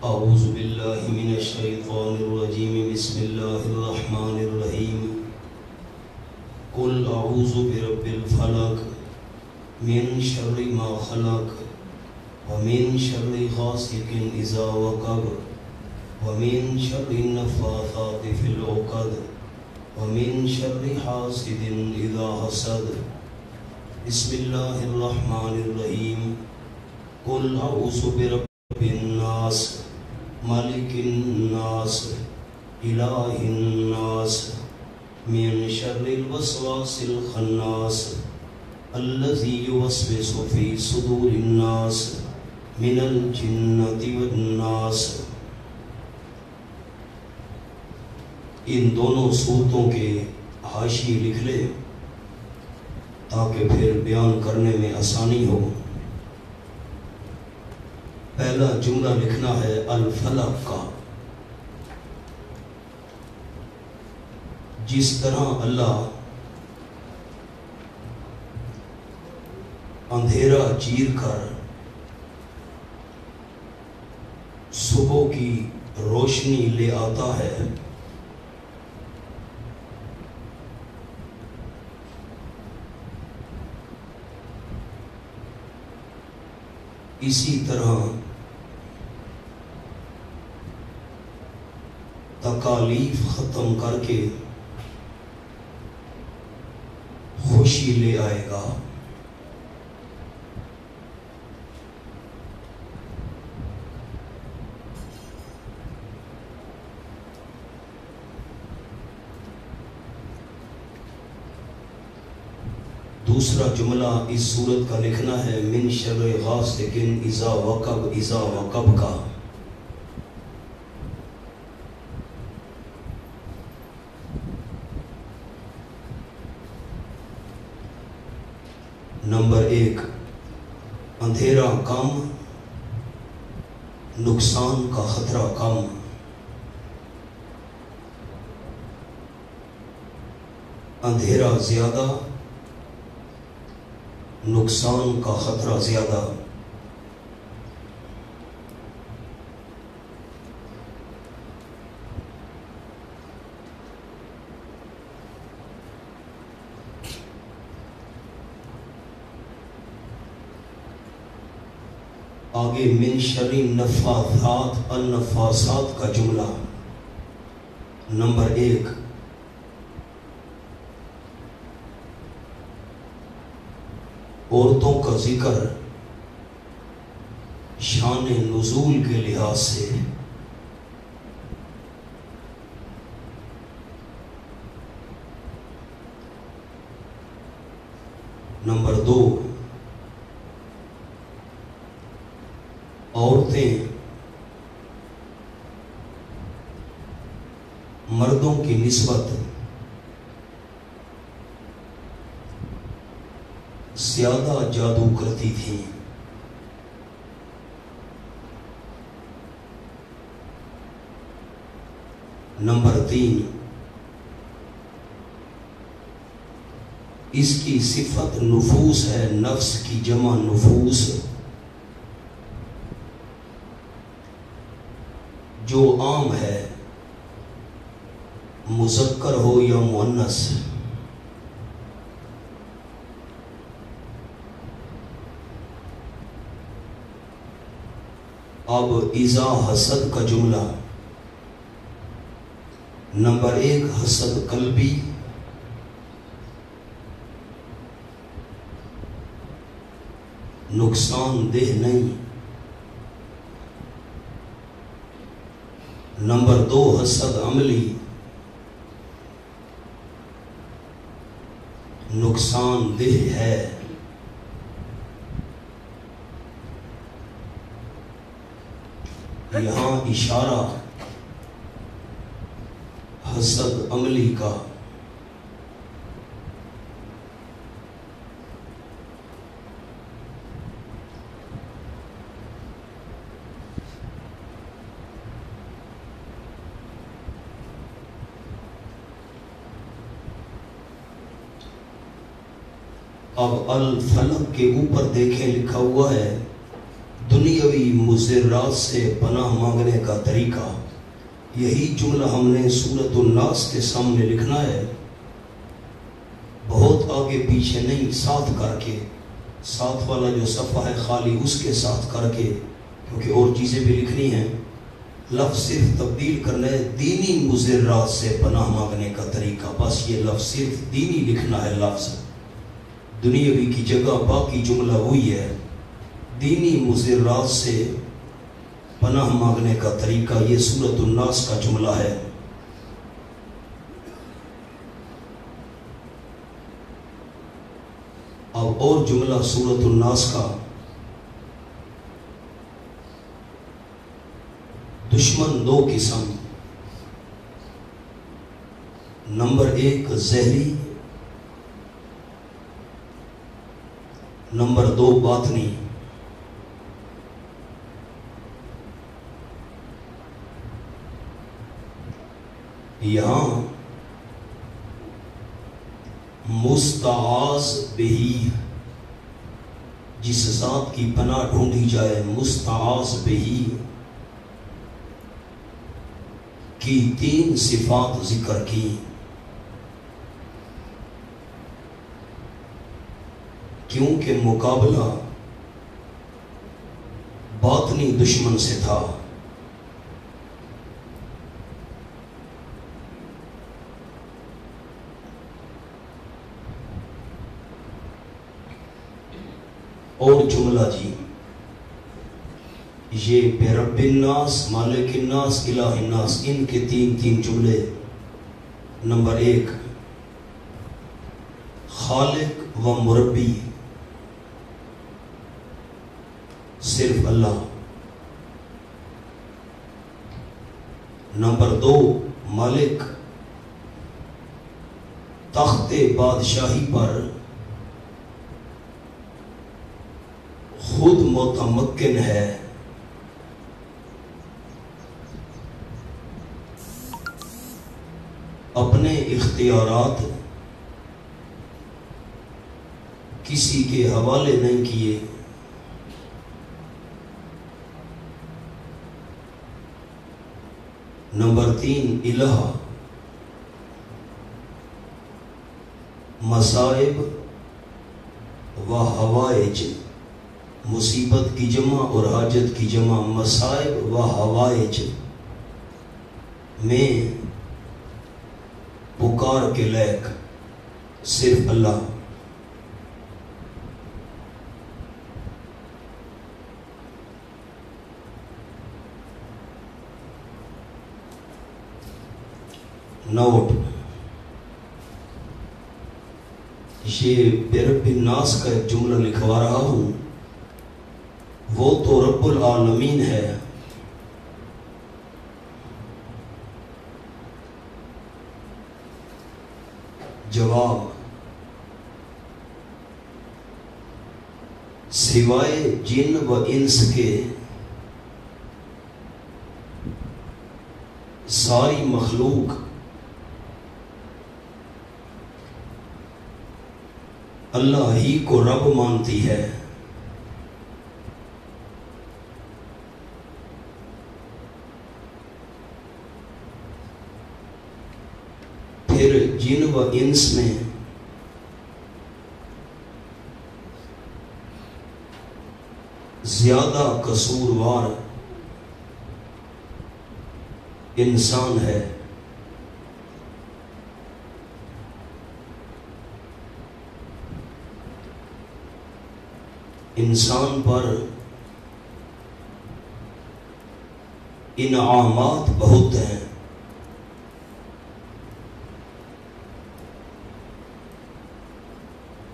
اعوذ باللہ من الشیطان الرجیم بسم اللہ الرحمن الرحیم قل اعوذ برب الفلق من شر ما خلق ومن شر غاسق اذا وقب ومن شر النفاثات في العقد ومن شر حاسد اذا حسد بسم اللہ الرحمن الرحیم قل اعوذ برب الناس مالک الناس الہ الناس من شر الوسواس الخناس الذي يوسوس في صدور الناس من الجنة والناس۔ ان دونوں صورتوں کے حاشیے لکھ لے تاکہ پھر بیان کرنے میں آسانی ہو۔ پہلا جملہ لکھنا ہے الفلق کا۔ جس طرح اللہ اندھیرا چیر کر صبح کی روشنی لے آتا ہے، اسی طرح تکالیف ختم کر کے خوشی لے آئے گا۔ دوسرا جملہ اس صورت کا لکھنا ہے من شر غاسق اذا وقب، اذا وقب کا۔ نمبر 1، اندھیرا کم، نقصان کا خطرہ کم۔ اندھیرا زیادہ، نقصان کا خطرہ زیادہ۔ آگے من شر النفاثات، النفاسات کا جملہ۔ نمبر 1، عورتوں کا ذکر شان نزول کے لحاظ سے۔ نمبر 2، عورتیں مردوں کی نسبت زیادہ جادو کرتی تھیں۔ نمبر 3، اس کی صفت نفوس ہے، نفس کی جمع نفوس، جو عام ہے، مذکر ہو یا مؤنث۔ اب اذا حسد کا جملہ۔ نمبر 1، حسد قلبی، نقصان دہ نہیں۔ نمبر 2، حسد عملی، نقصان دہ ہے۔ یہاں اشارہ حسد عملی کا۔ اب الفلق کے اوپر دیکھیں لکھا ہوا ہے دنیاوی مضرات سے پناہ مانگنے کا طریقہ، یہی جملہ ہم نے سورۃ الناس کے سامنے لکھنا ہے، بہت آگے پیچھے نہیں، ساتھ کر کے، ساتھ والا جو صفحہ ہے خالی اس کے ساتھ کر کے، کیونکہ اور چیزیں بھی لکھنی ہیں، لفظ صرف تبدیل کرنا ہے، دینی مضرات سے پناہ مانگنے کا طریقہ، بس یہ لفظ صرف دینی لکھنا ہے، لفظ دنیاوی کی جگہ باقی جملہ وہی ہے، دینی مضرات سے پناہ مانگنے کا طریقہ، یہ سورۃ الناس کا جملہ ہے۔ اب اور جملہ سورۃ الناس کا، دشمن دو قسم، نمبر 1 ظاہری، نمبر 2 باطنی۔ یہاں مستعاذ بہی، جس ذات کی پناہ ڈھونڈی جائے، مستعاذ بہی کی 3 صفات ذکر کی، کیونکہ مقابلہ باطنی دشمن سے تھا، اور جملہ جی یہ برب الناس، مالک الناس، الہ الناس، ان کے 3 جملے۔ نمبر 1 خالق و مربی، صرف اللہ۔ نمبر 2 مالک، تخت بادشاہی پر خود متمکن ہے، اپنے اختیارات کسی کے حوالے نہیں کیے، نمبر 3 الہ، مصائب و حوائج، مصیبت کی جمع اور حاجت کی جمع، مصائب و حوائج میں پکار کے لائق صرف اللہ۔ نوٹ، یہ برب الناس کا ایک جملہ لکھوا رہا ہوں، وہ تو رب العالمین ہے، جواب سوائے جن و انس کے ساری مخلوق اللہ ہی کو رب مانتی ہے، پھر جن و انس میں زیادہ قصوروار انسان ہے، انسان پر انعامات بہت ہیں،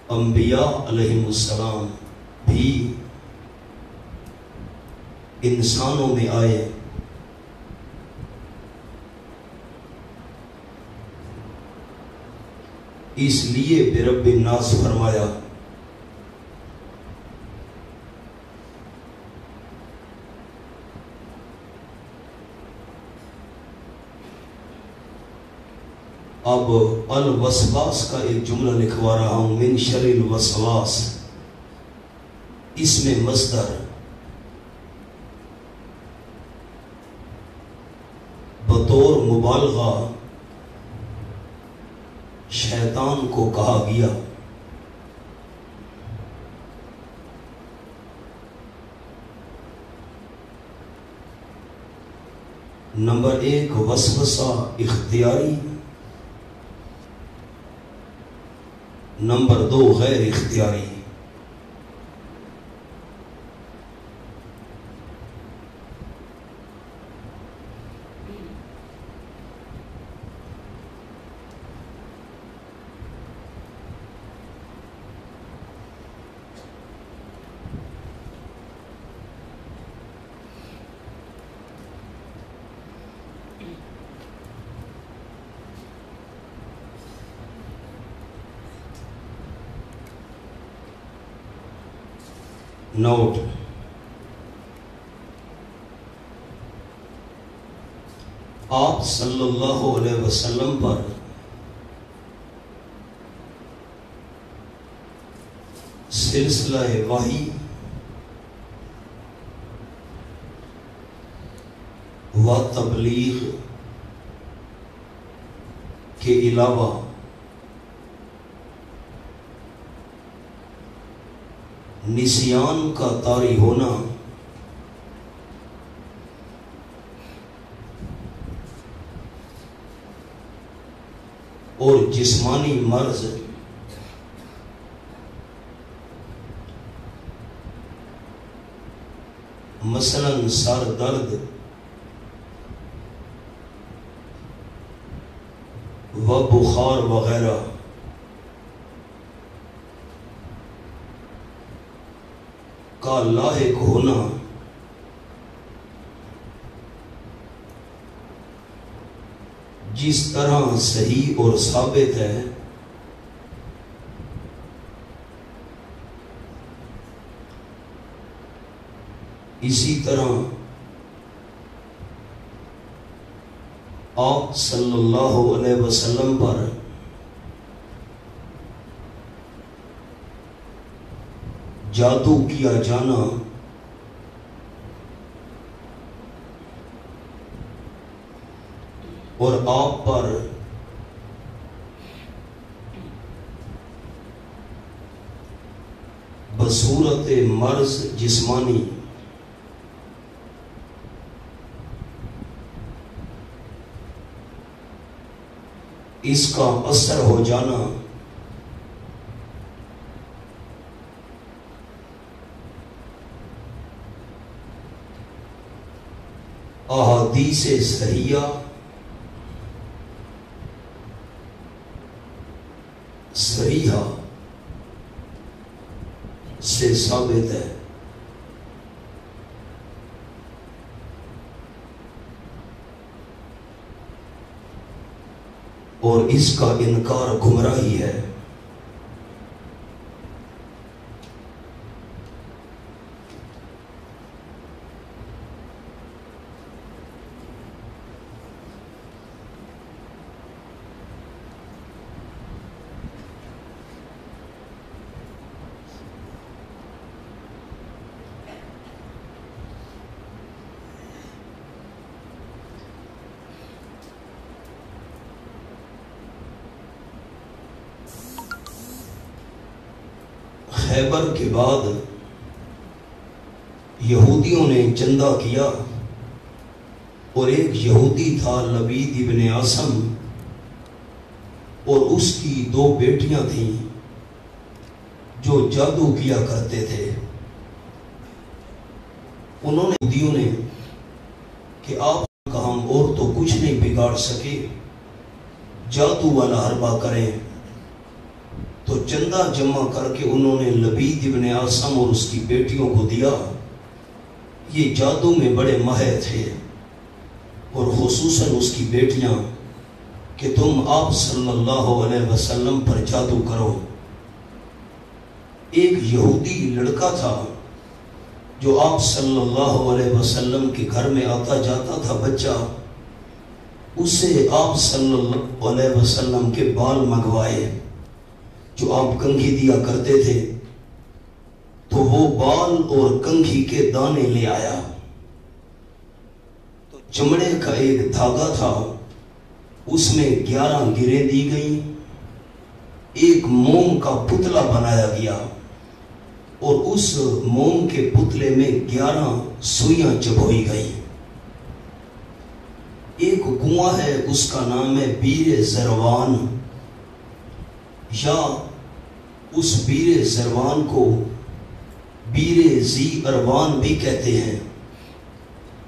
انبیاء علیہ السلام بھی انسانوں میں آئے، اس لیے برب الناس فرمایا۔ اب الوسواس کا ایک جملہ لکھوا رہا ہوں، من شر الوسواس، اس میں مصدر بطور مبالغہ شیطان کو کہا گیا نمبر 1 وسوسہ اختیاری، نمبر 2 غیر اختیاری۔ نوٹ: آپ صلی اللہ علیہ وسلم پر سلسلہ وحی و تبلیغ کے علاوہ نسیان کا طاری ہونا اور جسمانی مرض مثلاً سر درد و بخار وغیرہ کا لاحق ہونا جس طرح صحیح اور ثابت ہے اسی طرح آپ صلی اللہ علیہ وسلم پر جادو کیا جانا اور آپ پر بصورت مرض جسمانی اس کا اثر ہو جانا احادیث صحیحہ صحیحہ سے ثابت ہے، اور اس کا انکار گمراہی ہے۔ خیبر کے بعد یہودیوں نے چندہ کیا، اور ایک یہودی تھا لبید ابن عاصم، اور اس کی 2 بیٹیاں تھیں جو جادو کیا کرتے تھے۔ انہوں نے یہودیوں نے کہ آپ کا ہم اور تو کچھ نہیں بگاڑ سکے، جادو والا حربہ کریں، تو چندہ جمع کر کے انہوں نے لبید ابن عاصم اور اس کی بیٹیوں کو دیا۔ یہ جادو میں بڑے ماہر تھے، اور خصوصاً اس کی بیٹیاں، کہ تم آپ صلی اللہ علیہ وسلم پر جادو کرو۔ ایک یہودی لڑکا تھا جو آپ صلی اللہ علیہ وسلم کے گھر میں آتا جاتا تھا، بچہ، اسے آپ صلی اللہ علیہ وسلم کے بال منگوائے جو آپ کنگھی دیا کرتے تھے، تو وہ بال اور کنگھی کے دانے لے آیا۔ تو چمڑے کا ایک دھاگا تھا، اس میں 11 گریں دی گئیں، ایک موم کا پتلا بنایا گیا اور اس موم کے پتلے میں 11 سوئیاں چبھوئی گئیں۔ ایک کنواں ہے، اس کا نام ہے بیر زروان، یا اس بیر زروان کو بیر زی اروان بھی کہتے ہیں۔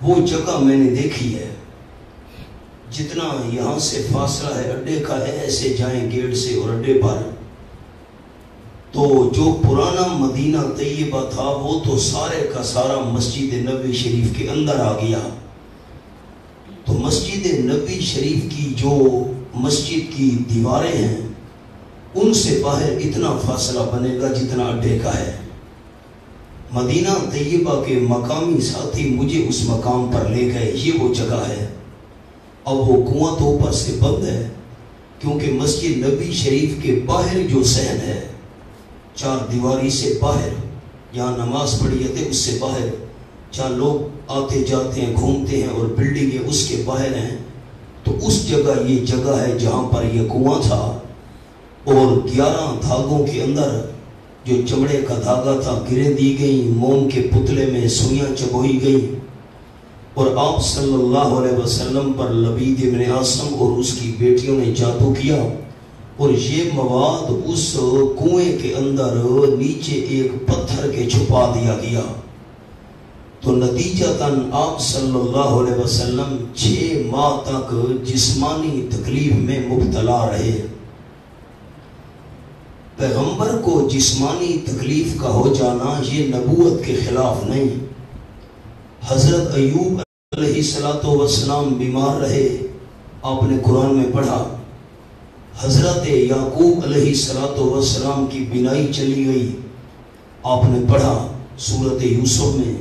وہ جگہ میں نے دیکھی ہے، جتنا یہاں سے فاصلہ ہے اڈے کا ہے، ایسے جائیں گیٹ سے اور اڈے پر تو جو پرانا مدینہ طیبہ تھا وہ تو سارے کا سارا مسجد نبوی شریف کے اندر آ گیا۔ تو مسجد نبوی شریف کی جو مسجد کی دیواریں ہیں ان سے باہر اتنا فاصلہ بنے گا جتنا اڈے کا ہے۔ مدینہ طیبہ کے مقامی ساتھی مجھے اس مقام پر لے گئے، یہ وہ جگہ ہے۔ اب وہ کنواں تو اوپر سے بند ہے، کیونکہ مسجد نبوی شریف کے باہر جو صحن ہے، 4 دیواری سے باہر، یہاں نماز پڑھی جاتی ہے، اس سے باہر جہاں لوگ آتے جاتے ہیں گھومتے ہیں اور بلڈنگیں اس کے باہر ہیں، تو اس جگہ یہ جگہ ہے جہاں پر یہ کنواں تھا۔ اور 11 دھاگوں کے اندر جو چمڑے کا دھاگا تھا گریں دی گئیں، موم کے پتلے میں سوئیاں چبوئی گئیں، اور آپ صلی اللہ علیہ وسلم پر لبید ابن عاصم اور اس کی بیٹیوں نے جادو کیا، اور یہ مواد اس کنویں کے اندر نیچے ایک پتھر کے چھپا دیا گیا۔ تو نتیجتاً آپ صلی اللہ علیہ وسلم 6 ماہ تک جسمانی تکلیف میں مبتلا رہے۔ پیغمبر کو جسمانی تکلیف کا ہو جانا یہ نبوت کے خلاف نہیں۔ حضرت ایوب علیہ السلام بیمار رہے، آپ نے قرآن میں پڑھا۔ حضرت یعقوب علیہ السلام کی بینائی چلی گئی، آپ نے پڑھا سورۃ یوسف میں۔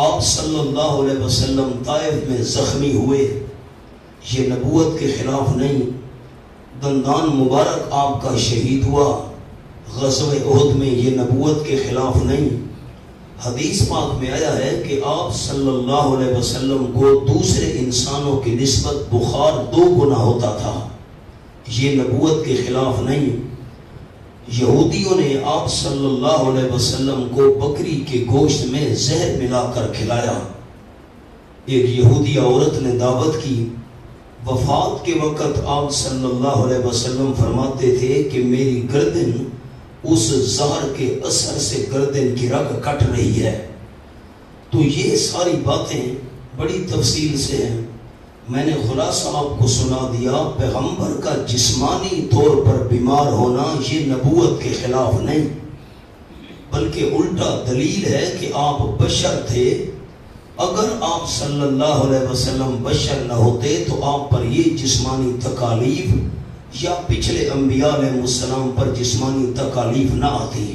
آپ صلی اللہ علیہ وسلم طائف میں زخمی ہوئے، یہ نبوت کے خلاف نہیں۔ دندان مبارک آپ کا شہید ہوا غزوہ احد میں، یہ نبوت کے خلاف نہیں۔ حدیث پاک میں آیا ہے کہ آپ صلی اللہ علیہ وسلم کو دوسرے انسانوں کی نسبت بخار 2 گنا ہوتا تھا، یہ نبوت کے خلاف نہیں۔ یہودیوں نے آپ صلی اللہ علیہ وسلم کو بکری کے گوشت میں زہر ملا کر کھلایا۔ ایک یہودی عورت نے دعوت کی، وفات کے وقت آپ صلی اللہ علیہ وسلم فرماتے تھے کہ میری گردن اس زہر کے اثر سے گردن کی رگ کٹ رہی ہے۔ تو یہ ساری باتیں بڑی تفصیل سے ہیں، میں نے خلاصہ آپ کو سنا دیا۔ پیغمبر کا جسمانی طور پر بیمار ہونا یہ نبوت کے خلاف نہیں، بلکہ الٹا دلیل ہے کہ آپ بشر تھے۔ اگر آپ صلی اللہ علیہ وسلم بشر نہ ہوتے تو آپ پر یہ جسمانی تکالیف یا پچھلے انبیاء علیہ السلام پر جسمانی تکالیف نہ آتی۔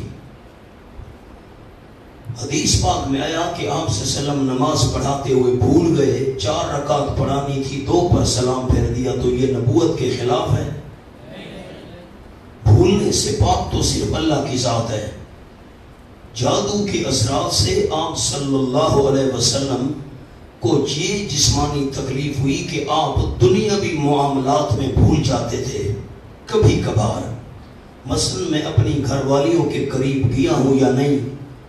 حدیث پاک میں آیا کہ آپ صلی اللہ علیہ وسلم نماز پڑھاتے ہوئے بھول گئے، 4 رکعت پڑھانی تھی، 2 پر سلام پھیر دیا، تو یہ نبوت کے خلاف ہے؟ بھولنے سے پاک تو صرف اللہ کی ذات ہے۔ جادو کے اثرات سے آپ صلی اللہ علیہ وسلم کو یہ جسمانی تکلیف ہوئی کہ آپ دنیاوی معاملات میں بھول جاتے تھے کبھی کبھار۔ مثلا میں اپنی گھر والیوں کے قریب گیا ہوں یا نہیں،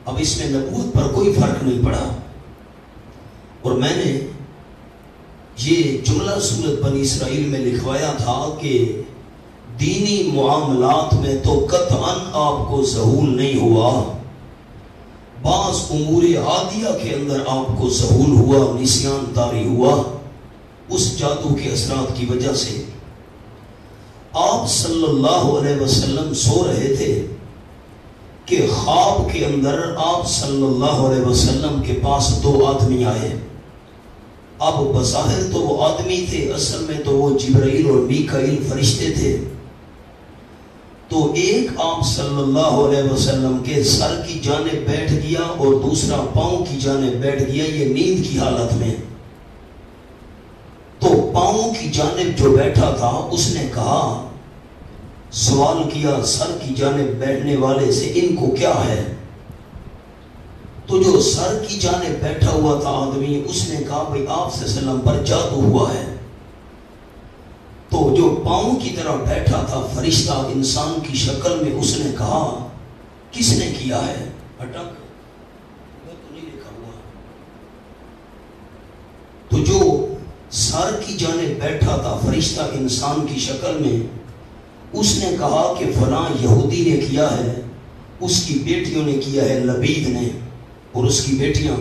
اب اس میں نبوت پر کوئی فرق نہیں پڑا۔ اور میں نے یہ جملہ سورۃ بنی اسرائیل میں لکھوایا تھا کہ دینی معاملات میں تو قطعاً آپ کو ظہور نہیں ہوا، بعض امور عادیہ کے اندر آپ کو ظہور ہوا، نسیان طاری ہوا اس جادو کے اثرات کی وجہ سے۔ آپ صلی اللہ علیہ وسلم سو رہے تھے کہ خواب کے اندر آپ صلی اللہ علیہ وسلم کے پاس 2 آدمی آئے۔ اب بظاہر تو وہ آدمی تھے، اصل میں تو وہ جبرائیل اور میکائیل فرشتے تھے۔ تو ایک آپ صلی اللہ علیہ وسلم کے سر کی جانب بیٹھ گیا اور دوسرا پاؤں کی جانب بیٹھ گیا، یہ نیند کی حالت میں۔ تو پاؤں کی جانب جو بیٹھا تھا اس نے کہا، سوال کیا سر کی جانب بیٹھنے والے سے، ان کو کیا ہے؟ تو جو سر کی جانب بیٹھا ہوا تھا آدمی، اس نے کہا بھئی آپ صلی اللہ علیہ وسلم پر جادو ہوا ہے۔ تو جو پاؤں کی طرح بیٹھا تھا فرشتہ انسان کی شکل میں، اس نے کہا کس نے کیا ہے؟ اٹک وہ تو نہیں لکھا ہوا۔ تو جو سر کی جانب بیٹھا تھا فرشتہ انسان کی شکل میں، اس نے کہا کہ فلاں یہودی نے کیا ہے، اس کی بیٹیوں نے کیا ہے، لبید نے اور اس کی بیٹیاں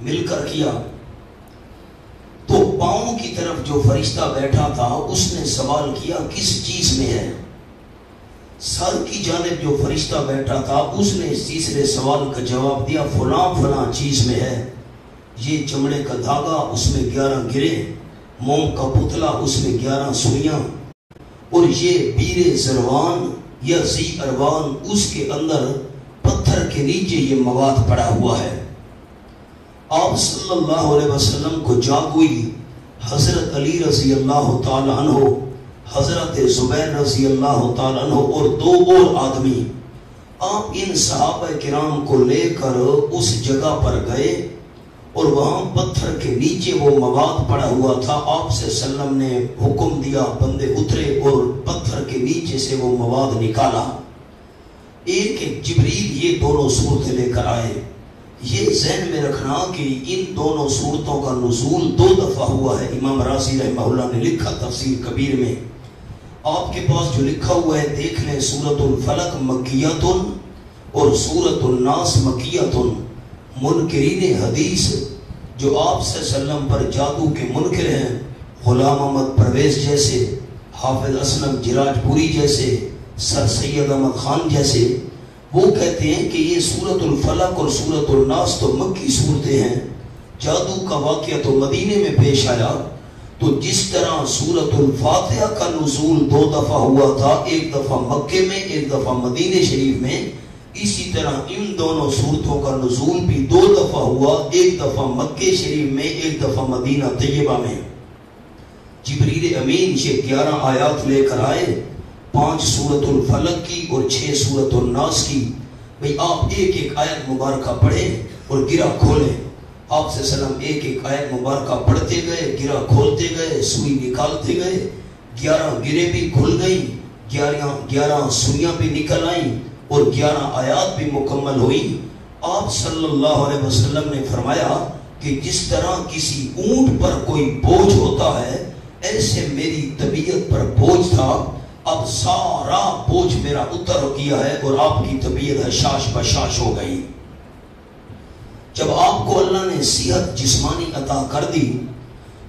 مل کر کیا۔ تو پاؤں کی طرف جو فرشتہ بیٹھا تھا اس نے سوال کیا کس چیز میں ہے؟ سر کی جانب جو فرشتہ بیٹھا تھا اس نے اس تیسرے سوال کا جواب دیا فلاں فلاں چیز میں ہے۔ یہ چمڑے کا دھاگا، اس میں 11 گرے، موم کا پتلا، اس میں 11 سوئیاں، اور یہ بیر زروان یا زی اروان، اس کے اندر پتھر کے نیچے یہ مواد پڑا ہوا ہے۔ آپ صلی اللہ علیہ وسلم کو جاگ ہوئی، حضرت علی رضی اللہ تعالی عنہ، حضرت زبیر رضی اللہ تعالی عنہ اور 2 اور آدمی، آپ ان صحابہ کرام کو لے کر اس جگہ پر گئے اور وہاں پتھر کے نیچے وہ مواد پڑا ہوا تھا۔ آپ صلی اللہ علیہ وسلم نے حکم دیا، بندے اترے اور پتھر کے نیچے سے وہ مواد نکالا۔ ایک ایک جبریل یہ دونوں صورتیں لے کر آئے۔ یہ ذہن میں رکھنا کہ ان دونوں صورتوں کا نزول 2 دفعہ ہوا ہے۔ امام رازی رحمہ اللہ نے لکھا تفسیر کبیر میں، آپ کے پاس جو لکھا ہوا ہے دیکھ لیں، سورۃ الفلق مکیۃ اور سورۃ الناس مکیۃ۔ منکرین حدیث جو آپ صلی اللہ علیہ وسلم پر جادو کے منکر ہیں، غلام احمد پرویز جیسے، حافظ اسلم جراج پوری جیسے، سر سید احمد خان جیسے، وہ کہتے ہیں کہ یہ سورۃ الفلق اور سورۃ الناس تو مکی صورتیں ہیں، جادو کا واقعہ تو مدینے میں پیش آیا۔ تو جس طرح سورۃ الفاتحہ کا نزول 2 دفعہ ہوا تھا، ایک دفعہ مکے میں، ایک دفعہ مدینہ شریف میں، اسی طرح ان دونوں صورتوں کا نزول بھی 2 دفعہ ہوا، ایک دفعہ مکے شریف میں، ایک دفعہ مدینہ طیبہ میں۔ جبریل امین یہ 11 آیات لے کر آئے، 5 سورۃ الفلق کی اور 6 سورۃ الناس کی۔ بھئی آپ ایک ایک آیت مبارکہ پڑھیں اور گرہ کھولیں۔ آپ صلی اللہ علیہ وسلم ایک ایک آیت مبارکہ پڑھتے گئے، گرہ کھولتے گئے، سوئی نکالتے گئے، 11 گرے بھی کھل گئی، 11 سوئیاں بھی نکل آئیں اور 11 آیات بھی مکمل ہوئی۔ آپ صلی اللہ علیہ وسلم نے فرمایا کہ جس طرح کسی اونٹ پر کوئی بوجھ ہوتا ہے، ایسے میری طبیعت پر بوجھ تھا، اب سارا بوجھ میرا اتر گیا ہے اور آپ کی طبیعت حشاش بشاش ہو گئی۔ جب آپ کو اللہ نے صحت جسمانی عطا کر دی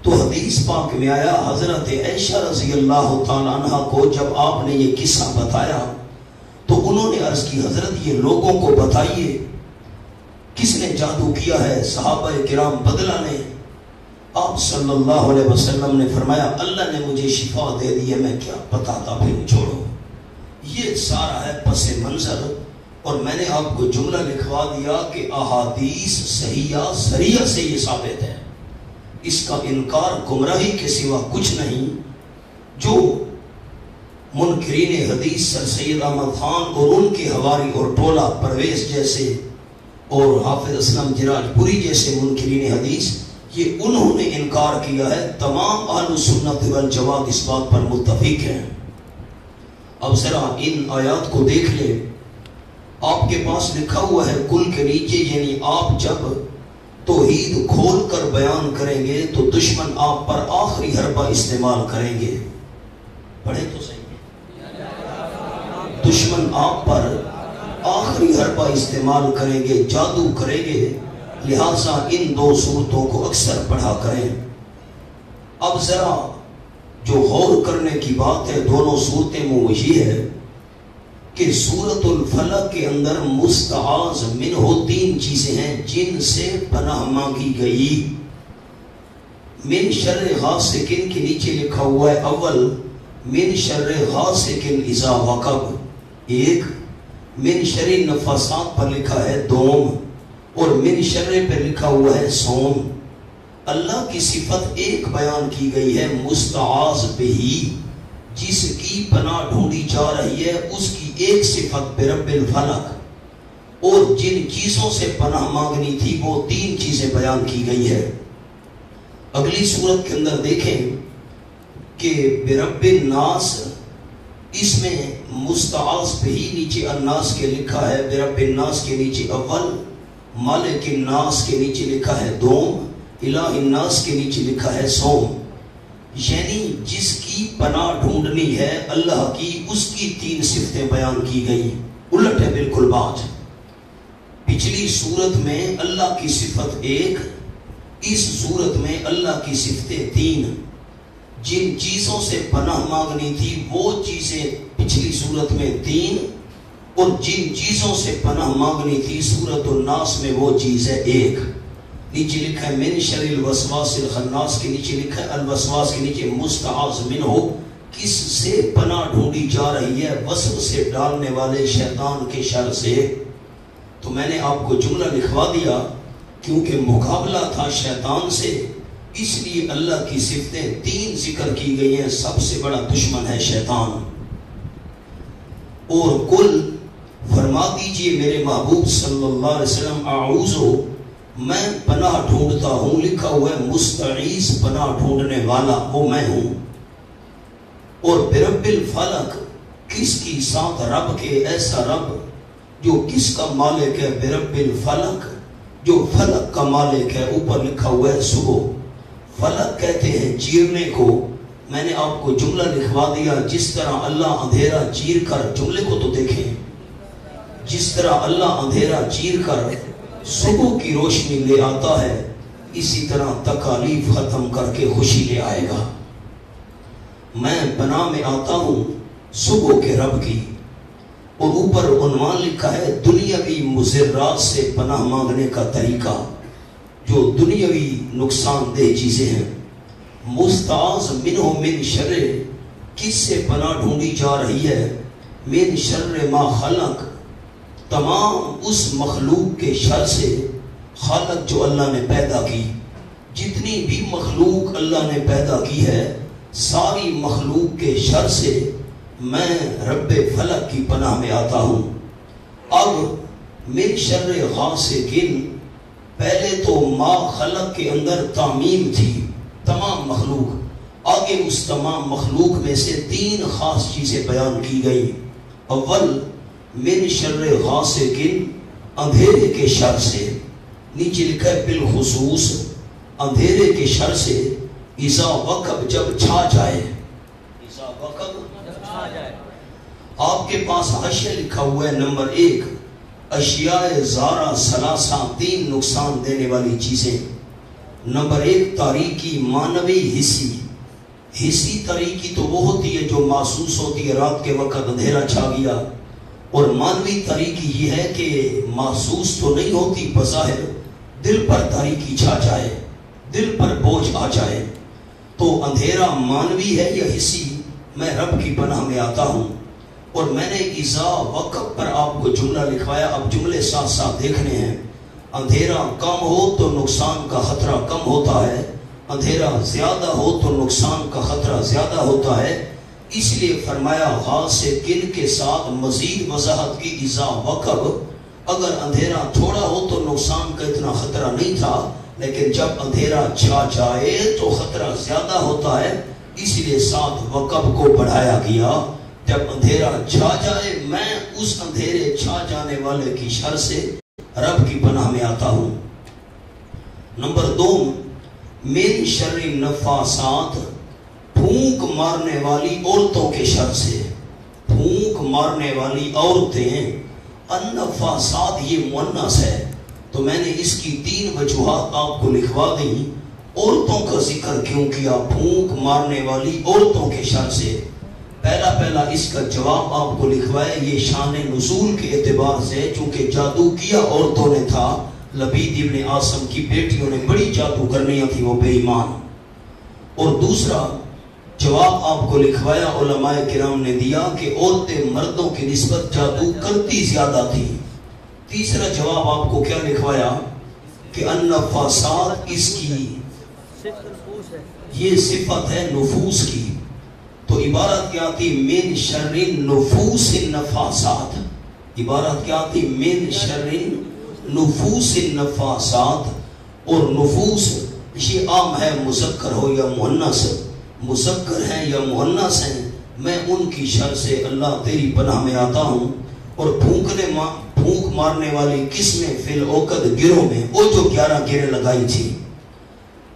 تو حدیث پاک میں آیا، حضرت عائشہ رضی اللہ تعالی عنہ کو جب آپ نے یہ قصہ بتایا تو انہوں نے عرض کی حضرت یہ لوگوں کو بتائیے کس نے جادو کیا ہے؟ صحابہ کرام بدلہ نے۔ آپ صلی اللہ علیہ وسلم نے فرمایا اللہ نے مجھے شفا دے دی ہے، میں کیا بتاتا پھر، چھوڑو، یہ سارا ہے پس منظر۔ اور میں نے آپ کو جملہ لکھوا دیا کہ احادیث صحیحہ صریحہ سے یہ ثابت ہے، اس کا انکار گمراہی کے سوا کچھ نہیں۔ جو منکرین حدیث سر سید احمد خان اور ان کے حواری اور ٹولہ پرویز جیسے اور حافظ اسلم جراج پوری جیسے منکرین حدیث، یہ انہوں نے انکار کیا ہے۔ تمام اہل سنت والجماعت اس بات پر متفق ہیں۔ اب ذرا ان آیات کو دیکھ لیں، آپ کے پاس لکھا ہوا ہے کل کے نیچے، یعنی آپ جب توحید کھول کر بیان کریں گے تو دشمن آپ پر آخری حربہ استعمال کریں گے۔ پڑھیں تو صحیح، دشمن آپ پر آخری حربہ استعمال کریں گے، جادو کریں گے، لہٰذا ان 2 صورتوں کو اکثر پڑھا کریں۔ اب ذرا جو غور کرنے کی بات ہے دونوں صورتیں میں وہ یہ ہے کہ سورۃ الفلق کے اندر مستعاذ منہ 3 چیزیں ہیں جن سے پناہ مانگی گئی۔ من شر غاسق کے نیچے لکھا ہوا ہے اول، من شر غاسق اذا وقب 1، من شر نفاسات پر لکھا ہے 2، اور من شر پر لکھا ہوا ہے سوم۔ اللہ کی صفت ایک بیان کی گئی ہے مستعاذ بہی، جس کی پناہ ڈھونڈی جا رہی ہے، اس کی ایک صفت برب الفلق، اور جن چیزوں سے پناہ مانگنی تھی وہ 3 چیزیں بیان کی گئی ہے۔ اگلی صورت کے اندر دیکھیں کہ برب الناس، اس میں مستعاذ پہ ہی نیچے الناس کے لکھا ہے، برب الناس کے نیچے اول، مالک الناس کے نیچے لکھا ہے دوم، الہ الناس کے نیچے لکھا ہے سوم، یعنی جس کی پناہ ڈھونڈنی ہے اللہ کی، اس کی 3 صفتیں بیان کی گئی۔ الٹ ہے بالکل بات، پچھلی صورت میں اللہ کی صفت 1، اس صورت میں اللہ کی صفتیں 3۔ جن چیزوں سے پناہ مانگنی تھی وہ چیزیں پچھلی صورت میں 3، اور جن چیزوں سے پناہ مانگنی تھی سورۃ الناس میں وہ چیز ہے 1۔ نیچے لکھا ہے من شر الوسواس الخناس کے نیچے لکھا ہے الوسواس کے نیچے مستعاذ منہ، کس سے پناہ ڈھونڈی جا رہی ہے؟ وسوسے ڈالنے والے شیطان کے شر سے۔ تو میں نے آپ کو جملہ لکھوا دیا کیونکہ مقابلہ تھا شیطان سے، اس لیے اللہ کی صفتیں 3 ذکر کی گئی ہیں۔ سب سے بڑا دشمن ہے شیطان۔ اور کل فرما دیجئے میرے محبوب صلی اللہ علیہ وسلم اعوذ، میں پناہ ڈھونڈتا ہوں، لکھا ہوا ہے مستعیذ پناہ ڈھونڈنے والا وہ میں ہوں۔ اور برب الفلق، کس کی ساتھ؟ رب کے، ایسا رب جو کس کا مالک ہے؟ برب الفلق، جو فلک کا مالک ہے۔ اوپر لکھا ہوا ہے صبح، فلک کہتے ہیں چیرنے کو۔ میں نے آپ کو جملہ لکھوا دیا، جس طرح اللہ اندھیرا چیر کر، جملے کو تو دیکھیں، جس طرح اللہ اندھیرا چیر کر صبح کی روشنی لے آتا ہے، اسی طرح تکالیف ختم کر کے خوشی لے آئے گا۔ میں پناہ میں آتا ہوں صبح کے رب کی۔ اور اوپر عنوان لکھا ہے دنیاوی مضرات سے پناہ مانگنے کا طریقہ، جو دنیاوی نقصان دہ چیزیں ہیں۔ مستعاذ منہ من شر، کس سے پناہ ڈھونڈی جا رہی ہے؟ من شر ما خلق، تمام اس مخلوق کے شر سے، خالق جو اللہ نے پیدا کی، جتنی بھی مخلوق اللہ نے پیدا کی ہے، ساری مخلوق کے شر سے میں رب فلک کی پناہ میں آتا ہوں۔ اب من شر غاسق، پہلے تو ما خلق کے اندر تعمیم تھی، تمام مخلوق، آگے اس تمام مخلوق میں سے 3 خاص چیزیں بیان کی گئی۔ اول من شر غاسق، اندھیرے کے شر سے، نیچے لکھا ہے بالخصوص اندھیرے کے شر سے، اذا وقب، جب چھا جائے، اذا وقب چھا جائے۔ آپ کے پاس حاشیہ لکھا ہوا ہے نمبر 1، اشیاء زارہ ثلاثہ، 3 نقصان دینے والی چیزیں۔ نمبر 1 تاریکی معنوی حصی، حصی تاریکی تو وہ ہوتی ہے جو محسوس ہوتی ہے، رات کے وقت اندھیرا چھا گیا، اور معنوی تاریکی یہ ہے کہ محسوس تو نہیں ہوتی، بظاہر دل پر تاریکی چھا جائے، دل پر بوجھ آ جائے۔ تو اندھیرا معنوی ہے یا حصی؟ میں رب کی پناہ میں آتا ہوں۔ اور میں نے اذا وقف پر آپ کو جملہ لکھوایا، اب جملے ساتھ ساتھ دیکھنے ہیں۔ اندھیرا کم ہو تو نقصان کا خطرہ کم ہوتا ہے، اندھیرا زیادہ ہو تو نقصان کا خطرہ زیادہ ہوتا ہے۔ اس لیے فرمایا غاسقن کے ساتھ مزید وضاحت کی، اذا وقب، اگر اندھیرا تھوڑا ہو تو نقصان کا اتنا خطرہ نہیں تھا، لیکن جب اندھیرا چھا جائے تو خطرہ زیادہ ہوتا ہے، اس لیے ساتھ وقب کو بڑھایا گیا۔ جب اندھیرا چھا جائے، میں اس اندھیرے چھا جانے والے کی شر سے رب کی پناہ میں آتا ہوں۔ نمبر 2 من شر النفاسات، پھونک مارنے والی عورتوں کے شر سے، پھونک مارنے والی عورتیں، النفاسات یہ مؤنث ہے، تو میں نے اس کی 3 وجوہات آپ کو لکھوا دیں۔ عورتوں کا ذکر کیوں کیا؟ پھونک مارنے والی عورتوں کے شر سے۔ پہلا اس کا جواب آپ کو لکھوائے، یہ شان نزول کے اعتبار سے، چونکہ جادو کیا عورتوں نے تھا، لبید ابن عاصم کی بیٹیوں نے بڑی جادو کرنیاں تھی، وہ بے ایمان۔ اور دوسرا جواب آپ کو لکھوایا علماء کرام نے دیا کہ عورتیں مردوں کی نسبت جادو کرتی زیادہ تھی۔ تیسرا جواب آپ کو کیا لکھوایا کہ النفاسات، اس کی یہ صفت ہے نفوس کی، تو عبارت کیا تھی؟ من شر النفوس النفاسات، عبارت کیا تھی؟ من شر نفوس النفاسات. اور نفوس یہ عام ہے، مذکر ہو یا مؤنث، مذکر ہیں یا مؤنث ہیں، میں ان کی شر سے اللہ تیری پناہ میں آتا ہوں. اور پھونک مارنے والی قسمیں فی العقد گروہ میں، وہ جو 11 گریں لگائی تھی.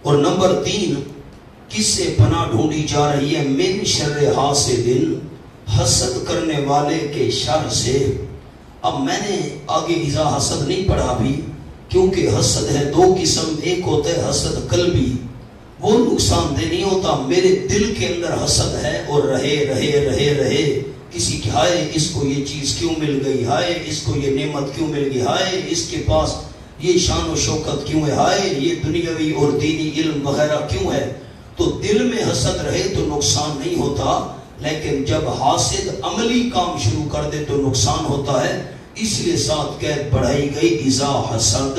اور نمبر 3 کس سے پناہ ڈھونڈی جا رہی ہے؟ من شر حاسد، حسد کرنے والے کے شر سے. اب میں نے آگے اذا حسد نہیں پڑھا بھی، کیونکہ حسد ہے 2 قسم. ایک ہوتا ہے حسد قلبی، وہ نقصان دہ نہیں ہوتا، میرے دل کے اندر حسد ہے اور رہے کسی کی، ہائے اس کو یہ چیز کیوں مل گئی، ہائے اس کو یہ نعمت کیوں مل گئی، ہائے اس کے پاس یہ شان و شوکت کیوں ہے، ہائے یہ دنیاوی اور دینی علم وغیرہ کیوں ہے. تو دل میں حسد رہے تو نقصان نہیں ہوتا، لیکن جب حاسد عملی کام شروع کر دے تو نقصان ہوتا ہے. اس لیے ساتھ قید بڑھائی گئی اذا حسد.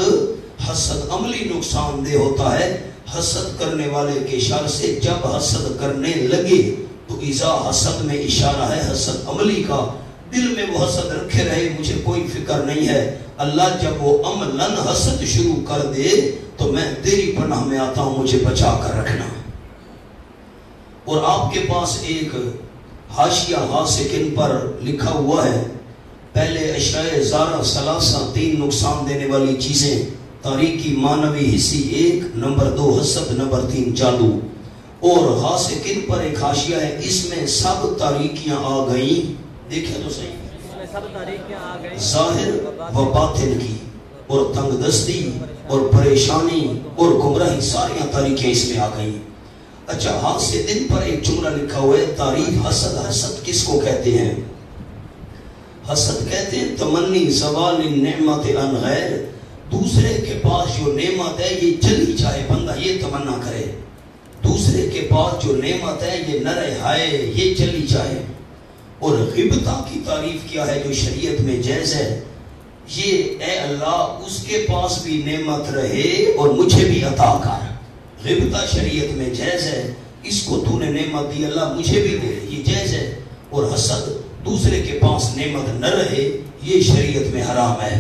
حسد عملی نقصان دہ ہوتا ہے حسد کرنے والے کے شر سے. جب حسد کرنے لگے تو اذا حسد میں اشارہ ہے حسد عملی کا. دل میں وہ حسد رکھے رہے، مجھے کوئی فکر نہیں ہے. اللہ جب وہ عملاً حسد شروع کر دے تو میں تیری پناہ میں آتا ہوں، مجھے بچا کر رکھنا. اور آپ کے پاس ایک حاشیہ حاسکن پر لکھا ہوا ہے، پہلے اشیاء زارہ ثلاثہ 3 نقصان دینے والی چیزیں، تاریکی معنوی حصی 1، نمبر 2 حسد، نمبر 3 جادو. اور حاسکن پر ایک حاشیہ ہے، اس میں سب تاریکیاں آ گئیں. دیکھیں تو صحیح، ظاہر و باطن کی، اور تنگ دستی اور پریشانی اور گمراہی، ساریاں تاریکیاں اس میں آ گئیں. اچھا، حاسدن پر ایک جملہ لکھا ہوا ہے، تعریف حسد. حسد کس کو کہتے ہیں؟ حسد کہتے ہیں تمنی زوال النعمت عن غیر. دوسرے کے پاس جو نعمت ہے یہ چلی جائے، بندہ یہ تمنا کرے. دوسرے کے پاس جو نعمت ہے یہ نہ رہے، ہائے یہ چلی جائے. اور غبطہ کی تعریف کیا ہے جو شریعت میں جائز ہے؟ یہ اے اللہ اس کے پاس بھی نعمت رہے اور مجھے بھی عطا کر. غبطہ شریعت میں جائز ہے، اس کو تو نے نعمت دی اللہ مجھے بھی دے، یہ جائز ہے. اور حسد دوسرے کے پاس نعمت نہ رہے، یہ شریعت میں حرام ہے.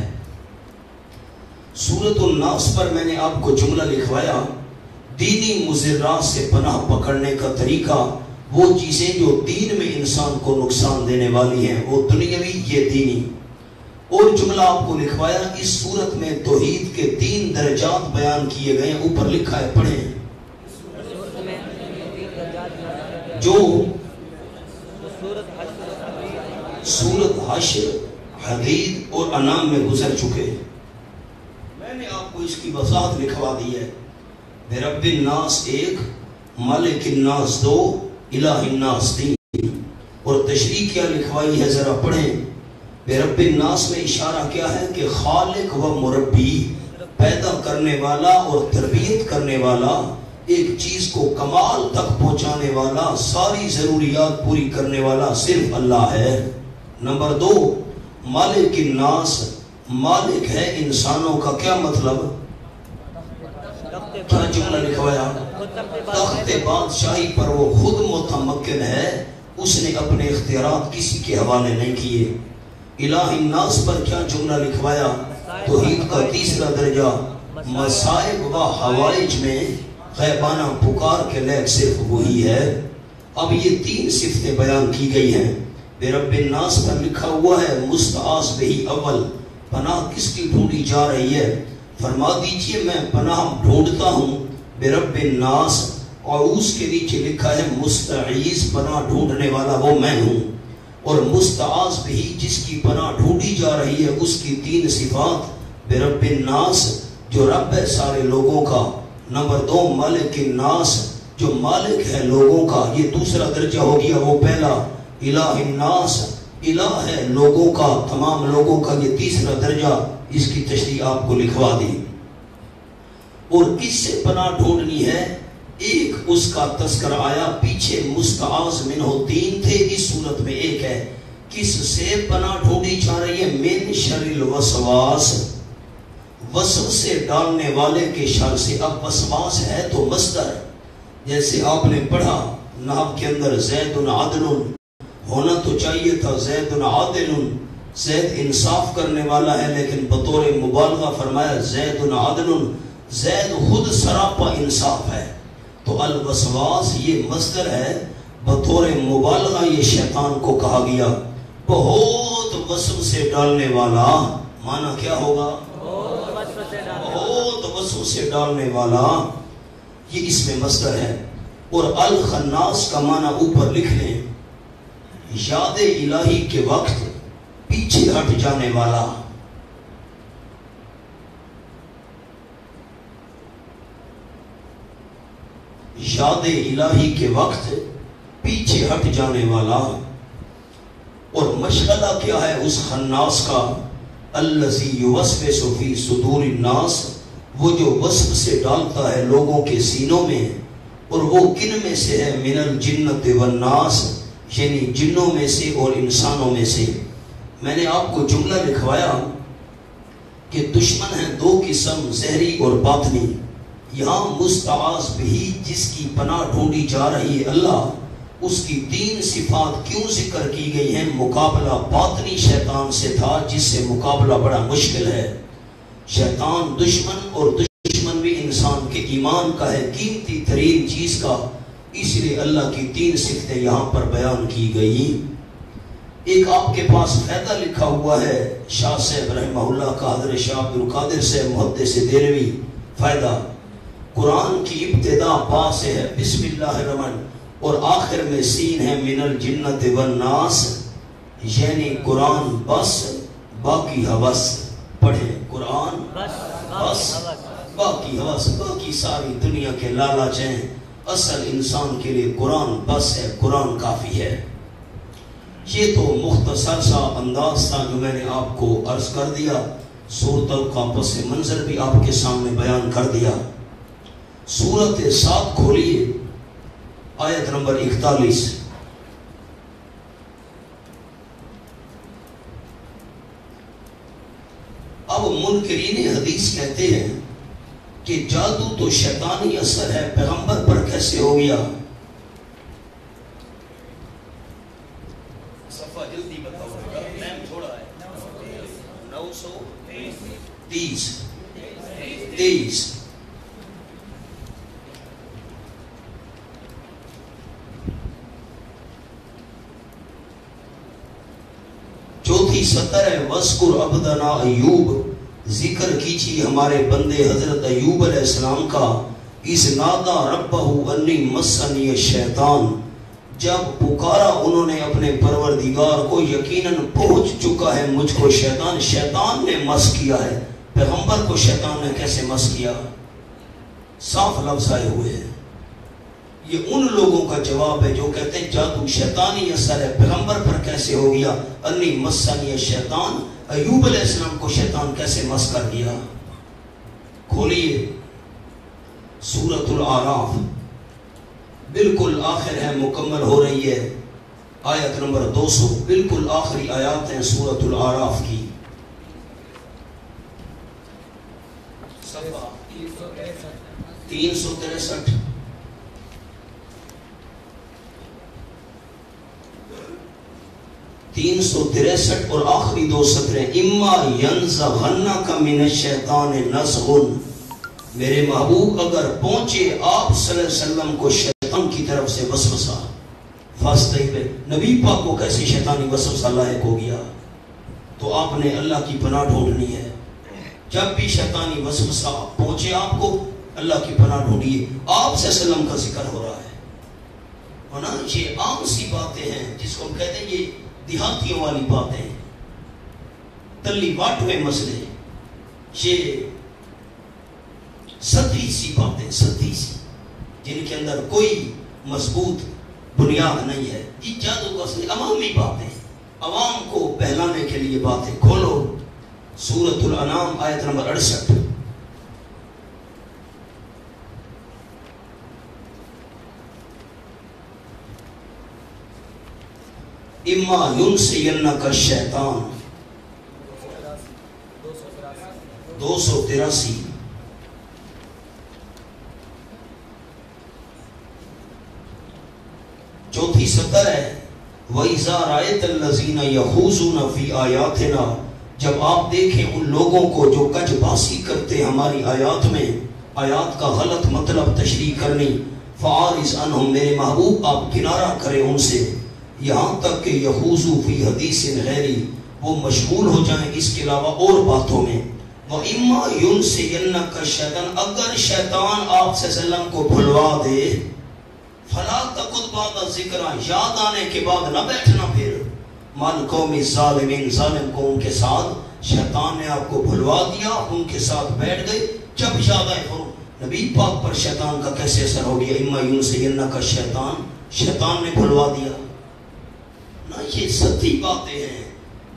سورۃ الناس پر میں نے آپ کو جملہ لکھوایا، دینی مضرات سے پناہ پکڑنے کا طریقہ. وہ چیزیں جو دین میں انسان کو نقصان دینے والی ہیں، وہ دنیاوی یہ دینی. اور جملہ آپ کو لکھوایا، اس صورت میں توحید کے 3 درجات بیان کیے گئے ہیں. اوپر لکھا ہے، پڑھیں. جو سورت حشر، حدید اور انعام میں گزر چکے، میں نے آپ کو اس کی وضاحت لکھوا دی ہے. برب الناس 1، مالک الناس 2، الہ الناس 3. اور تشریح کیا لکھوائی ہے ذرا پڑھیں. برب الناس میں اشارہ کیا ہے کہ خالق و مربی، پیدا کرنے والا اور تربیت کرنے والا، ایک چیز کو کمال تک پہنچانے والا، ساری ضروریات پوری کرنے والا صرف اللہ ہے. نمبر 2، مالک الناس، مالک ہے انسانوں کا. کیا مطلب؟ کیا جملہ لکھوایا؟ تخت بادشاہی پر وہ خود متمکن ہے، اس نے اپنے اختیارات کسی کے حوالے نہیں کیے. الہ الناس پر کیا جملہ لکھوایا؟ توحید کا 3 درجہ، مصائب و حوائج میں غیبانہ پکار کے لائق صرف وہی ہے. اب یہ 3 صفتیں بیان کی گئی ہیں. برب الناس پر لکھا ہوا ہے مستعاذ بہی اول، پناہ کس کی ڈھونڈی جا رہی ہے؟ فرما دیجئے میں پناہ ڈھونڈتا ہوں برب الناس. اور اس کے نیچے لکھا ہے مستعیذ، پناہ ڈھونڈنے والا وہ میں ہوں. اور مستعاذ بہی جس کی پناہ ڈھونڈی جا رہی ہے، اس کی 3 صفات. برب الناس جو رب ہے سارے لوگوں کا. نمبر 2، مالک الناس جو مالک ہے لوگوں کا، یہ 2 درجہ ہو گیا. وہ پہلا. الہ الناس، الہ ہے لوگوں کا، تمام لوگوں کا، یہ 3 درجہ. اس کی تشریح آپ کو لکھوا دی. اور کس سے پناہ ڈھونڈنی ہے؟ ایک اس کا تذکرہ آیا، پیچھے مستعاذ منہ 3 تھے، اس صورت میں 1 ہے. کس سے پناہ ڈھونڈی جا رہی ہے؟ من شر الوسواس، وسوسے ڈالنے والے کے شر سے. اب وسواس ہے تو مصدر، جیسے آپ نے پڑھا نحو کے اندر زید عادل، ہونا تو چاہیے تھا زید عادل، زید انصاف کرنے والا ہے، لیکن بطور مبالغہ فرمایا زید عدل، زید خود سراپا انصاف ہے۔ تو الوسواس یہ مصدر ہے، بطور مبالغہ یہ شیطان کو کہا گیا۔ بہت وسوسے ڈالنے والا، معنی کیا ہوگا؟ بہت وسوسے ڈالنے والا، یہ اس میں مصدر ہے۔ اور الخناس کا معنی اوپر لکھ لیں، یاد الہی کے وقت پیچھے ہٹ جانے والا۔ یاد الہی کے وقت پیچھے ہٹ جانے والا۔ اور مشغلہ کیا ہے اس خناس کا؟ الذی یوسوس فی صدور الناس، وہ جو وسوسے ڈالتا ہے لوگوں کے سینوں میں۔ اور وہ کن میں سے ہے؟ من الجنۃ والناس، یعنی جنوں میں سے اور انسانوں میں سے۔ میں نے آپ کو جملہ لکھوایا کہ دشمن ہیں دو قسم، ظاہری اور باطنی۔ یہاں مستعاذ بھی جس کی پناہ ڈھونڈی جا رہی ہے اللہ، اس کی تین صفات کیوں ذکر کی گئی ہیں؟ مقابلہ باطنی شیطان سے تھا، جس سے مقابلہ بڑا مشکل ہے۔ شیطان دشمن، اور دشمن بھی انسان کے ایمان کا ہے، قیمتی ترین چیز کا۔ اس لیے اللہ کی تین صفتیں یہاں پر بیان کی گئی۔ ایک آپ کے پاس فائدہ لکھا ہوا ہے شاہ صاحب رحمہ اللہ کا، حضرت شاہ عبد القادر سے محدث دہلوی۔ فائدہ: قرآن کی ابتدا با سے ہے بسم اللہ الرحمن، اور آخر میں سین ہے من الجنۃ والناس، یعنی قرآن بس باقی ہوس۔ پڑھیں، قرآن بس باقی ہوس، باقی ساری دنیا کے لالچ ہیں، اصل انسان کے لیے قرآن بس ہے، قرآن کافی ہے۔ یہ تو مختصر سا انداز تھا جو میں نے آپ کو عرض کر دیا۔ سورت کا پس منظر بھی آپ کے سامنے بیان کر دیا۔ سورت 7 کھولیے، آیت نمبر 41۔ اب منکرین حدیث کہتے ہیں کہ جادو تو شیطانی اثر ہے، پیغمبر پر کیسے ہو گیا؟ صفحہ جلدی بتاؤ، ٹائم تھوڑا ہے۔ 923 چوتھی سطر ہے، وَاذْكُرْ عَبْدَنَا ایوب، ذکر کیجیے ہمارے بندے حضرت ایوب علیہ السلام کا۔ اِذْ نَادَى رَبَّهُ أَنِّي مَسَّنِيَ الشَّيْطَانُ، جب پکارا انہوں نے اپنے پروردگار کو، یقیناً پہنچ چکا ہے مجھ کو شیطان۔ شیطان نے مس کیا ہے، پیغمبر کو شیطان نے کیسے مس کیا؟ صاف لفظ آئے ہوئے ہیں۔ یہ ان لوگوں کا جواب ہے جو کہتے ہیں جادو شیطانی اثر ہے، پیغمبر پر کیسے ہو گیا؟ انی مسنی الشیطان، ایوب علیہ السلام کو شیطان کیسے مس کر دیا؟ کھولیے سورۃ الاعراف، بالکل آخر ہے، مکمل ہو رہی ہے، آیت نمبر 200، بالکل آخری آیات ہیں سورۃ الاعراف کی۔ صفحہ 363۔ اور آخری 2 سطریں، اما ینزغنک من الشیطان نزغ، میرے محبوب اگر پہنچے آپ صلی اللہ علیہ وسلم کو شیطان کی طرف سے وسوسہ، نبی پاک کو کیسے شیطانی وسوسہ لاحق ہو گیا؟ تو آپ نے اللہ کی پناہ ڈھونڈنی ہے۔ جب بھی شیطانی وسوسہ پہنچے آپ کو، اللہ کی پناہ ڈھونڈیے۔ آپ صلی اللہ علیہ وسلم کا ذکر ہو رہا ہے نا، یہ عام سی باتیں ہیں جس کو ہم کہتے ہیں یہ دیہاتیوں والی باتیں، تلی واٹوے مسئلے، یہ سطحی سی باتیں، سطحی سی، جن کے اندر کوئی مضبوط بنیاد نہیں ہے۔ یہ جادو کا اصل عوامی باتیں، عوام کو بہلانے کے لیے باتیں۔ کھولو سورۃ الانعام آیت نمبر 68۔ اما ینسینک الشیطان، 283۔ چوتھی سطر ہے، وَإِذَا رَأَيْتَ الَّذِينَ يَخُوضُونَ فِي آيَاتِنَا، جب آپ دیکھیں ان لوگوں کو جو کج باسی کرتے ہماری آیات میں، آیات کا غلط مطلب تشریح کرنی، فَعَارِضْ عَنْهُمْ، میرے محبوب آپ کنارہ کریں ان سے، یہاں تک کہ یخوضوا فی حدیث غیری، وہ مشغول ہو جائیں اس کے علاوہ اور باتوں میں۔ وَإِمَّا يُنْسِيَنَّكَ الشَّيْطَانُ، اگر شیطان آپ صلی اللہ علیہ وسلم کو بھلوا دے، فَلَا تَقُعْدْ بَعْدَ الذِّکْرِ، یاد آنے کے بعد نہ بیٹھنا پھر، مَعَ الْقَوْمِ الظَّالِمِينَ، ظالم قوم کے ساتھ۔ شیطان نے آپ کو بھلوا دیا، ان کے ساتھ بیٹھ گئے، جب یاد آئے فرو نبی پاک پر شیطان کا کیسے اثر ہو گیا؟ اِمَّا يُنْسِيَنَّكَ الشَّيْطَانُ، شیطان نے بھلوا دیا نا، یہ سچی باتیں ہیں۔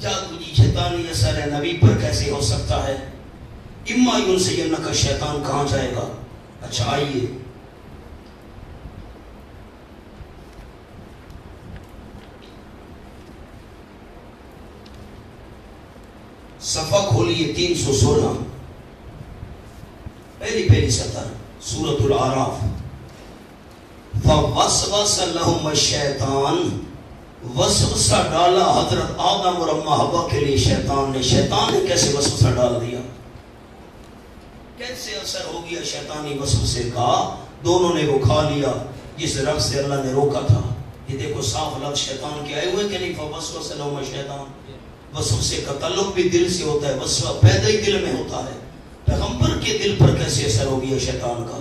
جادو جی شیطانی اثر ہے، نبی پر کیسے ہو سکتا ہے؟ اِمَّا يُنْسِيَنَّكَ الشَّيْطَانُ کہاں جائے گا؟ اچھا آئیے صفحہ کھولیے 316، پہلی سطر، سورۃ الاعراف۔ فَوَسْوَسَ لَهُمَ الشَّيْطَانُ، وسوسہ ڈالا حضرت آدم اور اماں حوا کے لیے شیطان نے کیسے وسوسہ ڈال دیا؟ کیسے اثر ہو گیا شیطانی وسوسے کا؟ دونوں نے وہ کھا لیا جس رب سے اللہ نے روکا تھا۔ یہ دیکھو صاف لفظ شیطان کے آئے ہوئے کہ نہیں، فَوَسْوَسَ لَهُمَ الشَّيْطَانُ۔ وسوسے کا تعلق بھی دل سے ہوتا ہے، وسوسہ پیدا ہی دل میں ہوتا ہے۔ پیغمبر کے دل پر کیسے اثر ہو گیا شیطان کا؟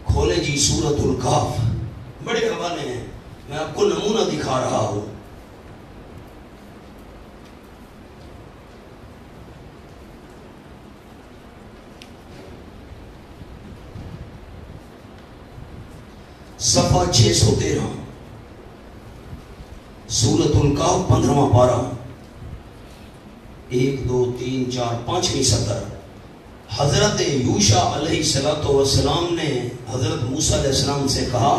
کھولے جی سورۃ الکہف، بڑے حوالے ہیں، میں آپ کو نمونہ دکھا رہا ہوں۔ صفحہ 613، سورۃ الکہف 15واں پارہ، 1 2 3 4 5ویں سطر۔ حضرت یوشع علیہ السلام نے حضرت موسیٰ علیہ السلام سے کہا،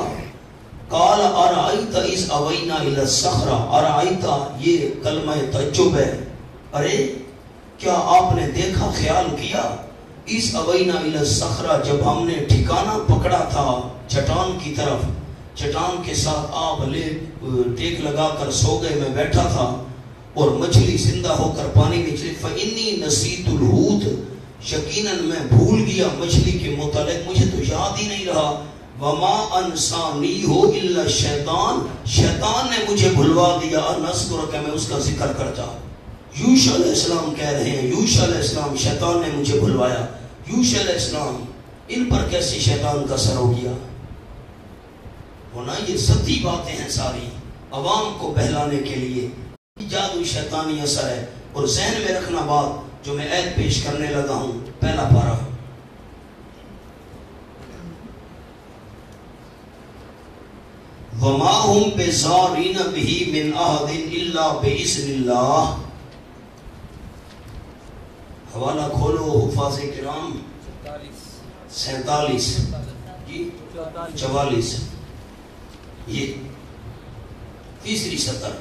قال ارأیت اذ اوینا الی الصخرہ، ارأیت یہ کلمہ تعجب ہے، ارے کیا آپ نے دیکھا، خیال کیا، اذ اوینا الی الصخرہ، جب ہم نے ٹھکانہ پکڑا تھا چٹان کی طرف، چٹان کے ساتھ آپ ٹیک لگا کر سو گئے، میں بیٹھا تھا اور مچھلی زندہ ہو کر پانی میں چلی، فَإِنِّي نَسِيتُ الْحُوتَ، یقیناً میں بھول گیا مچھلی کے متعلق، مجھے تو یاد ہی نہیں رہا، وَمَا أَنْسَانِيهُ إِلَّا الشَّيْطَانُ، شیطان نے مجھے بھلوا دیا، نذکر کہ میں اس کا ذکر کرتا۔ یوشع علیہ السلام کہہ رہے ہیں، یوشع علیہ السلام شیطان نے مجھے بھلوایا۔ یوشع علیہ السلام ان پر کیسے شیطان کا اثر ہو گیا؟ ہونا یہ سچی باتیں ہیں ساری، عوام کو بہلانے کے لیے جادو شیطانی اثر ہے۔ اور ذہن میں رکھنا بات جو میں عید پیش کرنے لگا ہوں، پہلا پارہ، وَمَا هُمْ بِضَارِّينَ بِهِ مِنْ أَحَدٍ إِلَّا بِإِذْنِ اللَّهِ۔ حوالہ کھولو حفاظ کرام، 47 44، یہ تیسری سطر،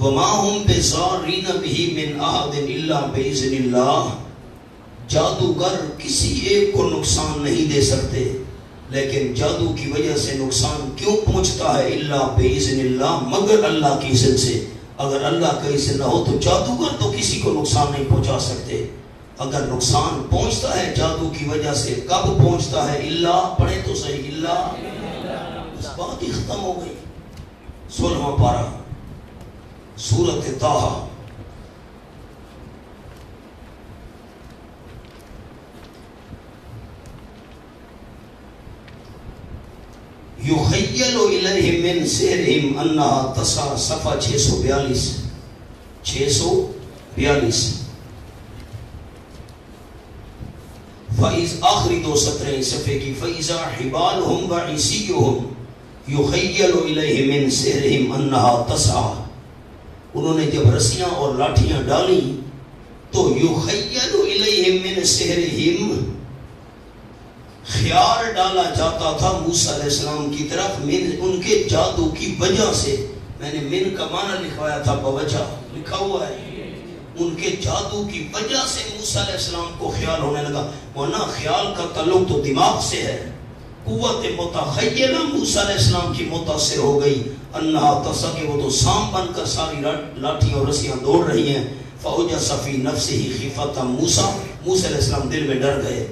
وَمَا هُمْ بِضَارِّينَ بِهِ مِنْ أَحَدٍ إِلَّا بِإِذْنِ اللَّهِ، جادوگر کسی ایک کو نقصان نہیں دے سکتے، لیکن جادو کی وجہ سے نقصان کیوں پہنچتا ہے؟ إِلَّا بِإِذْنِ اللَّهِ، مگر اللہ کی اذن سے۔ اگر اللہ کا اذن نہ ہو تو جادوگر تو کسی کو نقصان نہیں پہنچا سکتے۔ اگر نقصان پہنچتا ہے جادو کی وجہ سے، کب پہنچتا ہے؟ اللہ پڑھیں تو صحیح، اللہ، اس بات ہی ختم ہو گئی۔ 16واں پارہ، سورۃ طٰہٰ، یُخَیَّلُ إِلَیْهِ مِنْ سِحْرِهِمْ أَنَّهَا تَسْعَىٰ، صفحہ 642، 642۔ فَإِذْ آخری دو سطریں صفحے کی، فَإِذَا حِبَالُهُمْ وَعِصِيُّهُمْ يُخَيَّلُ إِلَيْهِ مِنْ سِحْرِهِمْ أَنَّهَا تَسْعَىٰ، انہوں نے جب رسیاں اور لاٹھیاں ڈالی تو یُخَیَّلُ إِلَيْهِ مِنْ سِحْرِهِمْ، خیال ڈالا جاتا تھا موسیٰ علیہ السلام کی طرف، من ان کے جادو کی وجہ سے، میں نے من کا معنی لکھوایا تھا، بوجہ لکھا ہوا ہے، ان کے جادو کی وجہ سے موسیٰ علیہ السلام کو خیال ہونے لگا، ورنہ خیال کا تعلق تو دماغ سے ہے، قوت متخیلہ موسیٰ علیہ السلام کی متاثر ہو گئی، انہا تسا کہ وہ تو سام بن کر ساری لاٹھیاں اور رسیاں دوڑ رہی ہیں، فَأَوْجَسَ فِي نَفْسِهِ خِیفَةَ موسیٰ، موسیٰ علیہ السلام دل میں ڈر گئے۔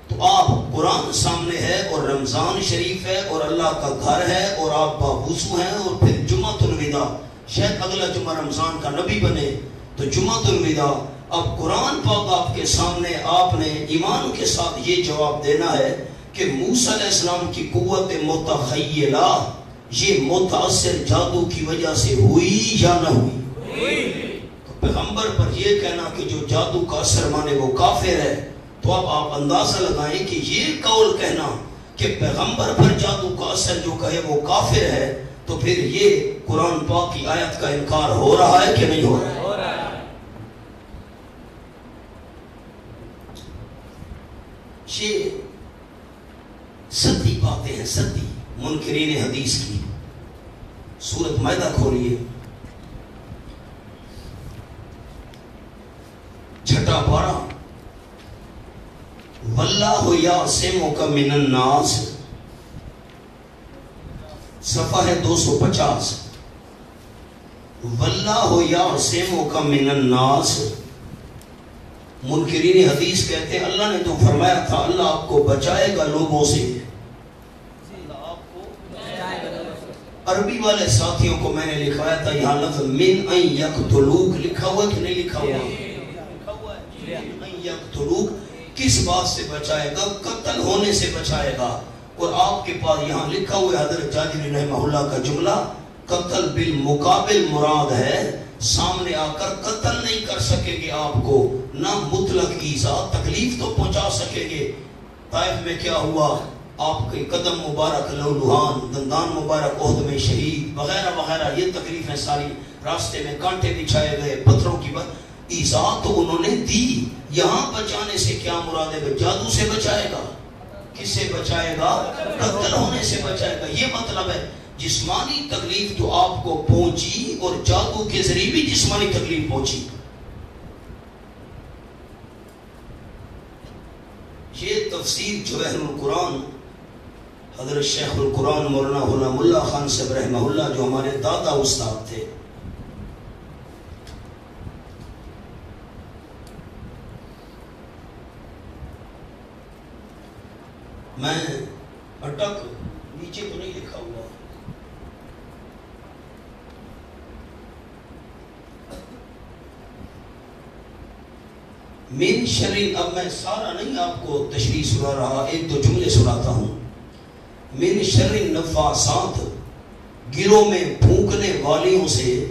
تو آپ قرآن سامنے ہے اور رمضان شریف ہے اور اللہ کا گھر ہے اور آپ باوضو ہیں، اور پھر جمعۃ الوداع، شاید اگلا جمعہ رمضان کا نبی بنے تو جمعۃ الوداع، اب قرآن پاک آپ کے سامنے، آپ نے ایمان کے ساتھ یہ جواب دینا ہے کہ موسیٰ علیہ السلام کی قوت متخیلہ یہ متاثر جادو کی وجہ سے ہوئی یا نہ ہوئی؟ تو پیغمبر پر یہ کہنا کہ جو جادو کا اثر مانے وہ کافر ہے، تو اب آپ اندازہ لگائیں کہ یہ قول کہنا کہ پیغمبر پر جادو کا اثر جو کہے وہ کافر ہے، تو پھر یہ قرآن پاک کی آیت کا انکار ہو رہا ہے کہ نہیں ہو رہا ہے؟ یہ سدی باتیں ہیں، سدی منکرین حدیث کی۔ سورۃ مائدہ کھولیے، 6 پارہ، واللہ یعصمک من الناس، صفحہ ہے 250، واللہ یعصمک من الناس۔ منکرین حدیث کہتے ہیں اللہ نے تو فرمایا تھا اللہ آپ کو بچائے گا لوگوں سے، عربی والے ساتھیوں کو میں نے لکھوایا تھا یہاں لفظ من ان یقتلوک لکھا ہوا کہ نہیں لکھا ہوا؟ من ان یقتلوک کس بات سے بچائے گا؟ قتل ہونے سے بچائے گا۔ اور آپ کے پاس یہاں لکھا ہوا حضرت جاجری رحمہ اللہ کا جملہ، قتل بالمقابل مراد ہے سامنے آ کر قتل نہیں کر سکے گے آپ کو، نہ مطلق ایذا تکلیف تو پہنچا سکے گے۔ طائف میں کیا ہوا؟ آپ کے قدم مبارک لہولہان، دندان مبارک عہد میں شہید وغیرہ وغیرہ، یہ تکلیفیں ساری، راستے میں کانٹے بچھائے گئے، پتھروں کی ایذا تو انہوں نے دی۔ یہاں بچانے سے کیا مراد ہے؟ جادو سے بچائے گا؟ کس سے بچائے گا؟ قتل ہونے سے بچائے گا، یہ مطلب ہے۔ جسمانی تکلیف تو آپ کو پہنچی اور جادو کے ذریعے بھی جسمانی تکلیف پہنچی۔ یہ تفسیر جواہر القرآن حضرت شیخ القرآن مولانا غلام اللہ خان صاحب رحمہ اللہ جو ہمارے دادا استاد تھے، میں اٹک نیچے تو نہیں لکھا ہوا، من شرین، اب میں سارا نہیں آپ کو تشریح سنا رہا، ایک دو جملے سناتا ہوں۔ من شر النفاسات، گروہ میں پھونکنے والیوں سے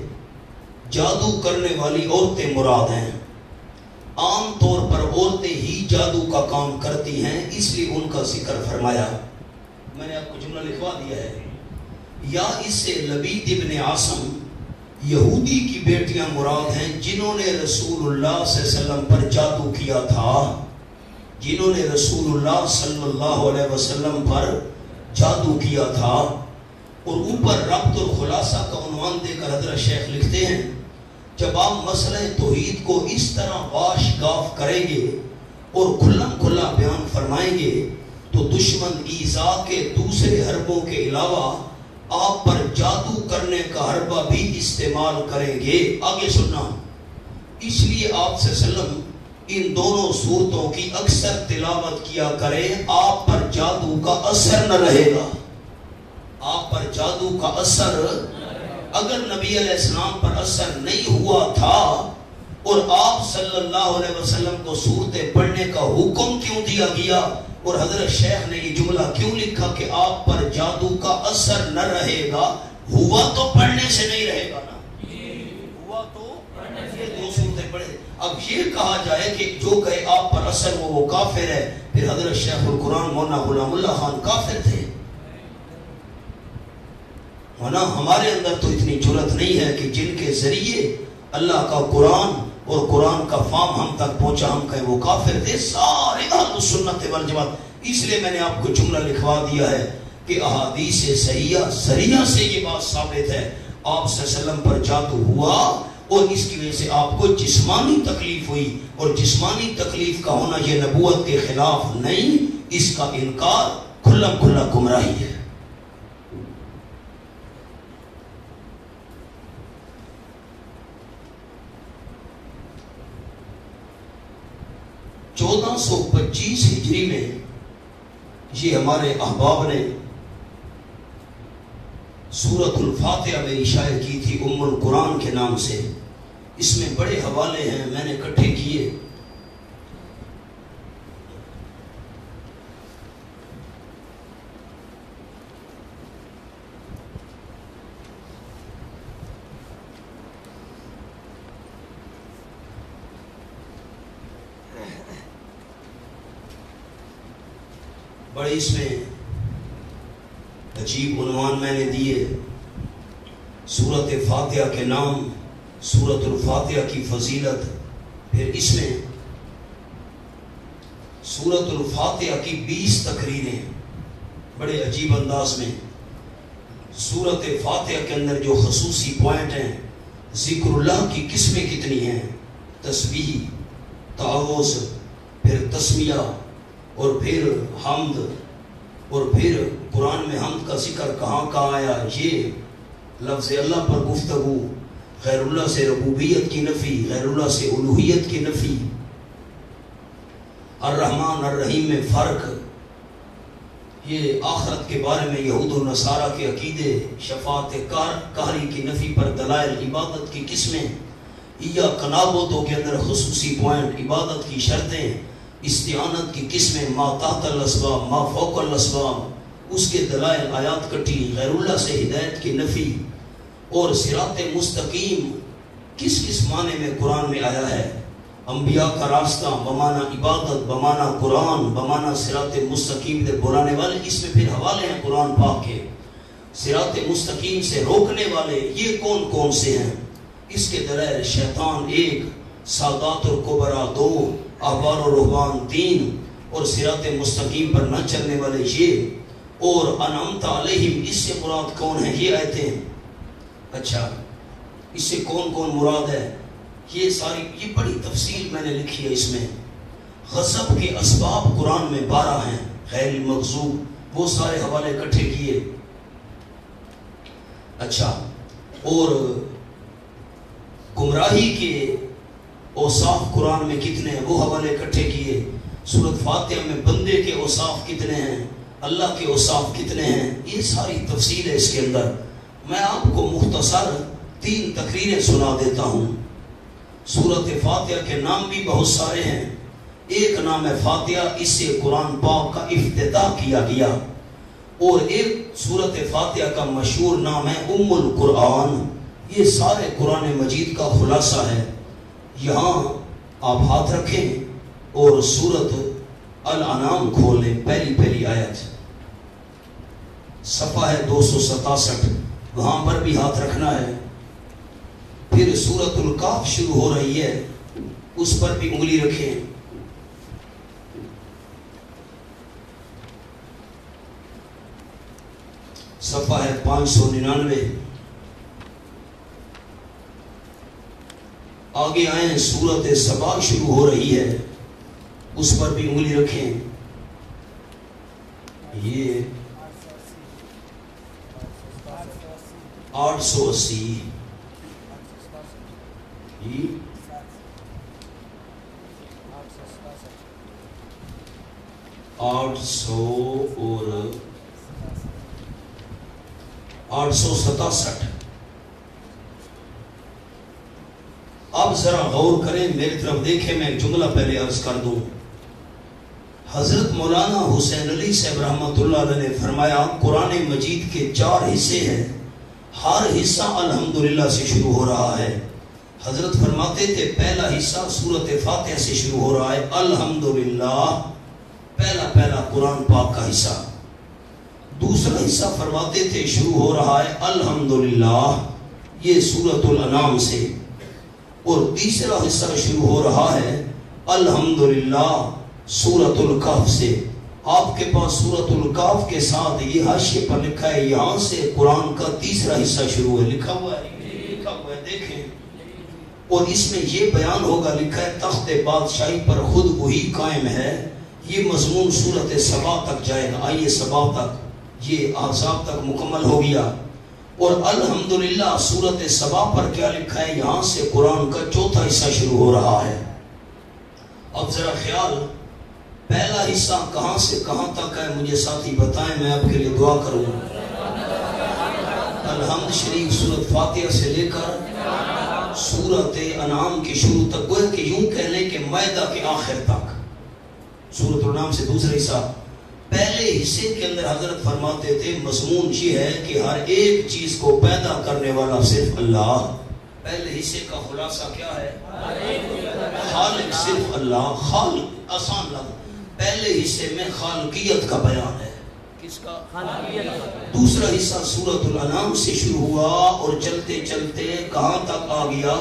جادو کرنے والی عورتیں مراد ہیں۔ عام طور پر عورتیں ہی جادو کا کام کرتی ہیں، اس لیے ان کا ذکر فرمایا۔ میں نے آپ کو جملہ لکھوا دیا ہے۔ یا اس سے لبید ابن عاصم یہودی کی بیٹیاں مراد ہیں جنہوں نے رسول اللہ صلی اللہ علیہ وسلم پر جادو کیا تھا، جنہوں نے رسول اللہ صلی اللہ علیہ وسلم پر جادو کیا تھا۔ اور اوپر ربط اور خلاصہ کا عنوان دے کر حضرت شیخ لکھتے ہیں جب آپ مسئلہ توحید کو اس طرح واش گاف کریں گے اور کھلم کھلا بیان فرمائیں گے تو دشمن ایذا کے دوسرے حربوں کے علاوہ آپ پر جادو کرنے کا حربہ بھی استعمال کریں گے۔ آگے سننا، اس لیے آپ صلی اللہ علیہ وسلم ان دونوں صورتوں کی اکثر تلاوت کیا کریں، آپ پر جادو کا اثر نہ رہے گا۔ آپ پر جادو کا اثر، اگر نبی علیہ السلام پر اثر نہیں ہوا تھا اور آپ صلی اللہ علیہ وسلم کو صورتیں پڑھنے کا حکم کیوں دیا گیا اور حضرت شیخ نے یہ جملہ کیوں لکھا کہ آپ پر جادو کا اثر نہ رہے گا؟ ہوا تو پڑھنے سے نہیں رہے گا نا، ہوا تو پڑھنے سے دو صورتیں پڑھے۔ اب یہ کہا جائے کہ جو کہے آپ پر اثر ہو وہ کافر ہے، پھر حضرت شیخ القرآن مولانا غلام اللہ خان کافر تھے؟ ورنہ ہمارے اندر تو اتنی جرت نہیں ہے کہ جن کے ذریعے اللہ کا قرآن اور قرآن کا فہم ہم تک پہنچا ہم کہیں وہ کافر تھے۔ سارے اہل سنت والجماعت، اس لیے میں نے آپ کو جملہ لکھوا دیا ہے کہ احادیث صحیحہ سریحہ سے یہ بات ثابت ہے آپ صلی اللہ علیہ وسلم پر جادو ہوا اور اس کی وجہ سے آپ کو جسمانی تکلیف ہوئی، اور جسمانی تکلیف کا ہونا یہ نبوت کے خلاف نہیں، اس کا انکار کھلم کھلا گمراہی ہے۔ 1425 ہجری میں یہ ہمارے احباب نے سورۃ الفاتحہ میں اشاعہ کی تھی ام القرآن کے نام سے۔ اس میں بڑے حوالے ہیں، میں نے اکٹھے کیے۔ بڑے اس میں عجیب عنوان میں نے دیے، سورۃ فاتحہ کے نام، سورۃ الفاتحہ کی فضیلت، پھر اس میں سورۃ الفاتحہ کی 20 تقریریں بڑے عجیب انداز میں۔ سورۃ فاتحہ کے اندر جو خصوصی پوائنٹ ہیں، ذکر اللہ کی قسمیں کتنی ہیں، تسبیح، تعوذ، پھر تسمیہ، اور پھر حمد، اور پھر قرآن میں حمد کا ذکر کہاں کہاں آیا، یہ لفظ اللہ پر گفتگو، غیر اللہ سے ربوبیت کی نفی، غیر اللہ سے الوہیت کی نفی، الرحمن الرحیم میں فرق، یہ آخرت کے بارے میں یہود و نصارہ کے عقیدے، شفاعت قہری کی نفی پر دلائل، عبادت کی قسمیں، ایاک نعبد کے اندر خصوصی پوائنٹ، عبادت کی شرطیں، استعانت کی قسمیں، ما تحت الاسباب، ما فوق الاسباب، اس کے دلائل، آیات کٹی، غیر اللہ سے ہدایت کی نفی، اور صراط مستقیم کس کس معنی میں قرآن میں آیا ہے، انبیاء کا راستہ بمانا عبادت، بمانا قرآن، بمانا صراط مستقیم سے بلانے والے، اس میں پھر حوالے ہیں قرآن پاک کے۔ صراط مستقیم سے روکنے والے یہ کون کون سے ہیں، اس کے دلائل، شیطان 1، سادات اور کبرا 2، احبار و رہبان 3، اور صراط مستقیم پر نہ چلنے والے یہ، اور انعمت علیہم، اس سے مراد کون ہے، یہ آیتیں۔ اچھا، اس سے کون کون مراد ہے، یہ ساری، یہ بڑی تفصیل میں نے لکھی ہے اس میں۔ غضب کے اسباب قرآن میں 12 ہیں، غیر المغضوب، وہ سارے حوالے اکٹھے کیے۔ اچھا، اور گمراہی کے اوصاف قرآن میں کتنے ہیں، وہ حوالے اکٹھے کیے۔ سورۃ فاتحہ میں بندے کے اوصاف کتنے ہیں، اللہ کے اوصاف کتنے ہیں، یہ ساری تفصیل ہے اس کے اندر۔ میں آپ کو مختصر 3 تقریریں سنا دیتا ہوں۔ سورۃ فاتحہ کے نام بھی بہت سارے ہیں، ایک نام ہے فاتحہ، اس سے قرآن پاک کا افتتاح کیا گیا، اور ایک سورۃ فاتحہ کا مشہور نام ہے ام القرآن، یہ سارے قرآن مجید کا خلاصہ ہے۔ یہاں آپ ہاتھ رکھیں اور سورۃ الانعام کھولیں، پہلی آیت، صفحہ ہے 267، وہاں پر بھی ہاتھ رکھنا ہے۔ پھر سورۃ الکاف شروع ہو رہی ہے، اس پر بھی انگلی رکھیں، صفحہ ہے 599۔ آگے آئیں، سورۃ سبا شروع ہو رہی ہے، اس پر بھی انگلی رکھیں، یہ 880، 800 اور 867۔ اب ذرا غور کریں، میری طرف دیکھیں، میں ایک جملہ پہلے عرض کر دوں۔ حضرت مولانا حسین علی صاحب رحمۃ اللہ علیہ نے فرمایا قرآن مجید کے 4 حصے ہیں، ہر حصہ الحمدللہ سے شروع ہو رہا ہے۔ حضرت فرماتے تھے پہلا حصہ سورۃ فاتحہ سے شروع ہو رہا ہے، الحمدللہ، پہلا قرآن پاک کا حصہ۔ دوسرا حصہ فرماتے تھے شروع ہو رہا ہے الحمدللہ، یہ سورۃ الانعام سے، اور تیسرا حصہ شروع ہو رہا ہے الحمدللہ سورۃ الکہف سے۔ آپ کے پاس سورۃ الکہف کے ساتھ یہ حاشیے پر لکھا ہے یہاں سے قرآن کا تیسرا حصہ شروع ہے، لکھا ہوا ہے دیکھیں، اور اس میں یہ بیان ہوگا، لکھا ہے تخت بادشاہی پر خود وہی قائم ہے، یہ مضمون سورۃ سبا تک جائے گا. آئیے سبا تک، یہ احزاب تک مکمل ہو گیا. اور الحمدللہ سورۃ سبا پر کیا لکھا ہے؟ یہاں سے قرآن کا چوتھا حصہ شروع ہو رہا ہے. اب ذرا خیال، پہلا حصہ کہاں سے کہاں تک ہے مجھے ساتھی بتائیں، میں آپ کے لیے دعا کروں. الحمد شریف سورۃ فاتحہ سے لے کر سورۃ انعام کے شروع تک، گویا کہ یوں کہہ لیں کہ مائدہ کے آخر تک. سورۃ الانعام سے دوسرا حصہ. پہلے حصے کے اندر حضرت فرماتے تھے مضمون یہ ہے کہ ہر ایک چیز کو پیدا کرنے والا صرف اللہ. پہلے حصے کا خلاصہ کیا ہے؟ خالق صرف اللہ. خالق آسان لفظ. پہلے حصے میں خالقیت کا بیان ہے. کس کا؟ دوسرا حصہ سورۃ الانعام سے شروع ہوا اور چلتے چلتے کہاں تک آ گیا؟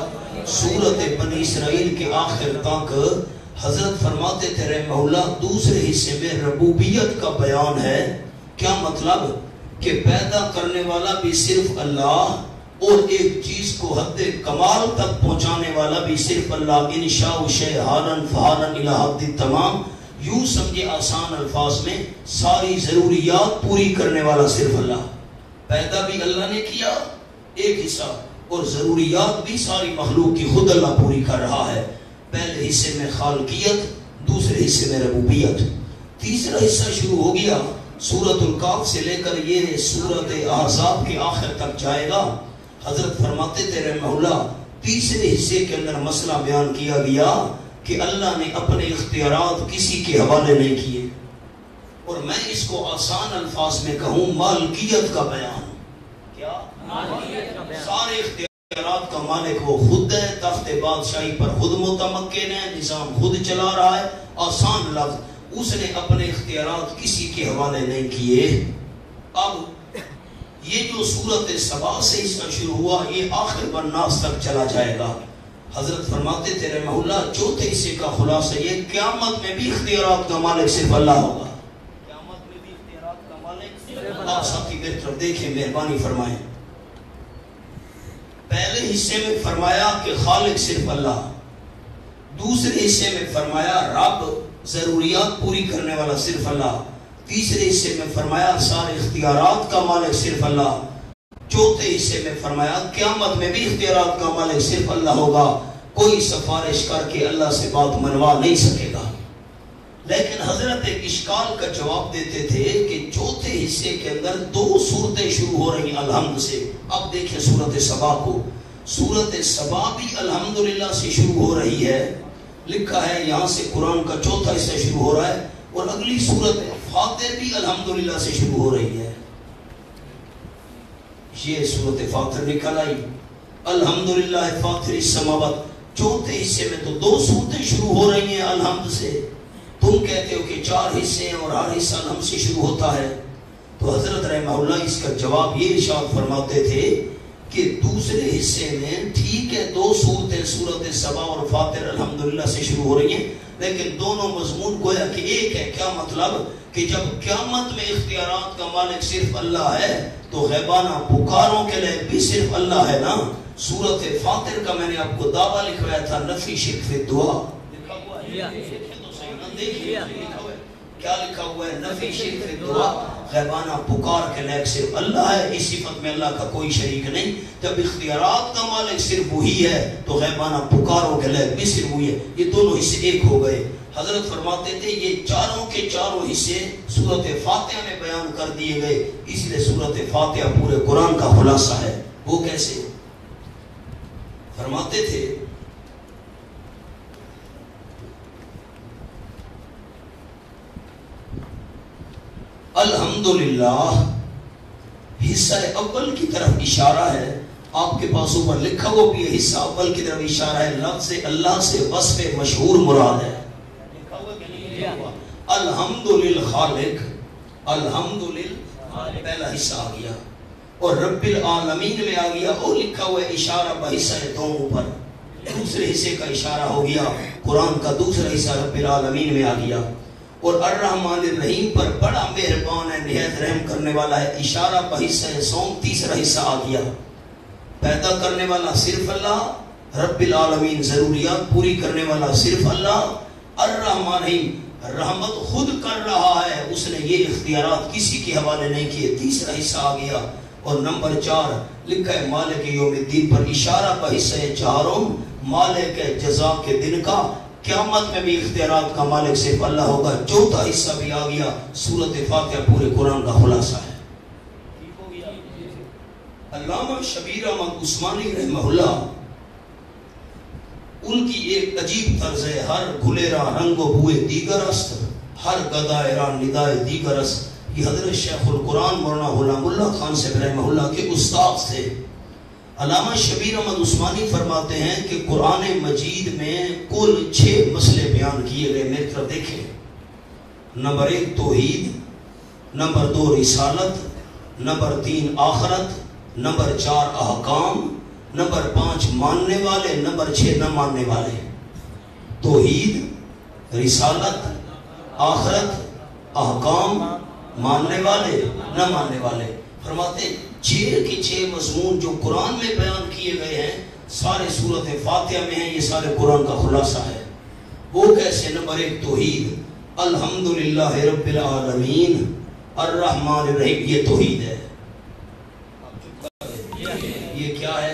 سورۃ بنی اسرائیل کے آخر تک. حضرت فرماتے تھے رحمہ اللہ دوسرے حصے میں ربوبیت کا بیان ہے. کیا مطلب؟ کہ پیدا کرنے والا بھی صرف اللہ اور ایک چیز کو حد کمال تک پہنچانے والا بھی صرف اللہ. انشاء شیء حالن فحالن الی حد تمام. یوں سمجھے آسان الفاظ میں ساری ضروریات پوری کرنے والا صرف اللہ. پیدا بھی اللہ نے کیا ایک حصہ، اور ضروریات بھی ساری مخلوق کی خود اللہ پوری کر رہا ہے. پہلے حصے میں خالقیت، دوسرے حصے میں ربوبیت. تیسرا حصہ شروع ہو گیا سورۃ الکاف سے لے کر یہ سورۃ احزاب کے آخر تک جائے گا. حضرت فرماتے تھے رحمہ اللہ تیسرے حصے کے اندر مسئلہ بیان کیا گیا کہ اللہ نے اپنے اختیارات کسی کے حوالے نہیں کیے، اور میں اس کو آسان الفاظ میں کہوں مالکیت کا بیان. کیا؟ سارے اختیارات کا مالک وہ خود ہے، تخت بادشاہی پر خود متمکن ہے، نظام خود چلا رہا ہے. آسان لفظ، اس نے اپنے اختیارات کسی کے حوالے نہیں کیے. اب یہ جو سورۃ سبا سے اس کا شروع ہوا یہ آخر بالناس تک چلا جائے گا. حضرت فرماتے تھے رحمہ اللہ چوتھے حصے کا خلاصہ یہ قیامت میں بھی اختیارات کا مالک صرف اللہ ہوگا. قیامت میں بھی اختیارات کا مالک صرف اللہ. آپ ساتھی بہتر دیکھیں، مہربانی فرمائیں. پہلے حصے میں فرمایا کہ خالق صرف اللہ، دوسرے حصے میں فرمایا رب ضروریات پوری کرنے والا صرف اللہ، تیسرے حصے میں فرمایا سارے اختیارات کا مالک صرف اللہ، چوتھے حصے میں فرمایا قیامت میں بھی اختیارات کا مالک صرف اللہ ہوگا. کوئی سفارش کر کے اللہ سے بات منوا نہیں سکے گا. لیکن حضرت ایک اشکال کا جواب دیتے تھے کہ چوتھے حصے کے اندر دو صورتیں شروع ہو رہی ہیں الحمد سے. اب دیکھیں سورۃ سبا کو. سورۃ سبا بھی الحمدللہ سے شروع ہو رہی ہے. لکھا ہے یہاں سے قرآن کا چوتھا حصہ شروع ہو رہا ہے، اور اگلی سورۃ فاتر بھی الحمدللہ سے شروع ہو رہی ہے. یہ سورۃ فاتر نکل آئی الحمدللہ فاطر السماوات. چوتھے حصے میں تو دو صورتیں شروع ہو رہی ہیں الحمد سے. تم کہتے ہو کہ چار حصے ہیں اور ہر حصہ الحمد سے شروع ہوتا ہے. تو حضرت رحمہ اللہ اس کا جواب یہ ارشاد فرماتے تھے کہ دوسرے حصے میں ٹھیک ہے دو صورتیں سورۃ سبا اور فاتر الحمدللہ سے شروع ہو رہی ہیں، لیکن دونوں مضمون گویا کہ ایک ہے. کیا مطلب؟ کہ جب قیامت میں اختیارات کا مالک صرف اللہ ہے تو غیبانہ پکاروں کے لیے بھی صرف اللہ ہے نا. سورۃ فاتر کا میں نے آپ کو دعویٰ لکھوایا تھا نفی شرک فی الدعا. کیا لکھا ہوا ہے؟ نفی شرک فی الدعا. غیبانہ پکار کے لائق صرف اللہ ہے، اس صفت میں اللہ کا کوئی شریک نہیں. جب اختیارات کا مالک صرف وہی ہے تو غیبانہ پکاروں کے لائق بھی صرف وہی ہے. یہ دونوں حصے ایک ہو گئے. حضرت فرماتے تھے یہ چاروں کے چاروں حصے سورۃ فاتحہ میں بیان کر دیے گئے، اس لیے سورۃ فاتحہ پورے قرآن کا خلاصہ ہے. وہ کیسے؟ فرماتے تھے الحمدللہ حصہ اول کی طرف اشارہ ہے. آپ کے پاس اوپر لکھا وہ بھی ہے حصہ اول کی طرف اشارہ ہے. لفظ اللہ سے وصف مشہور مراد ہے. الحمدللہ الحمدللہ پہلا حصہ آ گیا اور رب العالمین میں آ گیا، اور لکھا ہوا ہے اشارہ بحصہ دونوں پر. دوسرے حصے کا اشارہ ہو گیا، قرآن کا دوسرا حصہ رب العالمین میں آ گیا. اور الرحمن الرحیم پر بڑا مہربان ہے، نہایت رحم کرنے والا ہے، اشارہ بحصہ سوم تیسرا حصہ آ گیا. پیدا کرنے والا صرف اللہ، رب العالمین ضروریات پوری کرنے والا صرف اللہ، الرحمن الرحیم رحمت خود کر رہا ہے، اس نے یہ اختیارات کسی کے حوالے نہیں کیے۔ تیسرا حصہ آ گیا، اور نمبر 4 لکھا ہے مالک یوم الدین پر اشارہ کا حصہ ہے چہارم، مالک جزا کے دن کا، قیامت میں بھی اختیارات کا مالک صرف اللہ ہوگا۔ چوتھا حصہ بھی آ گیا، سورۃ فاتحہ پورے قرآن کا خلاصہ ہے۔ علامہ شبیر احمد عثمانی رحمہ اللہ، ان کی ایک عجیب طرز ہے، ہر گلیرا رنگ و بوئے دیگر است، ہر گدائے را ندائے دیگر است۔ یہ حضرت شیخ القرآن مولانا غلام اللہ خان صاحب رحمہ اللہ کے استاد تھے۔ علامہ شبیر احمد عثمانی فرماتے ہیں کہ قرآن مجید میں کل 6 مسئلے بیان کیے گئے، میری طرف دیکھیں۔ نمبر 1 توحید، نمبر 2 رسالت، نمبر 3 آخرت، نمبر 4 احکام، نمبر 5 ماننے والے، نمبر 6 نہ ماننے والے۔ توحید، رسالت، آخرت، احکام، ماننے والے، نہ ماننے والے۔ فرماتے ہیں 6 کے 6 مضمون جو قرآن میں بیان کیے گئے ہیں سارے سورۃ فاتحہ میں ہیں، یہ سارے قرآن کا خلاصہ ہے۔ وہ کیسے؟ نمبر 1 توحید، الحمدللہ رب العالمین الرحمن الرحیم، یہ توحید ہے۔ یہ کیا ہے؟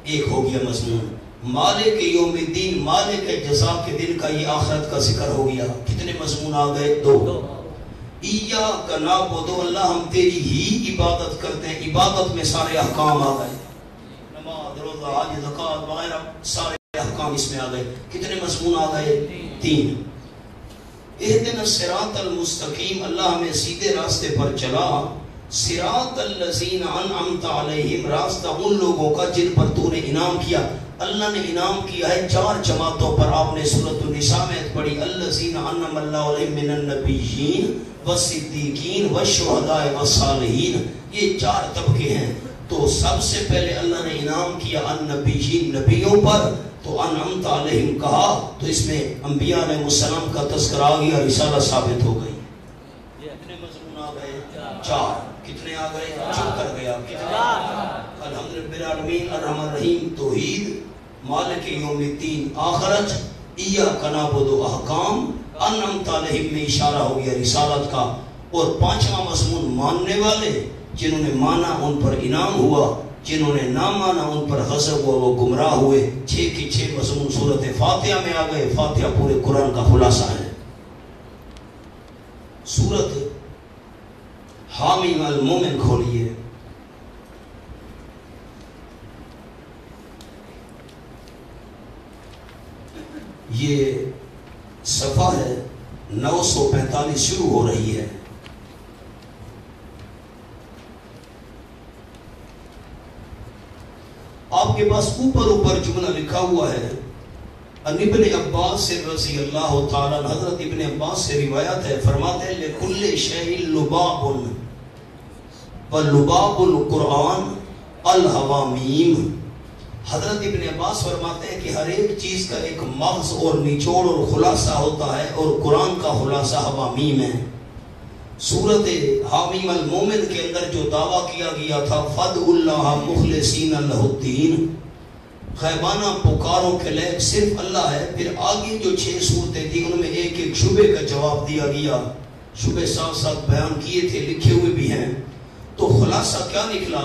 ایک ہو گیا مضمون۔ مالک یوم الدین، مالک جزا کے دن کا، یہ آخرت کا ذکر ہو گیا۔ کتنے مضمون آ گئے؟ 2۔ ایاک نعبد، اللہ ہم تیری ہی عبادت کرتے ہیں، عبادت میں سارے احکام آ گئے، نماز، روزہ، حج، زکوٰۃ وغیرہ سارے احکام اس میں آ گئے۔ کتنے مضمون آ گئے؟ 3۔ اہدنا الصراط المستقیم، اللہ ہمیں سیدھے راستے پر چلا، صراط الذین انعمت علیہم، راستہ ان لوگوں کا جن پر تو نے انعام کیا۔ اللہ نے انعام کیا ہے 4 جماعتوں پر، آپ نے سورۃ النساء میں پڑھی، الذین انعم اللہ علیہم من النبیین والصدیقین والشہداء والصالحین، یہ 4 طبقے ہیں۔ تو سب سے پہلے اللہ نے انعام کیا النبیین، نبیوں پر، تو انعمت علیہم کہا تو اس میں انبیاء علیہ السلام کا تذکرہ آ گیا، رسالہ ثابت ہو گئی۔ یہ کتنے مضمون آ گئے؟ 4۔ کتنے آ گئے؟ چپ کر گیا۔ الحمد للہ العالمین الرحمن الرحیم، توحید، مالک یوم الدین، آخرت، ایاک نعبد، احکام، انعمت علیہم میں اشارہ ہو گیا رسالت کا، اور 5واں مضمون ماننے والے، جنہوں نے مانا ان پر انعام ہوا، جنہوں نے نہ مانا ان پر غضب ہوا، وہ گمراہ ہوئے۔ 6 کے 6 مضمون سورۃ فاتحہ میں آ گئے۔ فاتحہ پورے قرآن کا خلاصہ ہے۔ سورۃ حامیم المومن کھولیے۔ یہ صفحہ ہے 945 شروع ہو رہی ہے۔ آپ کے پاس اوپر جملہ لکھا ہوا ہے، ان ابن عباس سے رضی اللہ تعالیٰ، حضرت ابن عباس سے روایت ہے، فرماتے ہیں لِكُلِّ شَيْءٍ لُبَابٌ وَلُبَابُ الْقُرْآنِ الْحَوَامِيمُ۔ حضرت ابن عباس فرماتے ہیں کہ ہر ایک چیز کا ایک مغز اور نچوڑ اور خلاصہ ہوتا ہے، اور قرآن کا خلاصہ حوامیم ہے۔ سورۃ حامیم المومن کے اندر جو دعویٰ کیا گیا تھا فَادْعُوا اللَّهَ مُخْلِصِينَ لَهُ الدِّينَ، غیبانہ پکاروں کے لائق صرف اللہ ہے۔ پھر آگے جو 6 صورتیں تھیں ان میں ایک ایک شبے کا جواب دیا گیا، شبے ساتھ ساتھ بیان کیے تھے، لکھے ہوئے بھی ہیں۔ تو خلاصہ کیا نکلا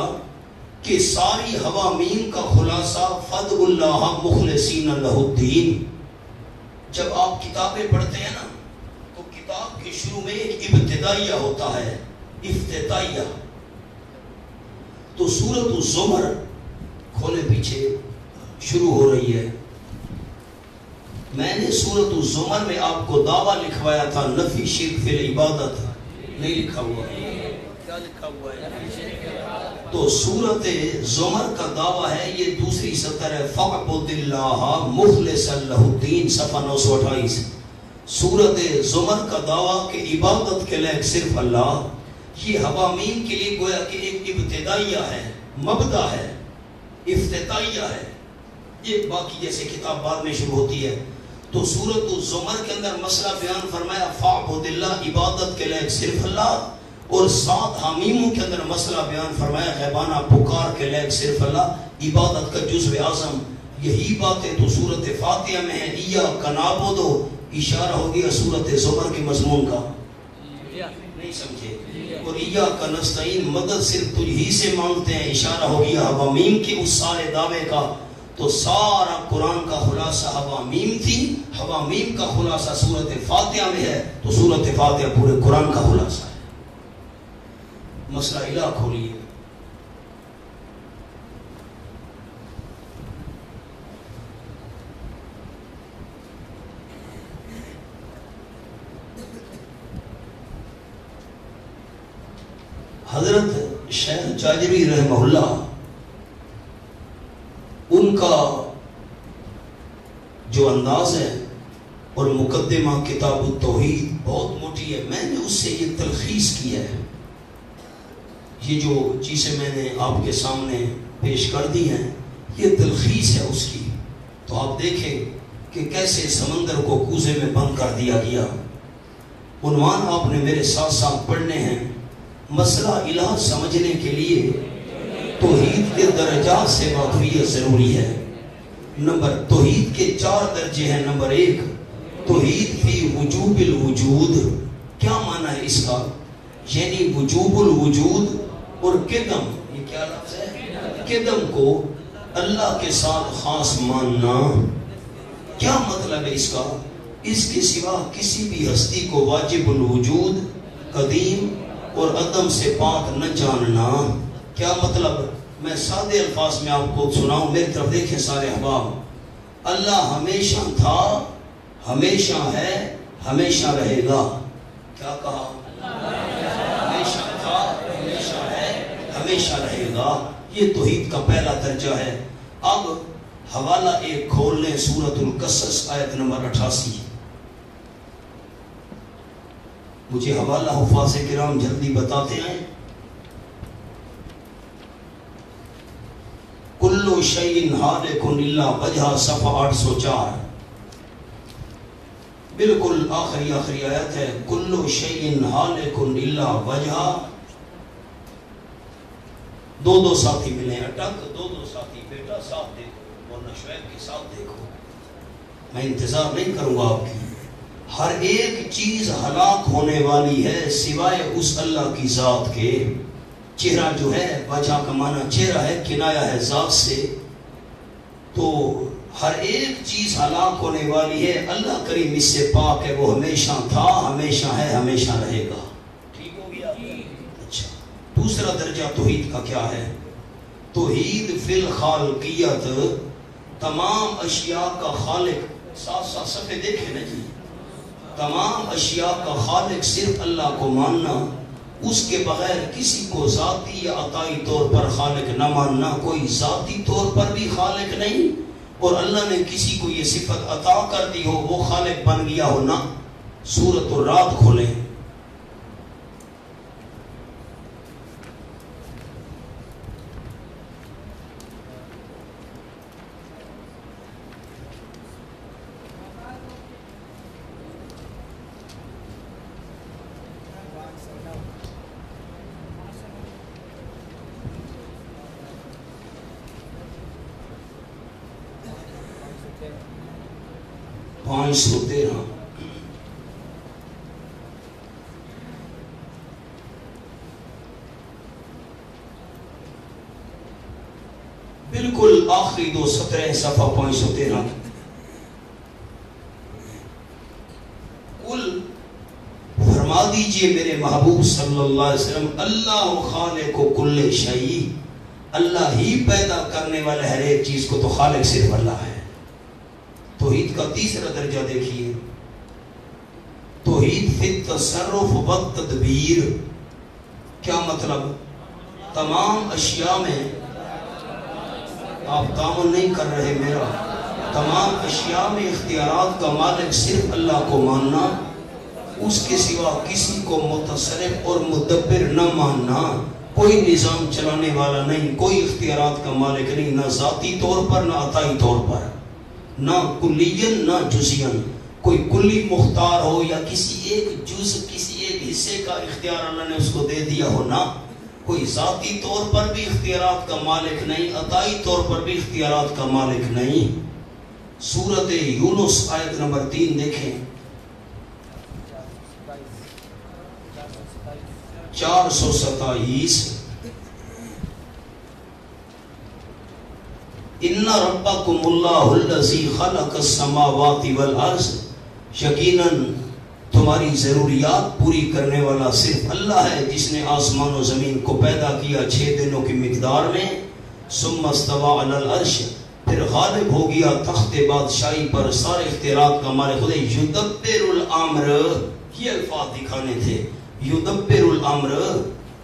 کہ ساری حوامیم کا خلاصہ فَادْعُوا اللَّهَ مُخْلِصِينَ لَهُ الدِّينَ۔ جب آپ کتابیں پڑھتے ہیں نا تو کتاب کے شروع میں ایک ابتدائیہ ہوتا ہے، افتتاحیہ۔ تو سورۃ الزمر کھولے پیچھے شروع ہو رہی ہے۔ میں نے سورۃ الزمر میں آپ کو دعویٰ لکھوایا تھا نفی شرک فی العبادت، نہیں لکھا ہوا ہے، کیا لکھا ہوا ہے؟ تو سورۃ زمر کا دعویٰ ہے، یہ دوسری سطر ہے، فَاعْبُدِ اللَّهَ مُخْلِصًا لَهُ الدِّينَ، صفحہ 928۔ سورۃ زمر کا دعویٰ کہ عبادت کے لائق صرف اللہ، یہ حوامیم کے لیے گویا کہ ایک ابتدائیہ ہے، مبدأ ہے، افتتاحیہ ہے۔ یہ باقی جیسے کتاب بعد میں شروع ہوتی ہے۔ تو سورۃ الزمر کے اندر مسئلہ بیان فرمایا فَاعْبُدِ اللَّهَ، عبادت کے لائق صرف اللہ، اور 7 حامیموں کے اندر مسئلہ بیان فرمایا غیبانہ پکار کے لائق صرف اللہ، عبادت کا جزو اعظم۔ یہی باتیں تو سورۃ فاتحہ میں ہیں، ایاک نعبد، اشارہ ہو گیا سورۃ زمر کے مضمون کا، نہیں سمجھے؟ اور ایاک نستعین مدد صرف تجھ ہی سے مانگتے ہیں، اشارہ ہو گیا حوامیم کے اس سارے دعوے کا۔ تو سارا قرآن کا خلاصہ حوامیم تھی، حوامیم کا خلاصہ سورۃ فاتحہ میں ہے، تو سورۃ فاتحہ پورے قرآن کا خلاصہ ہے۔ مسئلہ الہ کھولیے۔ حضرت شیخ جاجری رحمہ اللہ، ان کا جو انداز ہے اور مقدمہ کتاب التوحید بہت موٹی ہے، میں نے اس سے یہ تلخیص کیا ہے۔ یہ جو چیزیں میں نے آپ کے سامنے پیش کر دی ہیں یہ تلخیص ہے اس کی، تو آپ دیکھیں کہ کیسے سمندر کو کوزے میں بند کر دیا گیا۔ عنوان آپ نے میرے ساتھ ساتھ پڑھنے ہیں۔ مسئلہ الہ سمجھنے کے لیے توحید کے درجات سے واقفیت ضروری ہے۔ نمبر توحید کے 4 درجے ہیں۔ نمبر 1 توحید فی وجوب الوجود۔ کیا معنی ہے اس کا؟ یعنی وجوب الوجود اور قدم، یہ کیا لفظ ہے؟ قدم کو اللہ کے ساتھ خاص ماننا۔ کیا مطلب ہے اس کا؟ اس کے سوا کسی بھی ہستی کو واجب الوجود، قدیم اور عدم سے پاک نہ جاننا۔ کیا مطلب؟ میں سادے الفاظ میں آپ کو سناؤں، میری طرف دیکھیں سارے احباب۔ اللہ ہمیشہ تھا، ہمیشہ ہے، ہمیشہ رہے گا۔ کیا کہا؟ ہمیشہ تھا، ہمیشہ ہے، ہمیشہ رہے گا۔ یہ توحید کا پہلا درجہ ہے۔ اب حوالہ ایک کھول لیں، سورۃ القصص آیت نمبر 88۔ مجھے حوالہ حفاظ کرام جلدی بتاتے ہیں۔ کل شیء ہالک الا وجہہ، صفحہ 804، بالکل آخری آیت ہے۔ کل شیء ہالک الا وجہہ۔ دو ساتھی ملے اٹک، دو ساتھی، بیٹا ساتھ دیکھو، ورنہ شعیب کے ساتھ دیکھو، میں انتظار نہیں کروں گا آپ کی۔ ہر ایک چیز ہلاک ہونے والی ہے سوائے اس اللہ کی ذات کے۔ چہرہ جو ہے، وجہ کا معنی چہرہ ہے، کنایہ ہے ذات سے، تو ہر ایک چیز ہلاک ہونے والی ہے، اللہ کریم اس سے پاک ہے، وہ ہمیشہ تھا، ہمیشہ ہے، ہمیشہ رہے گا۔ ٹھیک ہو گیا؟ اچھا، دوسرا درجہ توحید کا کیا ہے؟ توحید فی الخالقیت، تمام اشیاء کا خالق۔ ساتھ ساتھ صفحے دیکھیں نا جی۔ تمام اشیاء کا خالق صرف اللہ کو ماننا، اس کے بغیر کسی کو ذاتی یا عطائی طور پر خالق نہ ماننا۔ کوئی ذاتی طور پر بھی خالق نہیں، اور اللہ نے کسی کو یہ صفت عطا کر دی ہو وہ خالق بن گیا ہو نہ۔ سورۃ الرعد کھولیں۔ پانچ سو 13۔ بالکل آخری 2 سطریں، صفحہ 513۔ قل، فرما دیجئے میرے محبوب صلی اللہ علیہ وسلم، اللہ خالق کل شیء، اللہ ہی پیدا کرنے والا ہر ایک چیز کو، تو خالق صرف اللہ ہے۔ توحید کا تیسرا درجہ دیکھیے، توحید فی التصرف والتدبیر۔ کیا مطلب؟ تمام اشیاء میں، آپ تعاون نہیں کر رہے میرا، تمام اشیاء میں اختیارات کا مالک صرف اللہ کو ماننا، اس کے سوا کسی کو متصرف اور مدبر نہ ماننا۔ کوئی نظام چلانے والا نہیں، کوئی اختیارات کا مالک نہیں، نہ ذاتی طور پر نہ عطائی طور پر، نہ کلیاً نہ جزیاً۔ کوئی کلی مختار ہو یا کسی ایک جز، کسی ایک حصے کا اختیار اللہ نے اس کو دے دیا ہو، نہ۔ کوئی ذاتی طور پر بھی اختیارات کا مالک نہیں، عطائی طور پر بھی اختیارات کا مالک نہیں۔ سورۃ یونس آیت نمبر 3 دیکھیں۔ 427 ان ربکم اللہ الذی خلق السماوات والارض، یقیناً تمہاری ضروریات پوری کرنے والا صرف اللہ ہے جس نے آسمان و زمین کو پیدا کیا 6 دنوں کی مقدار میں. ثم استوى علی العرش، پھر غالب ہو گیا تخت بادشاہی پر. سارے اختیارات کا مالک خود ہے. یدبر الامر، یہ الفاظ دکھانے تھے. یدبر الامر،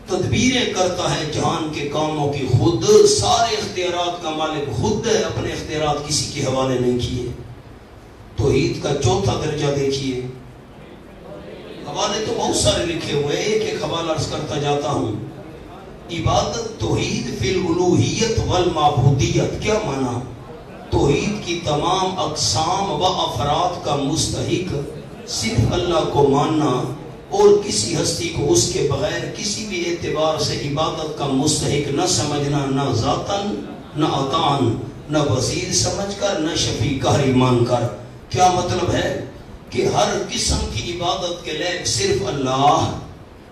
تدبیریں کرتا ہے جہان کے کاموں کی خود. سارے اختیارات کا مالک خود ہے، اپنے اختیارات کسی کے حوالے نہیں کیے. توحید کا چوتھا درجہ دیکھیے. حوالے تو بہت سارے لکھے ہوئے، ایک ایک حوالہ عرض کرتا جاتا ہوں. عبادت توحید فی الالوہیت والمعبودیت، کیا معنی؟ توحید کی تمام اقسام و افراد کا مستحق صرف اللہ کو ماننا اور کسی ہستی کو اس کے بغیر کسی بھی اعتبار سے عبادت کا مستحق نہ سمجھنا، نہ ذاتاً نہ عطاً، نہ وزیر سمجھ کر نہ شفیع قہری مان کر. کیا مطلب ہے؟ کہ ہر قسم کی عبادت کے لائق صرف اللہ،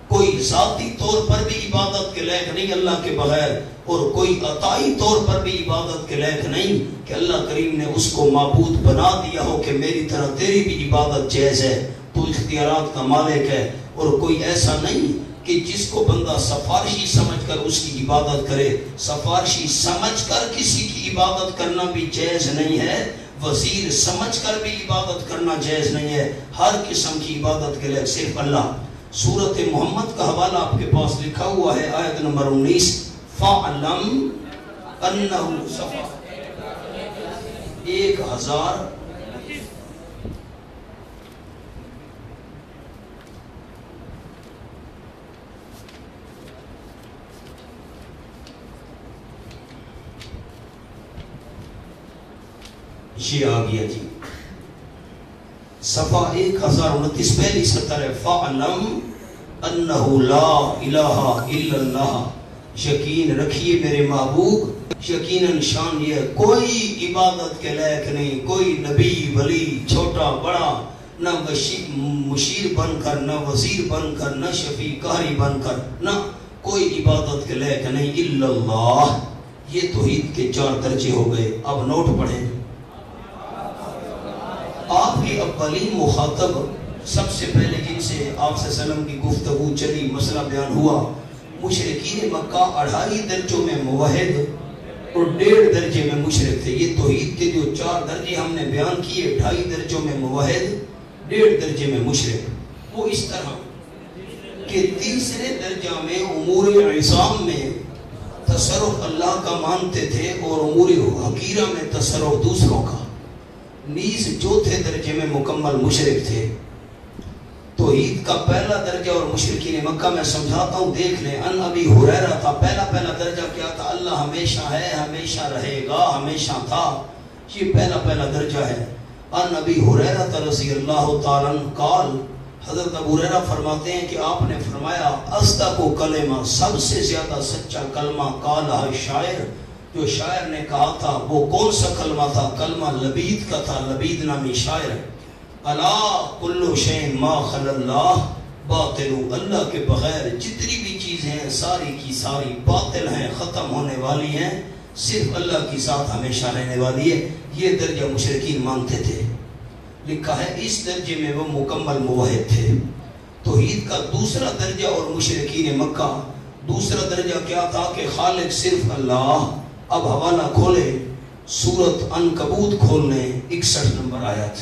کوئی ذاتی طور پر بھی عبادت کے لائق نہیں اللہ کے بغیر، اور کوئی عطائی طور پر بھی عبادت کے لائق نہیں کہ اللہ کریم نے اس کو معبود بنا دیا ہو کہ میری طرح تیری بھی عبادت جائز ہے، تو اختیارات کا مالک ہے. اور کوئی ایسا نہیں کہ جس کو بندہ سفارشی سمجھ کر اس کی عبادت کرے. سفارشی سمجھ کر کسی کی عبادت کرنا بھی جائز نہیں ہے، وزیر سمجھ کر بھی عبادت کرنا جائز نہیں ہے. ہر قسم کی عبادت کے لئے صرف اللہ. سورۃ محمد کا حوالہ آپ کے پاس لکھا ہوا ہے، آیت نمبر 19. فَعْلَمْ أَنَّهُ صَفَا 1000 یہ آ گیا جی. صفحہ 1029 پہلی سطر ہے. فَعْلَمْ أَنَّهُ لَا إِلَهَ إِلَّا اللَّهِ، یقین رکھیے میرے محبوب، یقیناً شان یہ کوئی عبادت کے لائق نہیں، کوئی نبی ولی چھوٹا بڑا، نہ مشیر بن کر، نہ وزیر بن کر، نہ شفیع قہری بن کر، نہ کوئی عبادت کے لائق نہیں الا اللہ. یہ توحید کے 4 درجے ہو گئے. اب نوٹ پڑھیں. آپ کے اولین مخاطب سب سے پہلے جن سے آپ صلی اللہ علیہ وسلم کی گفتگو چلی، مسئلہ بیان ہوا، مشرکین مکہ 2.5 درجوں میں موحد اور 1.5 درجے میں مشرک تھے. یہ توحید کے جو 4 درجے ہم نے بیان کیے، 2.5 درجوں میں موحد، 1.5 درجے میں مشرک. وہ اس طرح کہ تیسرے درجہ میں امور عظام میں تصرف اللہ کا مانتے تھے اور امور حقیرہ میں تصرف دوسروں کا. نیز چوتھے درجے میں مکمل مشرک تھے. توحید کا پہلا درجہ اور مشرکین مکہ میں سمجھاتا ہوں، دیکھ لیں. ان ابی ہریرہ تھا پہلا درجہ. کیا تھا؟ اللہ ہمیشہ ہے، ہمیشہ رہے گا، ہمیشہ تھا. یہ پہلا درجہ ہے. ان ابی ہریرہ رضی اللہ تعالیٰ عنہ قال، حضرت ابو ہریرہ فرماتے ہیں کہ آپ نے فرمایا اصدق کلمہ، سب سے زیادہ سچا کلمہ قالہ شاعر، جو شاعر نے کہا تھا. وہ کون سا کلمہ تھا؟ کلمہ لبید کا تھا. لبید نامی شاعر. الا کل شیء ما خلا اللہ باطل، اللہ کے بغیر جتنی بھی چیزیں ہیں ساری کی ساری باطل ہیں، ختم ہونے والی ہیں، صرف اللہ کی ذات ہمیشہ رہنے والی ہے. یہ درجہ مشرکین مانتے تھے. لکھا ہے اس درجے میں وہ مکمل موحد تھے. توحید کا دوسرا درجہ اور مشرکین مکہ دوسرا درجہ کیا تھا؟ کہ خالق صرف اللہ. اب حوالہ کھولے، سورۃ عنکبوت کھولنے، 61 نمبر آیت.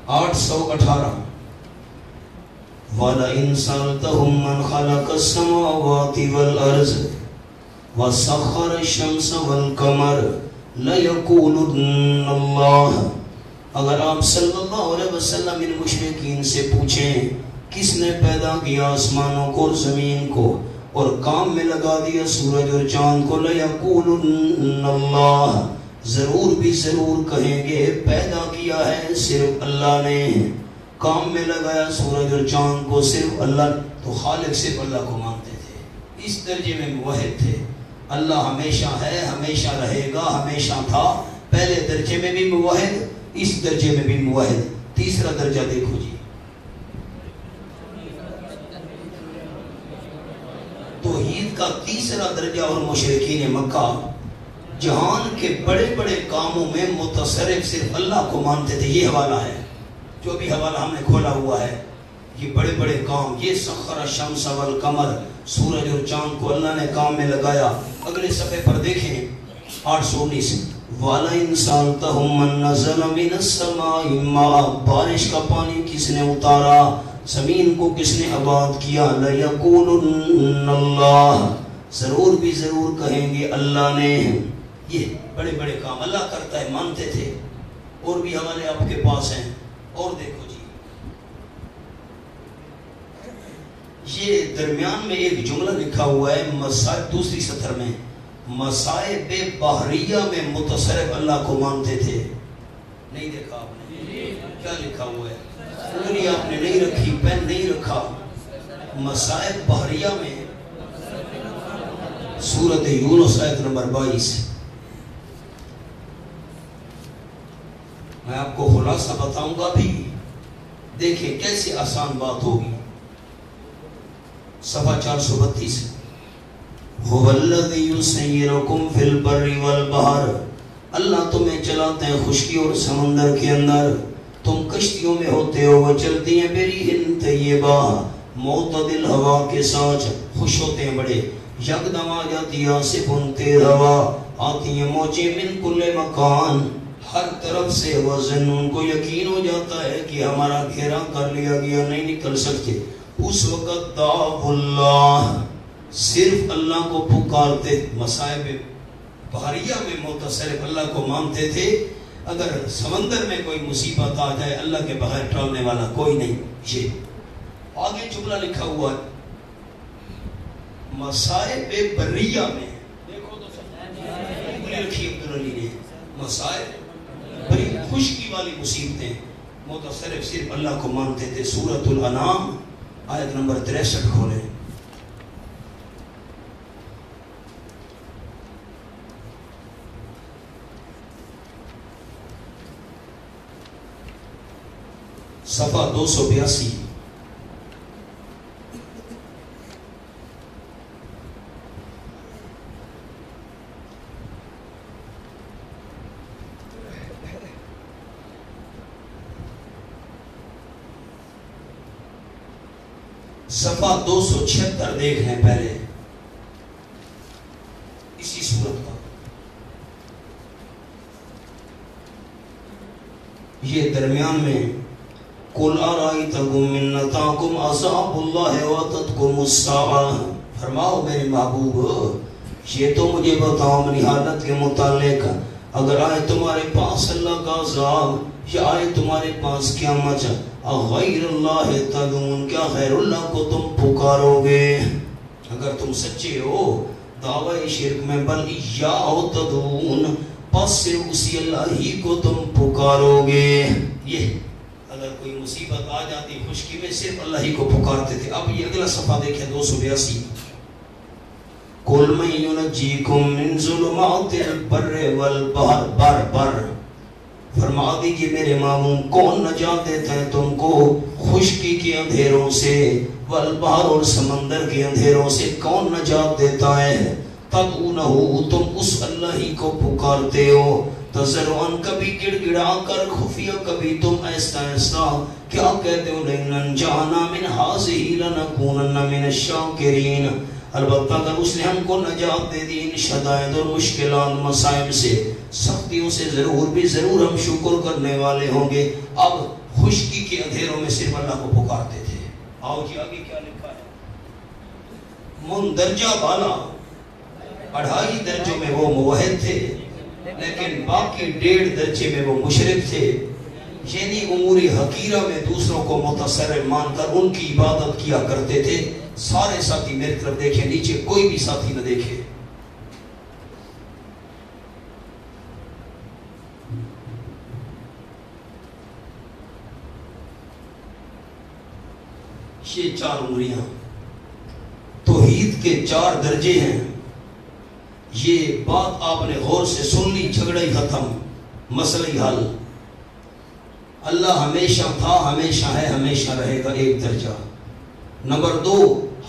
(818) وَلَئِن سَأَلْتَهُم مَّنْ خَلَقَ السَّمَاوَاتِ وَالْأَرْضَ وَسَخَّرَ الشَّمْسَ وَالْقَمَرَ لَيَقُولُنَّ اللَّهُ. اگر آپ صلی اللہ علیہ وسلم ان مشرکین سے پوچھیں کس نے پیدا کیا آسمانوں کو اور زمین کو اور کام میں لگا دیا سورج اور چاند کو، لَيَقُولُنَّ اللَّهُ، ضرور بھی ضرور کہیں گے پیدا کیا ہے صرف اللہ نے، کام میں لگایا سورج اور چاند کو صرف اللہ. تو خالق صرف اللہ کو مانتے تھے. اس درجے میں موحد تھے. اللہ ہمیشہ ہے، ہمیشہ رہے گا، ہمیشہ تھا. پہلے درجے میں بھی موحد، اس درجے میں بھی موحد. تیسرا درجہ دیکھو جی، توحید کا تیسرا درجہ. اور مشرکین مکہ جہان کے بڑے بڑے کاموں میں متصرف صرف اللہ کو مانتے تھے. یہ حوالہ ہے، جو بھی حوالہ ہم نے کھولا ہوا ہے، یہ بڑے بڑے کام. یہ سخر الشمس والقمر، سورج اور چاند کو اللہ نے کام میں لگایا. اگلے صفحے پر دیکھیں 819. وَلَئِن سَأَلْتَهُم مَّن نَّزَلَ مِنَ السَّمَاءِ مَاءً، بارش کا پانی کس نے اتارا، زمین کو کس نے آباد کیا. لَيَقُولُنَّ اللَّهُ، ضرور بھی ضرور کہیں گے اللہ نے. یہ بڑے بڑے کام اللہ کرتا ہے، مانتے تھے. اور بھی حوالے آپ کے پاس ہیں. اور دیکھو جی، یہ درمیان میں ایک جملہ لکھا ہوا ہے مصائب، دوسری سطر میں، مصائب بحریہ میں متصرف اللہ کو مانتے تھے. نہیں دیکھا آپ نے کیا لکھا ہوا ہے؟ انگلی آپ نے نہیں رکھی، پین نہیں رکھا. مصائب بحریہ میں سورۃ یونس آیت نمبر 22. میں آپ کو خلاصہ بتاؤں گا بھی، دیکھیں کیسے آسان بات ہوگی. صفحہ 432. هو الذی یسیرکم فی البر والبحر، اللہ تمہیں چلاتے ہیں خشکی اور سمندر کے اندر. تم کشتیوں میں ہوتے ہو، وہ چلتی ہیں بریح طیبہ، معتدل ہوا کے ساتھ، خوش ہوتے ہیں بڑے. یکدم آ جاتی ہے آصف تیز ہوا، آتی ہیں موجیں من کل مکان، ہر طرف سے. وزن ان کو یقین ہو جاتا ہے کہ ہمارا گھیرا کر لیا گیا، نہیں نکل سکتے. اس وقت دعوا اللہ، صرف اللہ کو پکارتے. مصائب بحریہ میں متصرف اللہ کو مانتے تھے. اگر سمندر میں کوئی مصیبت آ جائے، اللہ کے بغیر ٹالنے والا کوئی نہیں. یہ آگے جملہ لکھا ہوا ہے مصائب بریہ میں. دیکھو تو سب لکھی عبدالعلی نے، مصائب بری، خشکی والی مصیبتیں متصرف صرف اللہ کو مانتے تھے. سورۃ الانعام آیت نمبر 63 کھولیں. صفحہ 282. صفحہ 276 دیکھ لیں پہلے اسی صورت کا. یہ درمیان میں قُلْ أَرَأَيْتَكُم مِّن نَّتَاكُمْ عَذَابُ اللَّهِ وَأَتَتْكُمُ السَّاعَةُ، فرماؤ میرے محبوب یہ تو مجھے بتاؤ اپنی حالت کے متعلق، اگر آئے تمہارے پاس اللہ کا عذاب یا آئے تمہارے پاس قیامت، غیر اللہ تدعون، کیا غیر اللہ کو تم پکارو گے؟ اگر تم سچے ہو دعوی شرک میں، بل ایاہ تدعون، پس صرف اسی اللہ ہی کو تم پکارو گے. یہ اگر کوئی مصیبت آ جاتی خشکی میں، صرف اللہ ہی کو پکارتے تھے. اب یہ اگلا صفحہ دیکھیں 282. قُلْ مَن يُنَجِّيكُم مِّن ظُلُمَاتِ الْبَرِّ وَالْبَحْرِ، بر فرما دیجئے میرے معموم، کون نجات دیتا ہے تم کو خشکی کے اندھیروں سے، والبحر اور سمندر کے اندھیروں سے کون نجات دیتا ہے؟ تدعونہ، تم اس اللہ ہی کو پکارتے ہو، تضرعاً کبھی گڑ گڑا کر، خفیہ کبھی تم ایسا ایسا. کیا کہتے ہو؟ لئن انجانا من ہذہ لنکونن من الشاکرین، البتہ اگر اس نے ہم کو نجات دے دی ان شدائد اور مشکلات مصائب سے، سختیوں سے، ضرور بھی ضرور ہم شکر کرنے والے ہوں گے. اب خشکی کے اندھیروں میں صرف اللہ کو پکارتے تھے. آؤ جی آگے کیا لکھا ہے؟ مندرجہ بالا 2.5 درجوں میں وہ موحد تھے، لیکن باقی 1.5 درجے میں وہ مشرک تھے. یعنی امور حقیرہ میں دوسروں کو متصرف مان کر ان کی عبادت کیا کرتے تھے. سارے ساتھی میری طرف دیکھیں، نیچے کوئی بھی ساتھی نہ دیکھے. یہ 4 عمریاں توحید کے 4 درجے ہیں. یہ بات آپ نے غور سے سن لی، جھگڑا ہی ختم، مسئلہ ہی حل۔ اللہ ہمیشہ تھا، ہمیشہ ہے، ہمیشہ رہے گا، ایک درجہ۔ نمبر 2،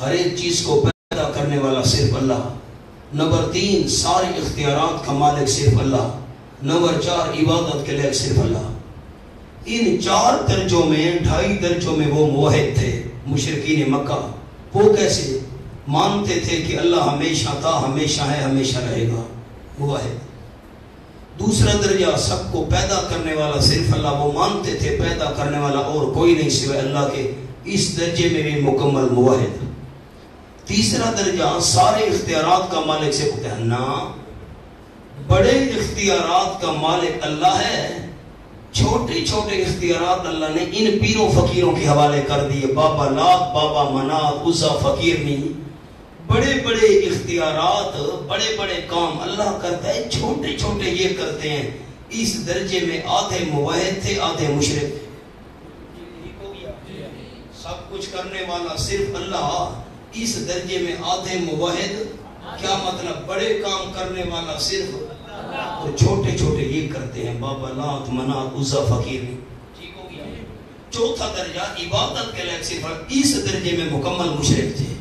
ہر ایک چیز کو پیدا کرنے والا صرف اللہ۔ نمبر 3، ساری اختیارات کا مالک صرف اللہ۔ نمبر 4، عبادت کے لئے صرف اللہ۔ ان 4 درجوں میں، 2.5 درجوں میں وہ موحد تھے مشرکین مکہ۔ وہ کیسے مانتے تھے کہ اللہ ہمیشہ تھا، ہمیشہ ہے، ہمیشہ رہے گا، موحد۔ دوسرا درجہ، سب کو پیدا کرنے والا صرف اللہ، وہ مانتے تھے پیدا کرنے والا اور کوئی نہیں سوائے اللہ کے، اس درجے میں بھی مکمل موحد۔ تیسرا درجہ، سارے اختیارات کا مالک سے کہنا، بڑے اختیارات کا مالک اللہ ہے، چھوٹے چھوٹے اختیارات اللہ نے ان پیروں فقیروں کے حوالے کر دیے۔ بابا لات، بابا منات، عزا فقیر نہیں، بڑے بڑے اختیارات، بڑے بڑے کام اللہ کرتا ہے، چھوٹے چھوٹے یہ کرتے ہیں۔ اس درجے میں آدھے موحد تھے، آدھے مشرک تھے۔ سب کچھ کرنے والا صرف اللہ، اس درجے میں آدھے موحد، کیا مطلب؟ بڑے کام کرنے والا صرف اور چھوٹے چھوٹے یہ کرتے ہیں، بابا لات، منات، عزا فقیر نہیں۔ ٹھیک ہو گیا؟ چوتھا درجہ، عبادت کے لئے صرف، اس درجے میں مکمل مشرک تھے،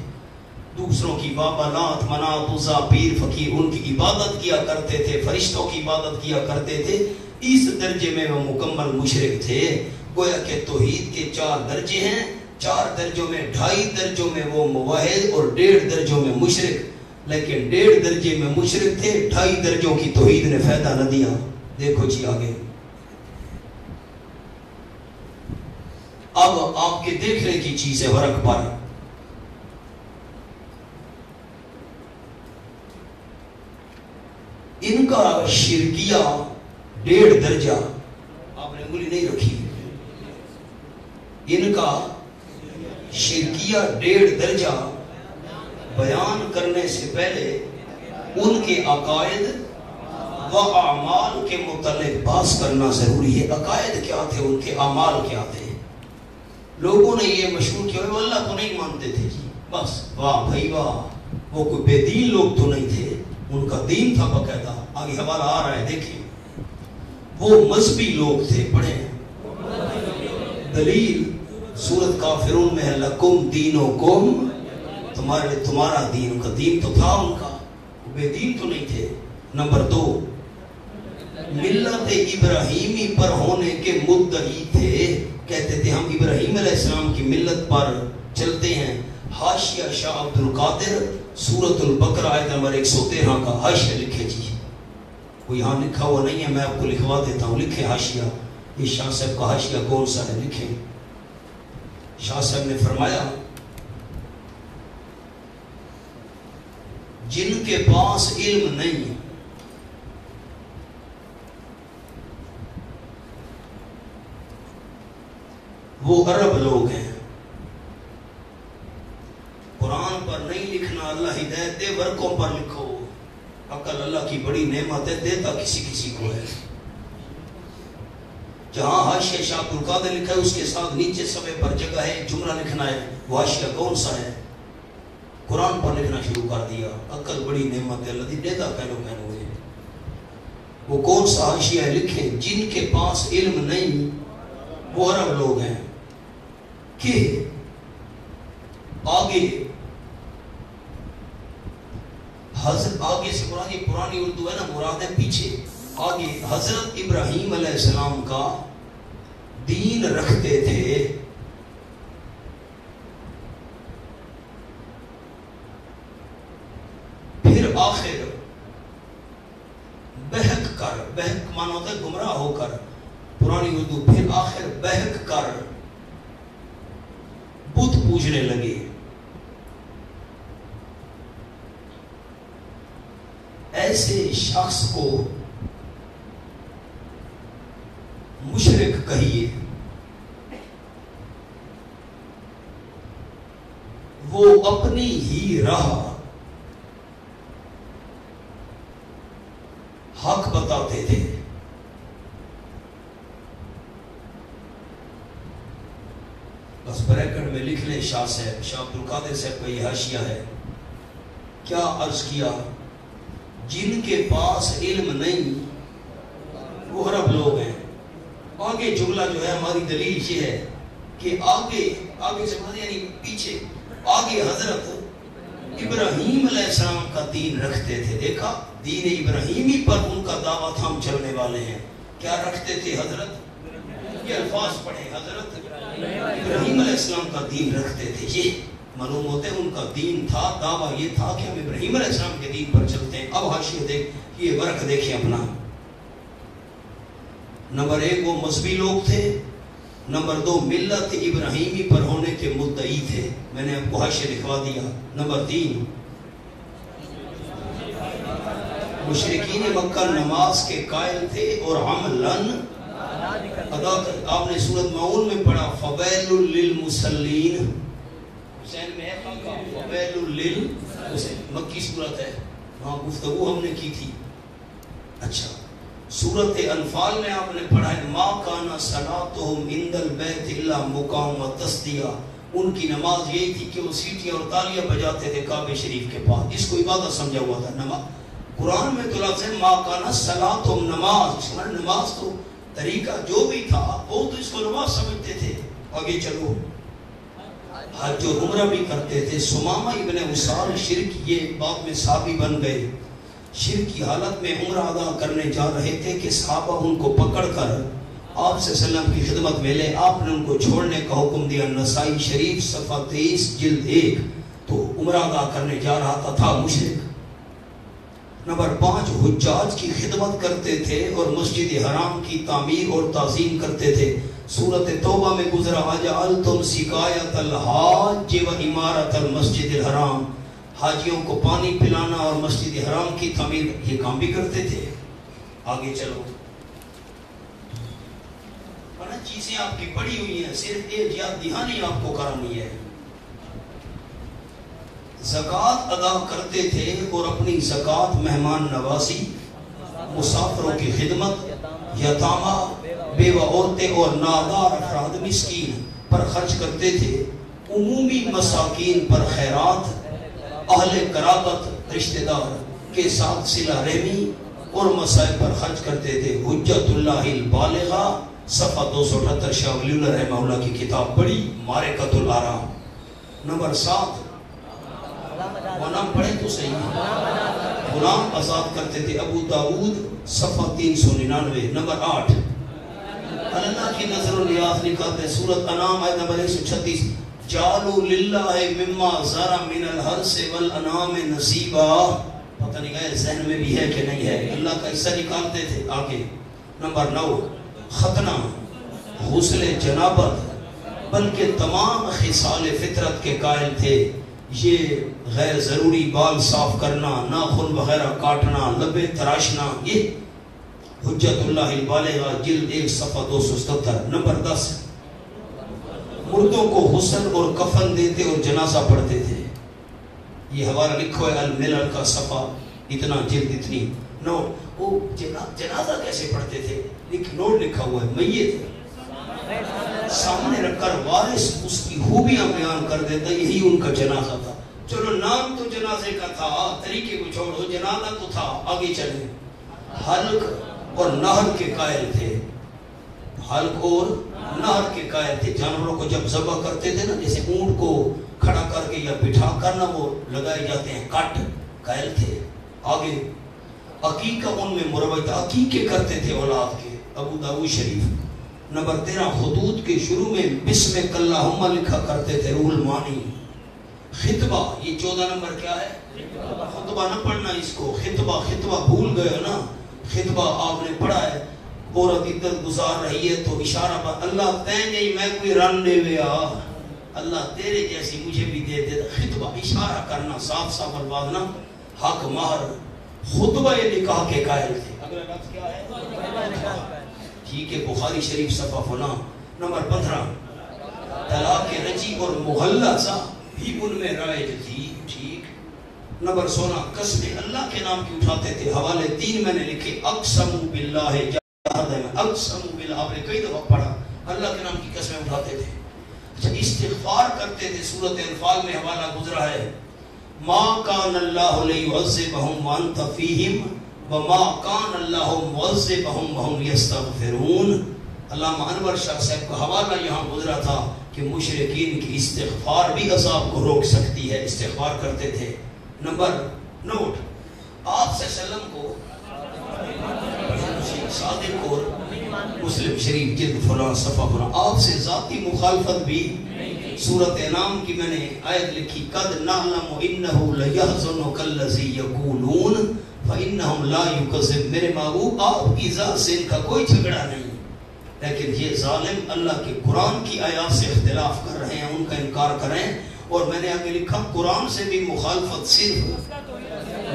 دوسروں کی بابا لات، منات، عزا، پیر، فقیر، ان کی عبادت کیا کرتے تھے، فرشتوں کی عبادت کیا کرتے تھے، اس درجے میں وہ مکمل مشرک تھے۔ گویا کہ توحید کے 4 درجے ہیں، 4 درجوں میں 2.5 درجوں میں وہ موحد اور 1.5 درجوں میں مشرک، لیکن 1.5 درجے میں مشرک تھے، 2.5 درجوں کی توحید نے فائدہ نہ دیا۔ دیکھو جی آگے، اب آپ کے دیکھنے کی چیز ہے ورق پر، ان کا شرکیہ 1.5 درجہ، آپ نے انگلی نہیں رکھی، ان کا شرکیہ 1.5 درجہ بیان کرنے سے پہلے ان کے عقائد و اعمال کے متعلق بحث کرنا ضروری ہے۔ عقائد کیا تھے، ان کے اعمال کیا تھے؟ لوگوں نے یہ مشہور کیا، وہ اللہ کو نہیں مانتے تھے جی، بس واہ بھائی واہ، وہ کوئی بے دین لوگ تو نہیں تھے، ان کا دین تھا باقاعدہ۔ آگے حوالہ آ رہا ہے دیکھیں، وہ مذہبی لوگ تھے، پڑھیں دلیل سورۃ کافرون میں ہے، لکم دینکم، تمہارے لئے تمہارا دین، ان کا دین تو تھا، ان کا بے دین تو نہیں تھے۔ نمبر 2، ملت ابراہیمی پر ہونے کے مدعی تھے، کہتے تھے ہم ابراہیم علیہ السلام کی ملت پر چلتے ہیں۔ حاشیہ شاہ عبد القادر، سورۃ البقرہ آیت نمبر 113 کا حاشیہ لکھے جی، وہ یہاں لکھا ہوا نہیں ہے، میں آپ کو لکھوا دیتا ہوں، لکھے حاشیہ، یہ شاہ صاحب کا حاشیہ کون سا ہے، لکھیں۔ شاہ صاحب نے فرمایا، جن کے پاس علم نہیں وہ عرب لوگ ہیں، قرآن پر نہیں لکھنا، اللہ ہدایت دے، ورقوں پر لکھو، عقل اللہ کی بڑی نعمت ہے، دیتا کسی کسی کو ہے۔ جہاں حاشیہ شاہ عبد القادر لکھا ہے، اس کے ساتھ نیچے صفحے پر جگہ ہے، جملہ لکھنا ہے، وہ حاشیہ کون سا ہے؟ قرآن پر لکھنا شروع کر دیا، عقل بڑی نعمت ہے، اللہ دی دیتا کہنو ہوئے۔ وہ کون سا حاشیہ ہے؟ لکھیں، جن کے پاس علم نہیں وہ عرب لوگ ہیں، کہ آگے آگے سے مراد، یہ پرانی اردو ہے نا، مراد ہے پیچھے، آگے حضرت ابراہیم علیہ السلام کا دین رکھتے تھے، پھر آخر بہک کر، بہک مانا ہوتا ہے گمراہ ہو کر، پرانی اردو، پھر آخر بہک کر بت پوجنے لگے۔ ایسے شخص کو مشرک کہیے، وہ اپنی ہی راہ حق بتاتے تھے۔ بس بریکٹ میں لکھ لیں، شاہ صاحب، شاہ عبد القادر صاحب کا یہ حاشیہ ہے۔ کیا عرض کیا؟ جن کے پاس علم نہیں وہ عرب لوگ ہیں. آگے جملہ جو ہے ہماری دلیل یہ ہے کہ آگے سے یعنی پیچھے آگے حضرت ابراہیم علیہ السلام کا دین رکھتے تھے. دیکھا دین ابراہیمی پر ان کا دعویٰ تھا ہم چلنے والے ہیں. کیا رکھتے تھے حضرت؟ یہ الفاظ پڑھے, حضرت ابراہیم علیہ السلام کا دین رکھتے تھے. یہ معلوم ہوتے ہیں ان کا دین تھا, دعویٰ یہ تھا کہ ہم ابراہیم علیہ السلام کے دین پر چلتے ہیں. اب حاشیہ دیکھ, یہ ورق دیکھیں اپنا. نمبر 1 وہ مذہبی لوگ تھے. نمبر 2 ملت ابراہیمی پر ہونے کے مدعی تھے. میں نے آپ کو حاشیہ دکھوا دیا. نمبر 3 مشرکین مکہ نماز کے قائل تھے اور عملاً ادا کر. آپ نے سورۃ معون میں پڑھا فویل للمصلین, حسین میں ہے فویل للمصلین, مکی سورت ہے, وہاں گفتگو ہم نے کی تھی. اچھا سورۃ انفال میں آپ نے پڑھا ہے ما کان صلاتہم عند البیت الا مقام و تصدیہ. ان کی نماز یہی تھی کہ وہ سیٹیاں اور تالیاں بجاتے تھے کعبہ شریف کے پاس. اس کو عبادت سمجھا ہوا تھا. نماز قرآن میں تو لفظ ہے ما کان صلاتہم, نماز نماز تو طریقہ جو بھی تھا وہ تو اس کو نماز سمجھتے تھے. آگے چلو, حج و عمرہ بھی کرتے تھے. سمامہ ابن وصال شرک, یہ بعد میں صحابی بن گئے, شرک کی حالت میں عمرہ ادا کرنے جا رہے تھے کہ صحابہ ان کو پکڑ کر آپ صلی اللہ علیہ وسلم کی خدمت میں لے. آپ نے ان کو چھوڑنے کا حکم دیا. نسائی شریف صفحہ 23 جلد 1. تو عمرہ ادا کرنے جا رہا تھا مشرک. نمبر 5 حجاج کی خدمت کرتے تھے اور مسجد حرام کی تعمیر اور تعظیم کرتے تھے. سورۃ توبہ میں گزرا اجعلتم سقایۃ الحاج و عمارۃ المسجد الحرام, حاجیوں کو پانی پلانا اور مسجد حرام کی تعمیر, یہ کام بھی کرتے تھے. آگے چلو, بڑا چیزیں آپ کی پڑھی ہوئی ہیں, صرف ایک یاد دہانی آپ کو کرانی ہے. زکوٰۃ ادا کرتے تھے اور اپنی زکوٰۃ مہمان نوازی, مسافروں کی خدمت, یتامہ, بیوہ عورتیں اور نادار افراد مسکین پر خرچ کرتے تھے. عمومی مساکین پر خیرات, اہل قرابت رشتہ دار کے ساتھ صلہ رحمی اور مسائل پر خرچ کرتے تھے. حجت اللہ البالغہ صفحہ 278, شاہ ولی اللہ رحمہ اللہ کی کتاب بڑی, معرکۃ الآراء. نمبر 7 وہ نام پڑھے تو صحیح ہے, غلام آزاد کرتے تھے. ابو داؤد صفحہ 399. نمبر 8 اللہ کی نظر و نیاز نکالتے ہیں. سورۃ انعام آیت نمبر 136 جعلوا للہ مما ذرا من الحرث والانعام نصیبا. پتہ نہیں گئے ذہن میں بھی ہے کہ نہیں ہے, اللہ کا حصہ نکالتے تھے. آگے نمبر 9 ختنہ, غسل جنابت بلکہ تمام خصال فطرت کے قائل تھے. یہ غیر ضروری بال صاف کرنا, ناخن وغیرہ کاٹنا, لبے تراشنا, یہ حجت اللہ البالغہ جلد 1 صفحہ 277. نمبر 10 مردوں کو غسل اور کفن دیتے اور جنازہ پڑھتے تھے. یہ حوالہ لکھو ہے الملل کا صفحہ اتنا جلد اتنی. وہ جنازہ کیسے پڑھتے تھے, نوٹ لکھا ہوا ہے, میت سامنے رکھ کر وارث اس کی خوبیاں بیان کر دیتا, یہی ان کا جنازہ تھا. چلو نام تو جنازے کا تھا, طریقے کو چھوڑو, جنازہ تو تھا. آگے چلیں, حلق اور نہر کے قائل تھے. حلق اور نہر کے قائل تھے. جانوروں کو جب ذبح کرتے تھے نا, جیسے اونٹ کو کھڑا کر کے یا بٹھا کر نا وہ لگائے جاتے ہیں کٹ, قائل تھے. آگے عقیقہ ان میں مروج, عقیقے کرتے تھے اولاد کے. ابو داؤد شریف. نمبر 13 حدود کے شروع میں بسمک اللہم لکھا کرتے تھے, روح المعانی. خطبہ, یہ 14 نمبر کیا ہے, خطبہ نہ پڑھنا اس کو, خطبہ بھول گئے نا. خطبہ آپ نے پڑھا ہے, عورت عدت گزار رہی ہے تو اشارہ پر اللہ تین نہیں میں کوئی رن دے ویا, اللہ تیرے جیسی مجھے بھی دے دے. خطبہ اشارہ کرنا, صاف صاف الفاظ نا. حق مہر, خطبہ نکاح کے قائل تھے. اگلا لفظ کیا ہے, ٹھیک ہے, بخاری شریف صفحہ فلاں. نمبر 15 طلاق رجی اور مغلظہ بھی ان میں رائج تھی. ٹھیک. نمبر 16 قسمیں اللہ کے نام کی اٹھاتے تھے. حوالے 3 میں نے لکھے اقسم باللہ جہد میں, اقسم باللہ آپ نے کئی دفعہ پڑھا, اللہ کے نام کی قسمیں اٹھاتے تھے. اچھا استغفار کرتے تھے. سورۃ انفال میں حوالہ گزرا ہے ما کان اللہ لیعذبہم وانت فیہم وما کان اللہ معذبہم وہم یستغفرون۔ علامہ انور شاہ صاحب کا حوالہ یہاں گزرا تھا کہ مشرکین کی استغفار بھی عذاب کو روک سکتی ہے، استغفار کرتے تھے۔ نمبر نوٹ، آپ صلی اللہ علیہ وسلم کو صادق اور مسلم شریف جلد فلاں صفحہ فلاں، آپ سے ذاتی مخالفت بھی، سورۃ انعام کی میں نے آیت لکھی، قد نعلم انہ لیحزنک الذی یقولون فانہم لا یکذب، میرے محبوب آپ کی ذات سے ان کا کوئی جھگڑا نہیں، لیکن یہ ظالم اللہ کے قرآن کی آیات سے اختلاف کر رہے ہیں، ان کا انکار کر رہے ہیں۔ اور میں نے آگے لکھا قرآن سے بھی مخالفت صرف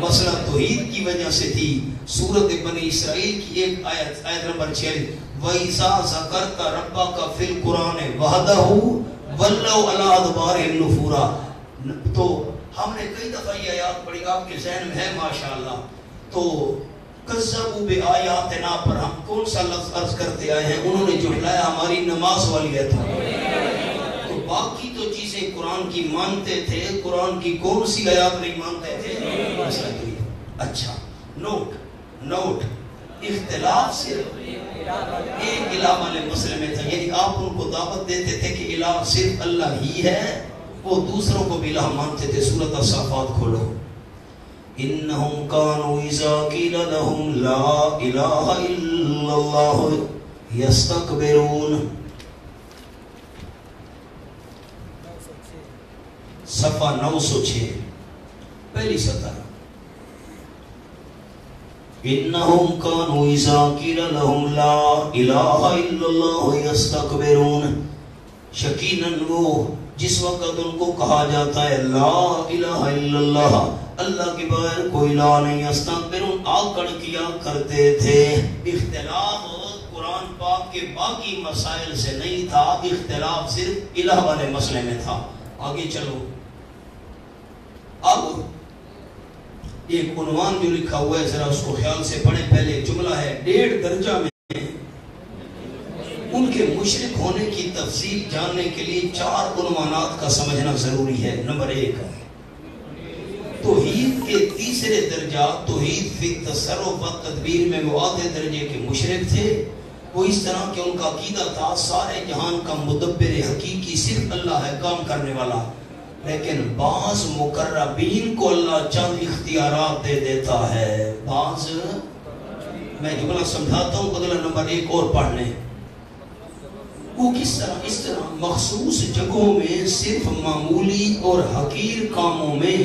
مسئلہ توحید کی وجہ سے تھی۔ سورۃ بنی اسرائیل کی ایک آیت نمبر 46، وَإِذَا ذَكَرْتَ رَبَّكَ فِي الْقُرْآنِ وَحْدَهُ وَلَّوْا عَلَىٰ أَدْبَارِهِمْ نُفُورًا۔ تو ہم نے کئی دفعہ یہ آیات پڑھی، آپ کے ذہن میں ہے ماشاءاللہ۔ تو کذبوا بآیاتنا پر ہم کون سا لفظ عرض کرتے آئے ہیں؟ انہوں نے جھٹلایا ہماری نماز والی آیت۔ تو باقی تو چیزیں قرآن کی مانتے تھے، قرآن کی کون سی آیات نہیں مانتے تھے؟ اچھا نوٹ، اختلاف صرف ایک الہ والے مسئلے میں تھا، یعنی آپ ان کو دعوت دیتے تھے کہ الہ صرف اللہ ہی ہے، وہ دوسروں کو بھی الہ مانتے تھے۔ سورۃ الصافات کھولو، انہم کانوا اذا قیل لہم لا الہ الا اللہ یستکبرون۔ صفحہ 906 پہلی سطر، انہم کانوا اذا قیل لہم لا الہ الا اللہ یستکبرون، یقیناً وہ جس وقت ان کو کہا جاتا ہے لا الہ الا اللہ، اللہ کے بغیر کوئی الہ نہیں، یستکبرون، آکڑ کیا کرتے تھے۔ اختلاف قرآن پاک کے باقی مسائل سے نہیں تھا، اختلاف صرف الہ والے مسئلے میں تھا۔ آگے چلو، اب ایک عنوان جو لکھا ہوا ہے ذرا اس کو خیال سے پڑھیں۔ پہلے جملہ ہے 1.5 درجہ میں ان کے مشرک ہونے کی تفصیل جاننے کے لیے 4 عنوانات کا سمجھنا ضروری ہے۔ نمبر 1، توحید کے تیسرے درجہ، توحید فی تصرف و تدبیر میں وہ آدھے درجے کے مشرک تھے۔ وہ اس طرح کہ ان کا عقیدہ تھا سارے جہان کا مدبر حقیقی صرف اللہ ہے، کام کرنے والا، لیکن بعض مقربین کو اللہ چند اختیارات دے دیتا ہے۔ بعض، میں جملہ سمجھاتا ہوں، اگلا نمبر 1 اور پڑھ لیں۔ وہ کس طرح؟ اس طرح مخصوص جگہوں میں صرف معمولی اور حقیر کاموں میں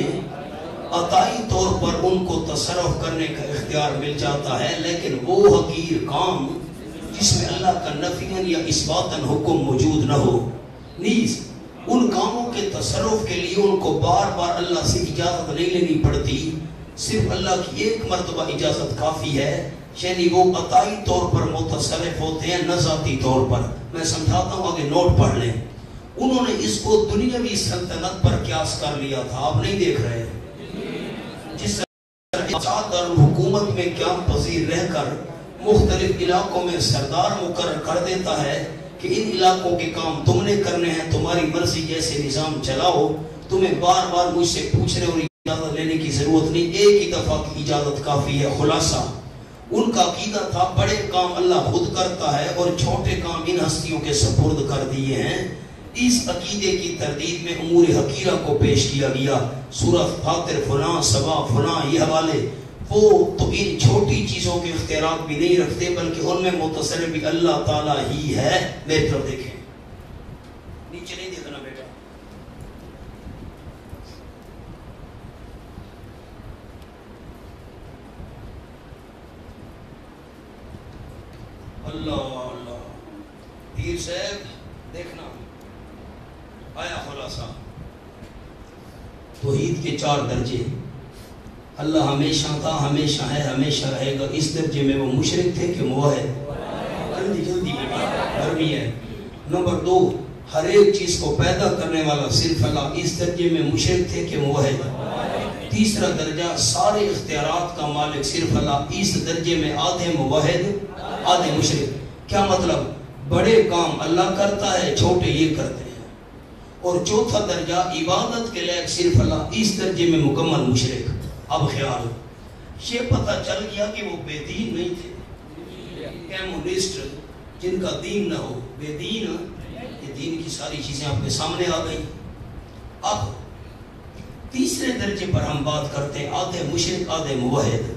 عطائی طور پر ان کو تصرف کرنے کا اختیار مل جاتا ہے، لیکن وہ حقیر کام جس میں اللہ کا نفیاً یا اثباتاً حکم موجود نہ ہو، نیز ان کاموں کے تصرف کے لیے ان کو بار بار اللہ سے اجازت نہیں لینی پڑتی، صرف اللہ کی ایک مرتبہ اجازت کافی ہے، یعنی وہ عطائی طور پر متصرف ہوتے ہیں، نہ ذاتی طور پر۔ میں سمجھاتا ہوں، آگے نوٹ پڑھ لیں۔ انہوں نے اس کو دنیاوی سلطنت پر قیاس کر لیا تھا، آپ نہیں دیکھ رہے؟ جس طرح حکومت میں قیام پذیر رہ کر مختلف علاقوں میں سردار مقرر کر دیتا ہے کہ ان علاقوں کے کام تم نے کرنے ہیں، تمہاری مرضی جیسے نظام چلاؤ، تمہیں بار بار مجھ سے پوچھنے اور اجازت لینے کی ضرورت نہیں، ایک ہی دفعہ کی اجازت کافی ہے۔ خلاصہ ان کا عقیدہ تھا بڑے کام اللہ خود کرتا ہے اور چھوٹے کام ان ہستیوں کے سپرد کر دیے ہیں۔ اس عقیدے کی تردید میں امور حقیرہ کو پیش کیا گیا، سورۃ فاطر فلاں، سبا فلاں، یہ حوالے۔ وہ تو ان چھوٹی چیزوں کے اختیارات بھی نہیں رکھتے، بلکہ ان میں متصرف بھی اللہ تعالیٰ ہی ہے۔ میری طرف دیکھیں، نیچے نہیں دیکھنا بیٹا۔ اللہ اللہ، پیر صاحب دیکھنا، آیا خلاصہ۔ توحید کے 4 درجے، اللہ ہمیشہ تھا، ہمیشہ ہے، ہمیشہ رہے گا۔ اس درجے میں وہ مشرک تھے کہ موحد؟ جلدی گرمی ہے۔ نمبر 2، ہر ایک چیز کو پیدا کرنے والا صرف اللہ، اس درجے میں مشرک تھے کہ موحد؟ تیسرا درجہ، سارے اختیارات کا مالک صرف اللہ، اس درجے میں آدھے موحد آدھے مشرک۔ کیا مطلب؟ بڑے کام اللہ کرتا ہے، چھوٹے یہ کرتے ہیں، اور چوتھا درجہ عبادت کے لائق صرف اللہ، اس درجے میں مکمل مشرک۔ اب خیال یہ پتہ چل گیا کہ وہ بے دین نہیں تھے، کمیونسٹ جن کا دین نہ ہو، بے دین، یہ دین کی ساری چیزیں آپ کے سامنے آ گئی۔ اب تیسرے درجے پر ہم بات کرتے ہیں، آدھے مشرک آدھے موحد۔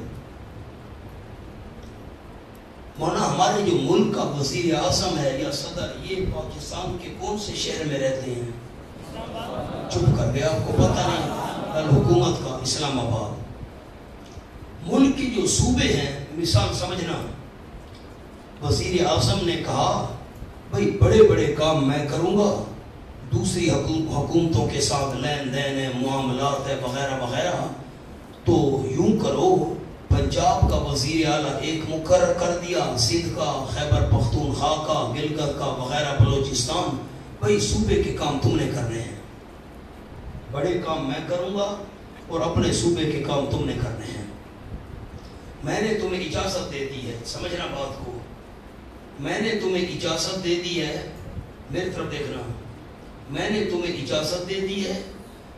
مولانا ہمارے جو ملک کا وزیر اعظم ہے یا صدر، یہ پاکستان کے کون سے شہر میں رہتے ہیں؟ چپ کر گیا، آپ کو پتہ نہیں؟ الحکومت کا اسلام آباد۔ ملک کی جو صوبے ہیں، مثال سمجھنا، وزیر اعظم نے کہا بھئی بڑے بڑے کام میں کروں گا، دوسری حکومتوں کے ساتھ لین دین ہے، معاملات ہے وغیرہ وغیرہ، تو یوں کرو، پنجاب کا وزیر اعلیٰ ایک مقرر کر دیا، سندھ کا، خیبر پختونخوا کا، گلگت کا وغیرہ بلوچستان، بھئی صوبے کے کام تم نے کرنے ہیں، بڑے کام میں کروں گا اور اپنے صوبے کے کام تم نے کرنے ہیں۔ میں نے تمہیں اجازت دے دی ہے، سمجھنا بات کو، میں نے تمہیں اجازت دے دی ہے، میری طرف دیکھنا، میں نے تمہیں اجازت دے دی ہے،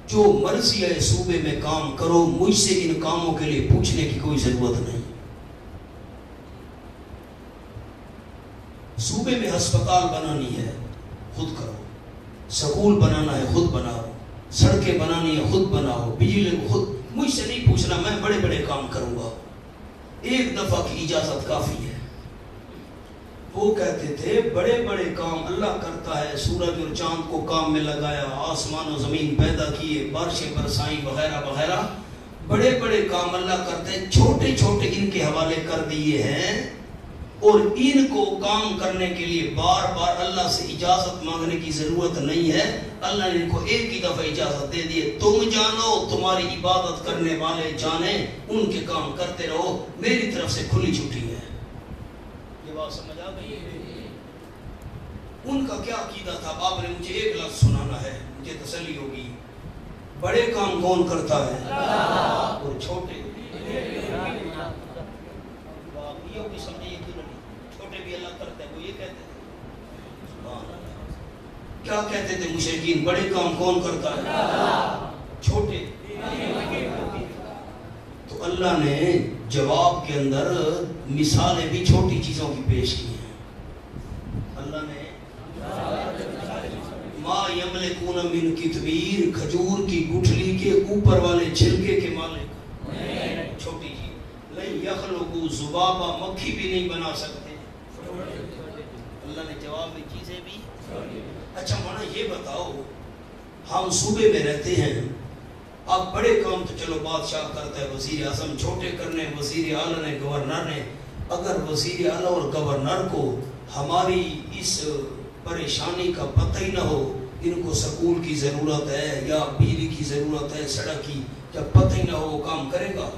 جو مرضی ہے صوبے میں کام کرو، مجھ سے ان کاموں کے لیے پوچھنے کی کوئی ضرورت نہیں۔ صوبے میں ہسپتال بنانی ہے خود کرو، سکول بنانا ہے خود بناؤ، سڑکیں بنانی ہے خود بناؤ، بجلی خود، مجھ سے نہیں پوچھنا، میں بڑے بڑے کام کروں گا، ایک دفعہ کی اجازت کافی ہے۔ وہ کہتے تھے بڑے بڑے کام اللہ کرتا ہے، سورج اور چاند کو کام میں لگایا، آسمان و زمین پیدا کیے، بارشیں برسائیں وغیرہ وغیرہ، بڑے بڑے کام اللہ کرتے ہیں، چھوٹے چھوٹے ان کے حوالے کر دیے ہیں، اور ان کو کام کرنے کے لیے بار بار اللہ سے اجازت مانگنے کی ضرورت نہیں ہے، اللہ نے ان کو ایک ہی دفعہ اجازت دے دی ہے، تم جانو، تمہاری عبادت کرنے والے جانیں، ان کے کام کرتے رہو، میری طرف سے کھلی چھٹی ہے۔ یہ بات سمجھ آ گئی؟ ان کا کیا عقیدہ تھا؟ آپ نے مجھے ایک لفظ سنانا ہے، مجھے تسلی ہوگی۔ بڑے کام کون کرتا ہے؟ اللہ۔ اور چھوٹے چھوٹے بھی اللہ کرتا ہے، وہ یہ کہتے تھے، کیا کہتے تھے مشرکین؟ بڑے کام کون کرتا ہے؟ اللہ۔ چھوٹے؟ تو اللہ نے جواب کے اندر مثالیں بھی چھوٹی چیزوں کی پیش کی ہیں۔ اللہ نے ما یملکون من کتبیر، کھجور کی گٹھلی کے اوپر والے چھلکے کے مالک، چھوٹی چیز، لن یخلقوا ذبابا، مکھی بھی نہیں بنا سکتے، اللہ نے جواب میں چیزیں بھی۔ اچھا مولانا یہ بتاؤ، ہم صوبے میں رہتے ہیں، اب بڑے کام تو چلو بادشاہ کرتا ہے، وزیر اعظم، چھوٹے کرنے وزیر اعلیٰ نے، گورنر نے، اگر وزیر اعلیٰ اور گورنر کو ہماری اس پریشانی کا پتہ ہی نہ ہو، ان کو سکول کی ضرورت ہے یا بجلی کی ضرورت ہے، سڑک کی، جب پتہ ہی نہ ہو وہ کام کرے گا؟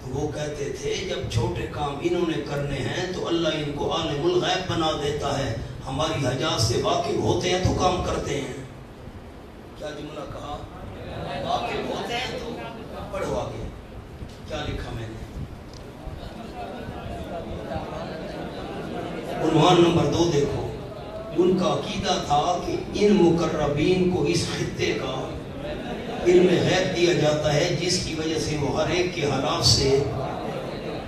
تو وہ کہتے تھے جب چھوٹے کام انہوں نے کرنے ہیں تو اللہ ان کو عالم الغیب بنا دیتا ہے، ہماری حاجات سے واقف ہوتے ہیں تو کام کرتے ہیں۔ کیا جملہ کہا؟ واقف ہوتے ہیں تو پڑھو آگے کیا لکھا میں نے۔ عنوان نمبر 2 دیکھو، ان کا عقیدہ تھا کہ ان مقربین کو اس خطے کا علم غیب دیا جاتا ہے، جس کی وجہ سے وہ ہر ایک کے حالات سے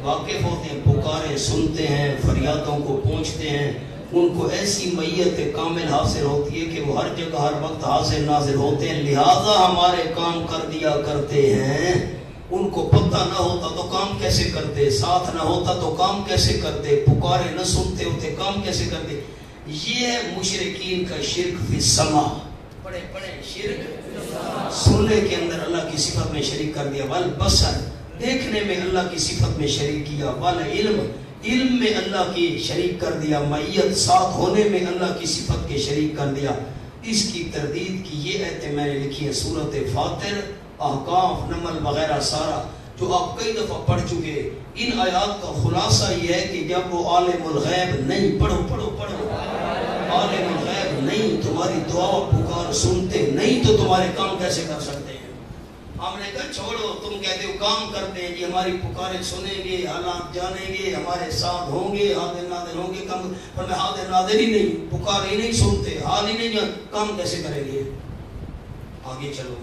واقف ہوتے ہیں، پکاریں سنتے ہیں، فریادوں کو پہنچتے ہیں، ان کو ایسی میت کامل حاصل ہوتی ہے کہ وہ ہر جگہ ہر وقت حاضر ناظر ہوتے ہیں، لہذا ہمارے کام کر دیا کرتے ہیں۔ ان کو پتہ نہ ہوتا تو کام کیسے کرتے، ساتھ نہ ہوتا تو کام کیسے کرتے، پکارے نہ سنتے ہوتے کام کیسے کرتے۔ یہ ہے مشرکین کا شرک فی السماع، پڑھے شرک سننے کے اندر اللہ کی صفت میں شریک کر دیا، والبصر دیکھنے میں اللہ کی صفت میں شریک کیا، والعلم علم میں اللہ کی شریک کر دیا، معیت ساتھ ہونے میں اللہ کی صفت کے شریک کر دیا۔ اس کی تردید کی یہ آیتیں میں نے لکھی ہے، سورۃ فاطر، احقاف، نمل وغیرہ سارا، جو آپ کئی دفعہ پڑھ چکے۔ ان آیات کا خلاصہ یہ ہے کہ جب وہ عالم الغیب نہیں، پڑھو عالم الغیب نہیں، تمہاری دعا پکار سنتے نہیں تو تمہارے کام کیسے کر سکتے ہیں؟ ہم نے کہا چھوڑو، تم کہتے ہو کام کرتے ہیں جی، ہماری پکاریں سنیں گے، حالات جانیں گے، ہمارے ساتھ ہوں گے، حاضر ناظر ہوں گے، کم پر میں حاضر ناظر ہی نہیں، پکار ہی نہیں سنتے، حال ہی نہیں جان، کام کیسے کریں گے؟ آگے چلو.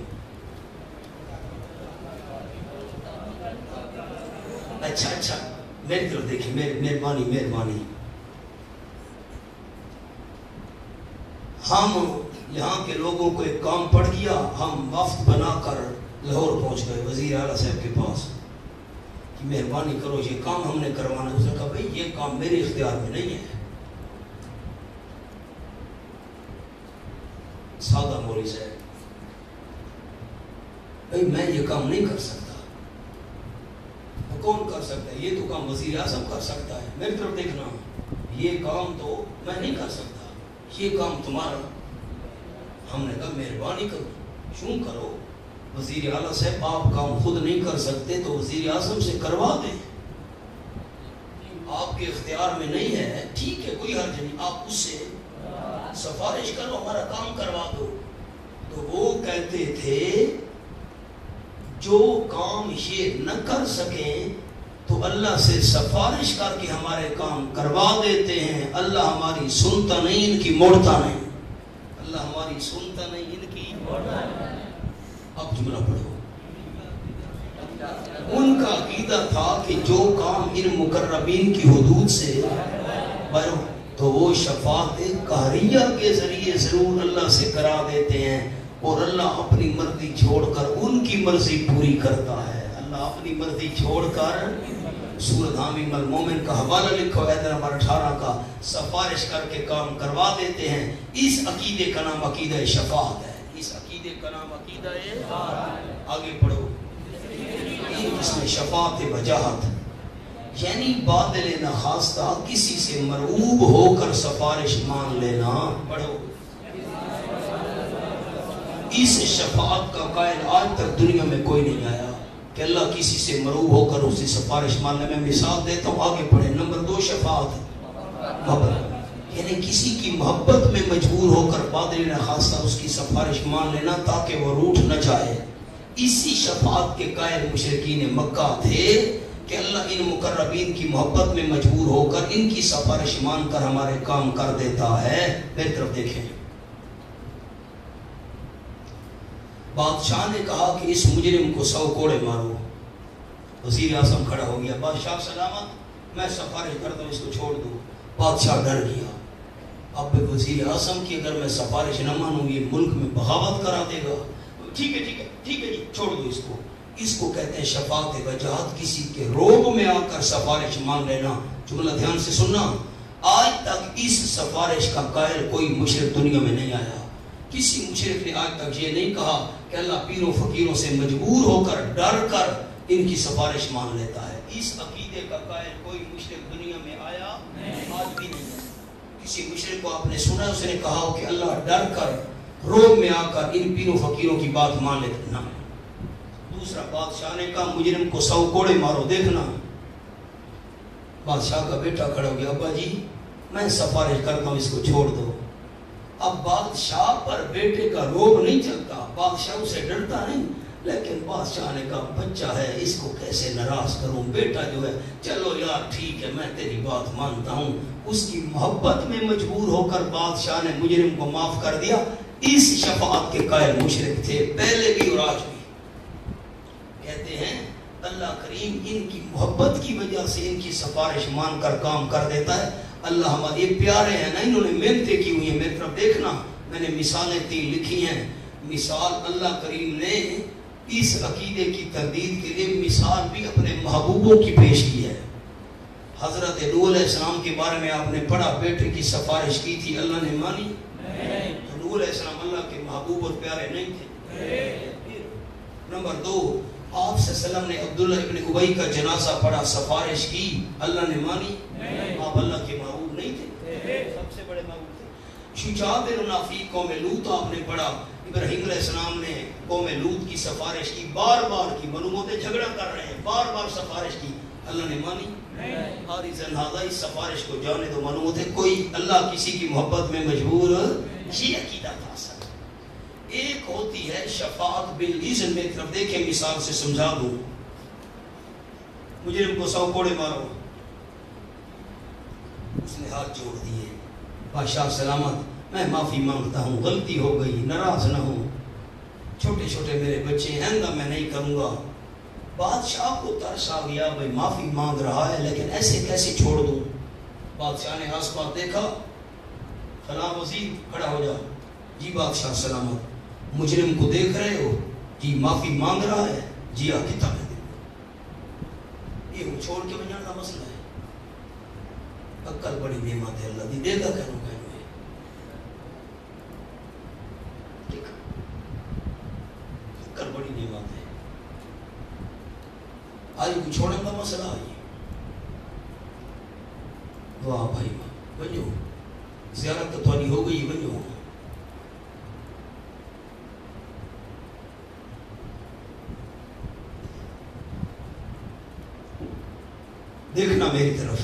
اچھا میری طرف دیکھیں، مہربانی. ہم یہاں کے لوگوں کو ایک کام پڑ گیا، ہم وفد بنا کر لاہور پہنچ گئے وزیر اعلیٰ صاحب کے پاس کہ مہربانی کرو یہ کام ہم نے کروانا ہے. اس نے کہا بھائی یہ کام میرے اختیار میں نہیں ہے. سادہ مولوی صاحب، بھائی میں یہ کام نہیں کر سکتا. کون کر سکتا ہے؟ یہ تو کام وزیر اعظم کر سکتا ہے. میری طرف دیکھنا، یہ کام تو میں نہیں کر سکتا، یہ کام تمہارا. ہم نے کہا مہربانی کرو، کیوں کرو؟ وزیر اعلیٰ صاحب آپ کام خود نہیں کر سکتے تو وزیر اعظم سے کروا دیں، آپ کے اختیار میں نہیں ہے، ٹھیک ہے کوئی حرج نہیں، آپ اس سے سفارش کرو، ہمارا کام کروا دو. تو وہ کہتے تھے جو کام یہ نہ کر سکیں تو اللہ سے سفارش کر کے ہمارے کام کروا دیتے ہیں. اللہ ہماری سنتا نہیں، ان کی موڑتا نہیں. اللہ ہماری سنتا نہیں، ان کی موڑتا نہیں. اب جملہ پڑھو. ان کا عقیدہ تھا کہ جو کام ان مقربین کی حدود سے بڑھو تو وہ شفاعت قہریہ کے ذریعے ضرور اللہ سے کرا دیتے ہیں، اور اللہ اپنی مرضی چھوڑ کر ان کی مرضی پوری کرتا ہے. اللہ اپنی مرضی چھوڑ کر، سورۃ حامیم المومن کا حوالہ لکھو آیت نمبر 18 کا، سفارش کر کے کام کروا دیتے ہیں. اس عقیدے کا نام عقیدہ شفاعت ہے. اس عقیدے کا نام عقیدہ ہے. آگے پڑھو. اس میں شفاعت وجاہت یعنی بادل نخواستہ کسی سے مرعوب ہو کر سفارش مان لینا. پڑھو. اس شفاعت کا قائل آج تک دنیا میں کوئی نہیں آیا کہ اللہ کسی سے مرعوب ہو کر اس سے سفارش مان لے. میں مثال دیتا ہوں، آگے پڑھیں. نمبر 2 شفاعت محبت، یعنی کسی کی محبت میں مجبور ہو کر بادل نخواستہ اس کی سفارش مان لینا تاکہ وہ روٹھ نہ جائے. اسی شفاعت کے قائل مشرکین مکہ تھے کہ اللہ ان مقربین کی محبت میں مجبور ہو کر ان کی سفارش مان کر ہمارے کام کر دیتا ہے. میری طرف دیکھیں. بادشاہ نے کہا کہ اس مجرم کو 100 کوڑے مارو. وزیر اعظم کھڑا ہو گیا. بادشاہ سلامت، میں سفارش کرتا ہوں، اس کو چھوڑ دو. بادشاہ ڈر گیا. اب وزیر اعظم کی اگر میں سفارش نہ مانوں یہ ملک میں بغاوت کرا دے گا. ٹھیک ہے جی، چھوڑ دو اس کو. اس کو کہتے ہیں شفاعت وجاہت، کسی کے روب میں آ کر سفارش مان لینا. جملہ دھیان سے سننا. آج تک اس سفارش کا قائل کوئی مشرک دنیا میں نہیں آیا. کسی مشرک نے آج تک یہ نہیں کہا کہ اللہ پیروں فقیروں سے مجبور ہو کر ڈر کر ان کی سفارش مان لیتا ہے. اس عقیدے کا قائل کوئی مشرک دنیا میں آیا آج بھی نہیں ہے. کسی مشرک کو آپ نے سنا اس نے کہا ہو کہ اللہ ڈر کر روب میں آ کر ان پیروں فقیروں کی بات مان لیتے نہ. دوسرا، بادشاہ نے کہا مجرم کو 100 کوڑے مارو. دیکھنا بادشاہ کا بیٹا کھڑا ہو گیا. ابا جی میں سفارش کرتا ہوں، اس کو چھوڑ دو. اب بادشاہ پر بیٹے کا روب نہیں چلتا، بادشاہ اسے ڈرتا نہیں، لیکن بادشاہ نے کہا بچہ ہے اس کو کیسے ناراض کروں. بیٹا جو ہے چلو یار ٹھیک ہے میں تیری بات مانتا ہوں. اس کی محبت میں مجبور ہو کر بادشاہ نے مجرم کو معاف کر دیا. اس شفاعت کے قائل مشرک تھے پہلے بھی اور آج بھی. کہتے ہیں اللہ کریم ان کی محبت کی وجہ سے ان کی سفارش مان کر کام کر دیتا ہے. اللہ ہمارے پیارے ہیں نا، انہوں نے محنتیں کی ہوئی ہیں. میری طرف دیکھنا، میں نے مثالیں 3 لکھی ہیں. مثال اللہ کریم نے اس عقیدے کی تردید کے لیے مثال بھی اپنے محبوبوں کی پیش کی ہے. حضرت نوح علیہ السلام کے بارے میں آپ نے پڑھا، بیٹے کی سفارش کی تھی، اللہ نے مانی. نوح علیہ السلام اللہ کے محبوب اور پیارے نہیں تھے. نمبر 2، آپ صلی اللہ علیہ وسلم نے عبداللہ ابن ابی کا جنازہ پڑھا، سفارش کی، اللہ نے مانی. آپ اللہ کے محبوب نہیں تھے، سب سے بڑے محبوب تھے. شجاعت المنافق قوم لوط آپ نے پڑھا، ابراہیم علیہ السلام نے قوم لوط کی سفارش کی، بار بار کی، منوموتے جھگڑا کر رہے ہیں، بار بار سفارش کی، اللہ نے مانی. اور اس سفارش کو جانے دو، منوموتے کوئی اللہ کسی کی محبت میں مجبور. یہ عقیدہ تھا سر. ایک ہوتی ہے شفاعت بالاذن. میری طرف دیکھیں مثال سے سمجھا دوں. مجرم کو 100 کوڑے مارو، اس نے ہاتھ جوڑ دیے، بادشاہ سلامت میں معافی مانگتا ہوں، غلطی ہو گئی، ناراض نہ ہوں، چھوٹے چھوٹے میرے بچے ہیں، آئندہ میں نہیں کروں گا. بادشاہ کو ترس آ گیا، بھائی معافی مانگ رہا ہے لیکن ایسے کیسے چھوڑ دوں. بادشاہ نے آس پاس دیکھا، فلاں وزیر کھڑا ہو جا. جی بادشاہ سلامت، مجرم کو دیکھ رہے ہو؟ جی معافی مانگ رہا ہے. جی کتابیں دے. یہ چھوڑ کے بجانا کا مسئلہ ہے. عقل بڑی نعمت ہے، اللہ دی دے گا کہنو کہنو ہے. عقل بڑی نعمت ہے. آج کو چھوڑنے کا مسئلہ آئی. واہ بھائی بنو، زیارت تو تھوڑی ہو گئی، بنو. دیکھنا میری طرف.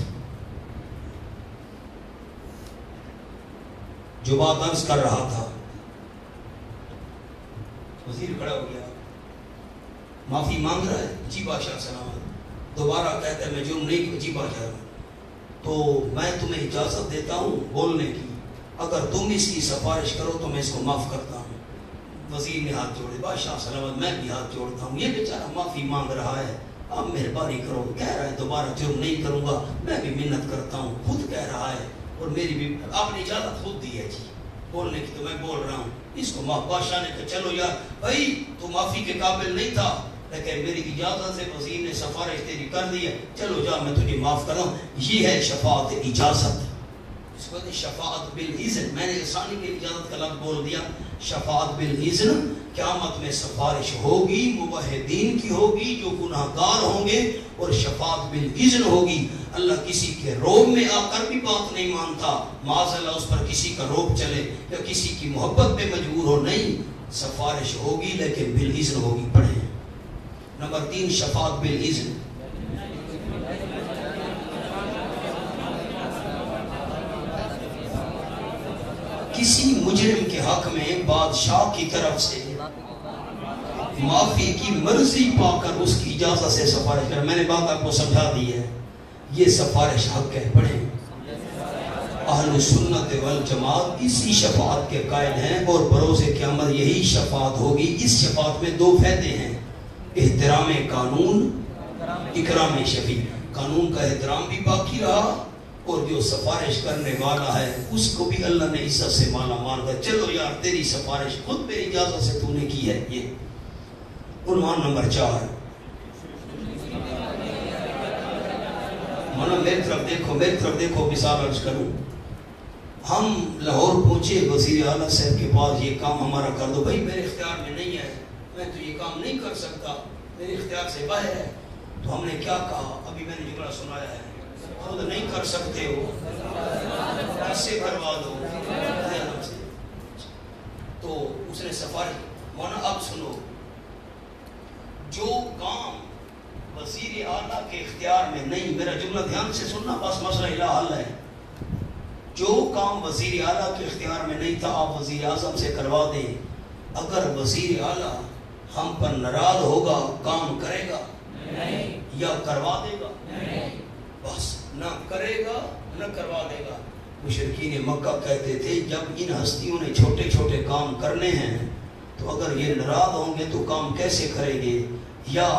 جو بات عرض کر رہا تھا، وزیر کھڑا ہو گیا، معافی مانگ رہا ہے. جی بادشاہ سلامت. دوبارہ کہتا ہے میں جرم نہیں کیا. جی بادشاہ تو میں تمہیں اجازت دیتا ہوں بولنے کی، اگر تم اس کی سفارش کرو تو میں اس کو معاف کرتا ہوں. وزیر نے ہاتھ جوڑے. بادشاہ سلامت میں بھی ہاتھ جوڑتا ہوں، یہ بیچارہ معافی مانگ رہا ہے، آپ مہربانی کرو، کہہ رہا ہے دوبارہ جرم نہیں کروں گا، میں بھی منت کرتا ہوں، خود کہہ رہا ہے اور میری بھی آپ نے اجازت خود دی ہے. جی بولنے کی تو میں بول رہا ہوں، اس کو معاف. بادشاہ نے کہا چلو یار بھائی تو معافی کے قابل نہیں تھا لیکن میری اجازت سے وزیر نے سفارش تیری کر دی ہے، چلو جا میں تجھے معاف کر رہا ہوں. یہ ہے شفاعت اجازت. اس کو کہتے ہیں شفاعت بالاذن. میں نے آسانی کے اجازت کا لفظ بول دیا. شفاعت بالاذن، قیامت میں سفارش ہوگی، موحدین کی ہوگی جو گناہ گار ہوں گے، اور شفاعت بالاذن ہوگی. اللہ کسی کے روب میں آ کر بھی بات نہیں مانتا، معاذ اللہ اس پر کسی کا روب چلے یا کسی کی محبت پہ مجبور ہو، نہیں. سفارش ہوگی لیکن بالاذن ہوگی. پڑھیں. نمبر 3 شفاعت بالاذن. کسی مجرم کے حق میں بادشاہ کی طرف سے معافی کی مرضی پا کر اس کی اجازت سے سفارش کر. میں نے بات آپ کو سمجھا دی ہے، یہ سفارش حق ہے. پڑھیں. اہل سنت والجماعت اسی شفاعت کے قائل ہیں اور بروز قیامت یہی شفاعت ہوگی. اس شفاعت میں 2 فائدے ہیں، احترام قانون، اکرام شفیع. قانون کا احترام بھی باقی رہا اور جو سفارش کرنے والا ہے اس کو بھی اللہ نے عزت سے مالا مال کر. چلو یار تیری سفارش خود میری اجازت سے تو نے کی ہے. یہ عنوان نمبر 4. مولانا میری طرف دیکھو مثال عرض کروں. ہم لاہور پہنچے، وزیر اعلیٰ صاحب کے پاس یہ کام ہمارا کر دو. بھائی میرے اختیار میں نہیں ہے، میں تو یہ کام نہیں کر سکتا، میرے اختیار سے باہر ہے. تو ہم نے کیا کہا؟ ابھی میں نے جملہ سنایا ہے، خود نہیں کر سکتے ہو کس سے کروا دو. تو اس نے سفارش. مولانا اب سنو، جو کام وزیر اعلیٰ کے اختیار میں نہیں، میرا جملہ دھیان سے سننا، بس مسئلہ حل ہے. جو کام وزیر اعلیٰ کے اختیار میں نہیں تھا آپ وزیر اعظم سے کروا دیں. اگر وزیر اعلیٰ ہم پر ناراض ہوگا کام کرے گا نہیں، یا کروا دے گا نہیں، بس نہ کرے گا نہ کروا دے گا. مشرکین مکہ کہتے تھے جب ان ہستیوں نے چھوٹے چھوٹے کام کرنے ہیں تو اگر یہ ناراض ہوں گے تو کام کیسے کریں گے، یا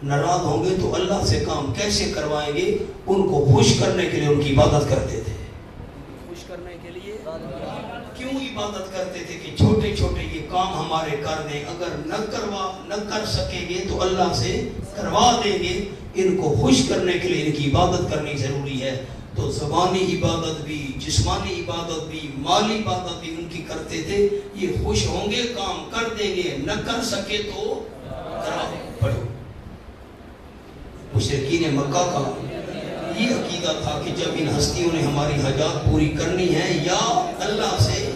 ناراض ہوں گے تو اللہ سے کام کیسے کروائیں گے. ان کو خوش کرنے کے لیے ان کی عبادت کرتے تھے. خوش کرنے کے لیے کیوں عبادت کرتے تھے کہ چھوٹے چھوٹے یہ کام ہمارے کر دیں، اگر نہ کر سکیں گے تو اللہ سے کروا دیں گے. ان کو خوش کرنے کے لیے ان کی عبادت کرنی ضروری ہے. تو زبانی عبادت بھی، جسمانی عبادت بھی، مالی عبادت بھی ان کی کرتے تھے. یہ خوش ہوں گے کام کر دیں گے، نہ کر سکے تو کرا. پڑھو. مشرکین مکہ کا یہ عقیدہ تھا کہ جب ان ہستیوں نے ہماری حاجات پوری کرنی ہے یا اللہ سے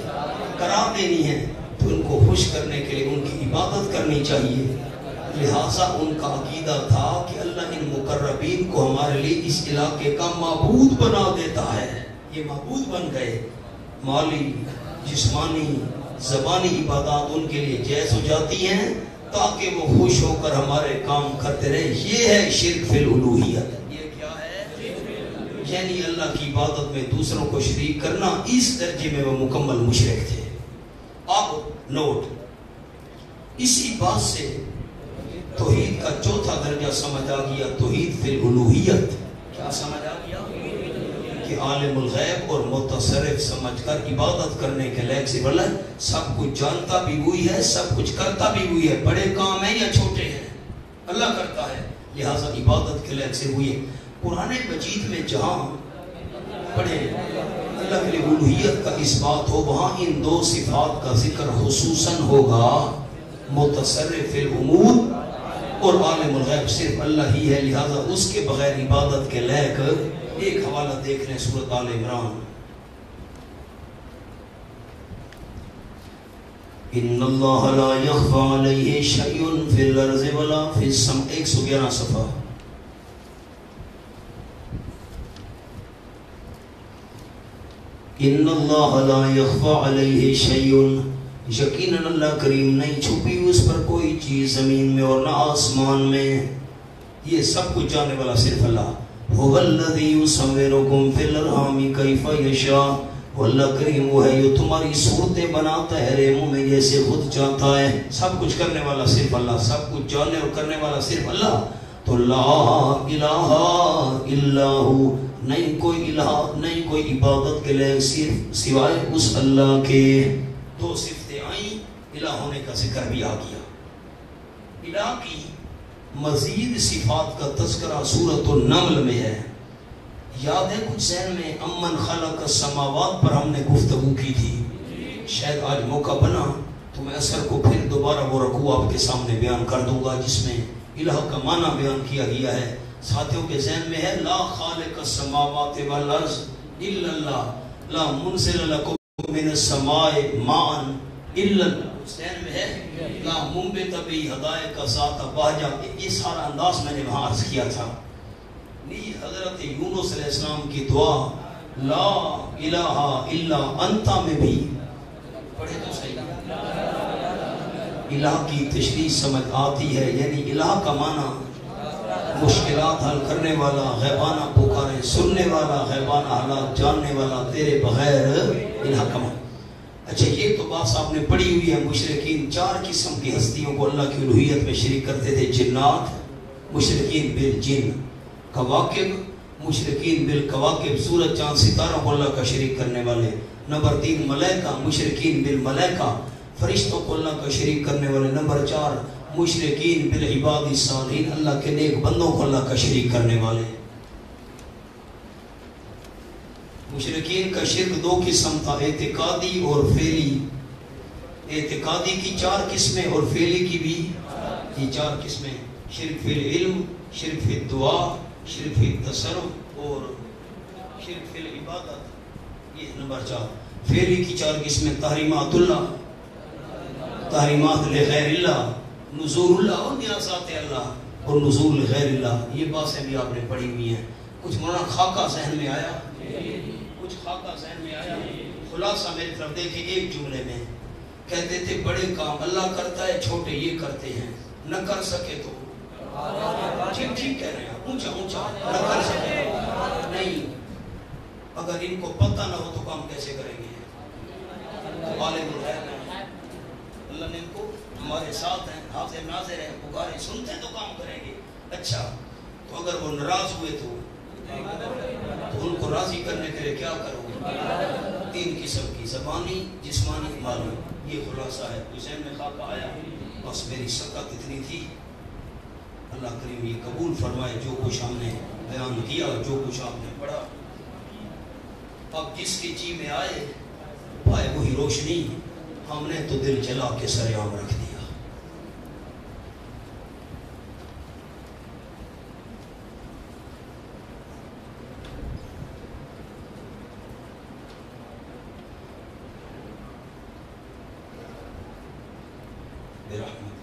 کرا دینی ہے تو ان کو خوش کرنے کے لیے ان کی عبادت کرنی چاہیے. لہٰذا ان کا عقیدہ تھا کہ اللہ ان مقربین کو ہمارے لیے اس علاقے کا معبود بنا دیتا ہے. یہ معبود بن گئے، مالی، جسمانی، زبانی عبادات ان کے لیے جائز ہو جاتی ہیں تاکہ وہ خوش ہو کر ہمارے کام کرتے رہے. یہ ہے شرک فی الالوہیت. یہ کیا ہے؟ یعنی اللہ کی عبادت میں دوسروں کو شریک کرنا. اس درجے میں وہ مکمل مشرک تھے. اب نوٹ، اسی بات سے توحید کا چوتھا درجہ سمجھ آ گیا، توحید فی الالوہیت. کیا سمجھ آ گیا؟ کہ عالم الغیب اور متصرف سمجھ کر عبادت کرنے کے لائق صرف اللہ. سب کچھ جانتا بھی وہی ہے، سب کچھ کرتا بھی وہی ہے. بڑے کام ہیں یا چھوٹے ہیں اللہ کرتا ہے، لہٰذا عبادت کے لائق سے وہی ہے. قرآن مجید میں جہاں پڑھے اللہ کے الوہیت کا اس بات ہو، وہاں ان دو صفات کا ذکر خصوصاً ہوگا. متصرف الامور اور عالم الغیب صرف اللہ ہی ہے، لہذا اس کے بغیر عبادت کے لائق. ایک حوالہ دیکھ لیں سورۃ آل عمران. ان اللہ لا یخفی علیہ شیء فی الارض ولا فی السماء. 111 صفحہ. ان اللہ لا یخفی علیہ شیء، یقیناً اللہ کریم نہیں چھپی اس پر کوئی چیز زمین میں اور نہ آسمان میں. یہ سب کچھ جاننے والا صرف اللہ. هو الذی یصورکم فی الارحام کیف یشاء. اللہ کریم وہ ہے جو تمہاری صورتیں بناتا ہے رحموں میں جیسے خود چاہتا ہے. سب کچھ کرنے والا صرف اللہ، سب کچھ جاننے اور کرنے والا صرف اللہ. تو لا الہ الا ہو، نہیں کوئی الہ، نہیں کوئی عبادت کے لئے صرف سوائے اس اللہ کے. دو صفتیں آئیں، الہ ہونے کا ذکر بھی آ گیا. الہ کی مزید صفات کا تذکرہ سورۃ النمل میں ہے. یاد ہے کچھ ذہن میں امن خلق السماوات پر ہم نے گفتگو کی تھی. شاید آج موقع بنا تو میں اثر کو پھر دوبارہ وہ رکوع آپ کے سامنے بیان کر دوں گا جس میں الہ کا معنی بیان کیا گیا ہے. ساتھیوں کے ذہن میں ہے لا خالق السماوات والارض الا اللہ، لا منزل لکم من السماء ماء الا اللہ. ذہن میں ہے لا منبت بھی ہدایت کا ذات باجا. یہ سارا انداز میں نے وہاں عرض کیا تھا. حضرت یونس علیہ السلام کی دعا لا الہ الا انت میں بھی پڑھے تو صحیح. الہ کی تشریح سمجھ آتی ہے، یعنی الہ کا معنی مشکلات حل کرنے والا، غیبانہ پکارے سننے والا، غیبانہ حالات جاننے والا، تیرے بغیر الہ کا معنی. اچھا یہ تو بات صاحب نے پڑھی ہوئی ہے. مشرکین 4 قسم کی ہستیوں کو اللہ کی الوہیت میں شریک کرتے تھے. جنات، مشرکین بالجن. کواکب، مشرکین بالکواکب، سورج چاند ستاروں کو اللہ کا شریک کرنے والے. نمبر 3 ملائکہ، مشرکین بالملائکہ، فرشتوں کو اللہ کا شریک کرنے والے. نمبر 4 مشرکین بالعباد الصالحین، اللہ کے نیک بندوں کو اللہ کا شریک کرنے والے. مشرکین کا شرک 2 قسم تھا، اعتقادی اور فعلی. اعتقادی کی 4 قسمیں اور فعلی کی بھی یہ 4 قسمیں. شرک فی العلم، شرک فی الدعا، شرک فی التصرف اور شرک فی العبادت. یہ نمبر 4. فعلی کی 4 قسمیں تحریمات اللہ، تحریمات لغیر اللہ، نزول اللہ اور نیازات اللہ اور نزول لغیر اللہ. یہ باتیں بھی آپ نے پڑھی ہوئی ہیں. کچھ مولانا خاکہ ذہن میں آیا؟ کچھ خاکہ ذہن میں آیا؟ خلاصہ میری طرف دیکھیں ایک جملے میں. کہتے تھے بڑے کام اللہ کرتا ہے، چھوٹے یہ کرتے ہیں. نہ کر سکے تو ٹھیک کہہ رہے ہیں، اونچا اونچا نہ کر سکے نہیں. اگر ان کو پتہ نہ ہو تو کام کیسے کریں گے؟ عالم الغیب ہے، اللہ نے ان کو ہمارے ساتھ ہیں، حاضر ناظر ہیں، پکارے سنتے تو کام کریں گے. اچھا تو اگر وہ ناراض ہوئے تو ان کو راضی کرنے کے لیے کیا کرو گے؟ 3 قسم کی، زبانی، جسمانی، مالی. یہ خلاصہ ہے. ذہن میں خاکہ آیا؟ بس میری سکت اتنی تھی. اللہ کریم یہ قبول فرمائے جو کچھ ہم نے بیان کیا، جو کچھ آپ نے پڑھا. اب جس کی جی میں آئے پائے وہی روشنی. ہم نے تو دل جلا کے سریعام رکھ دیا. برحمت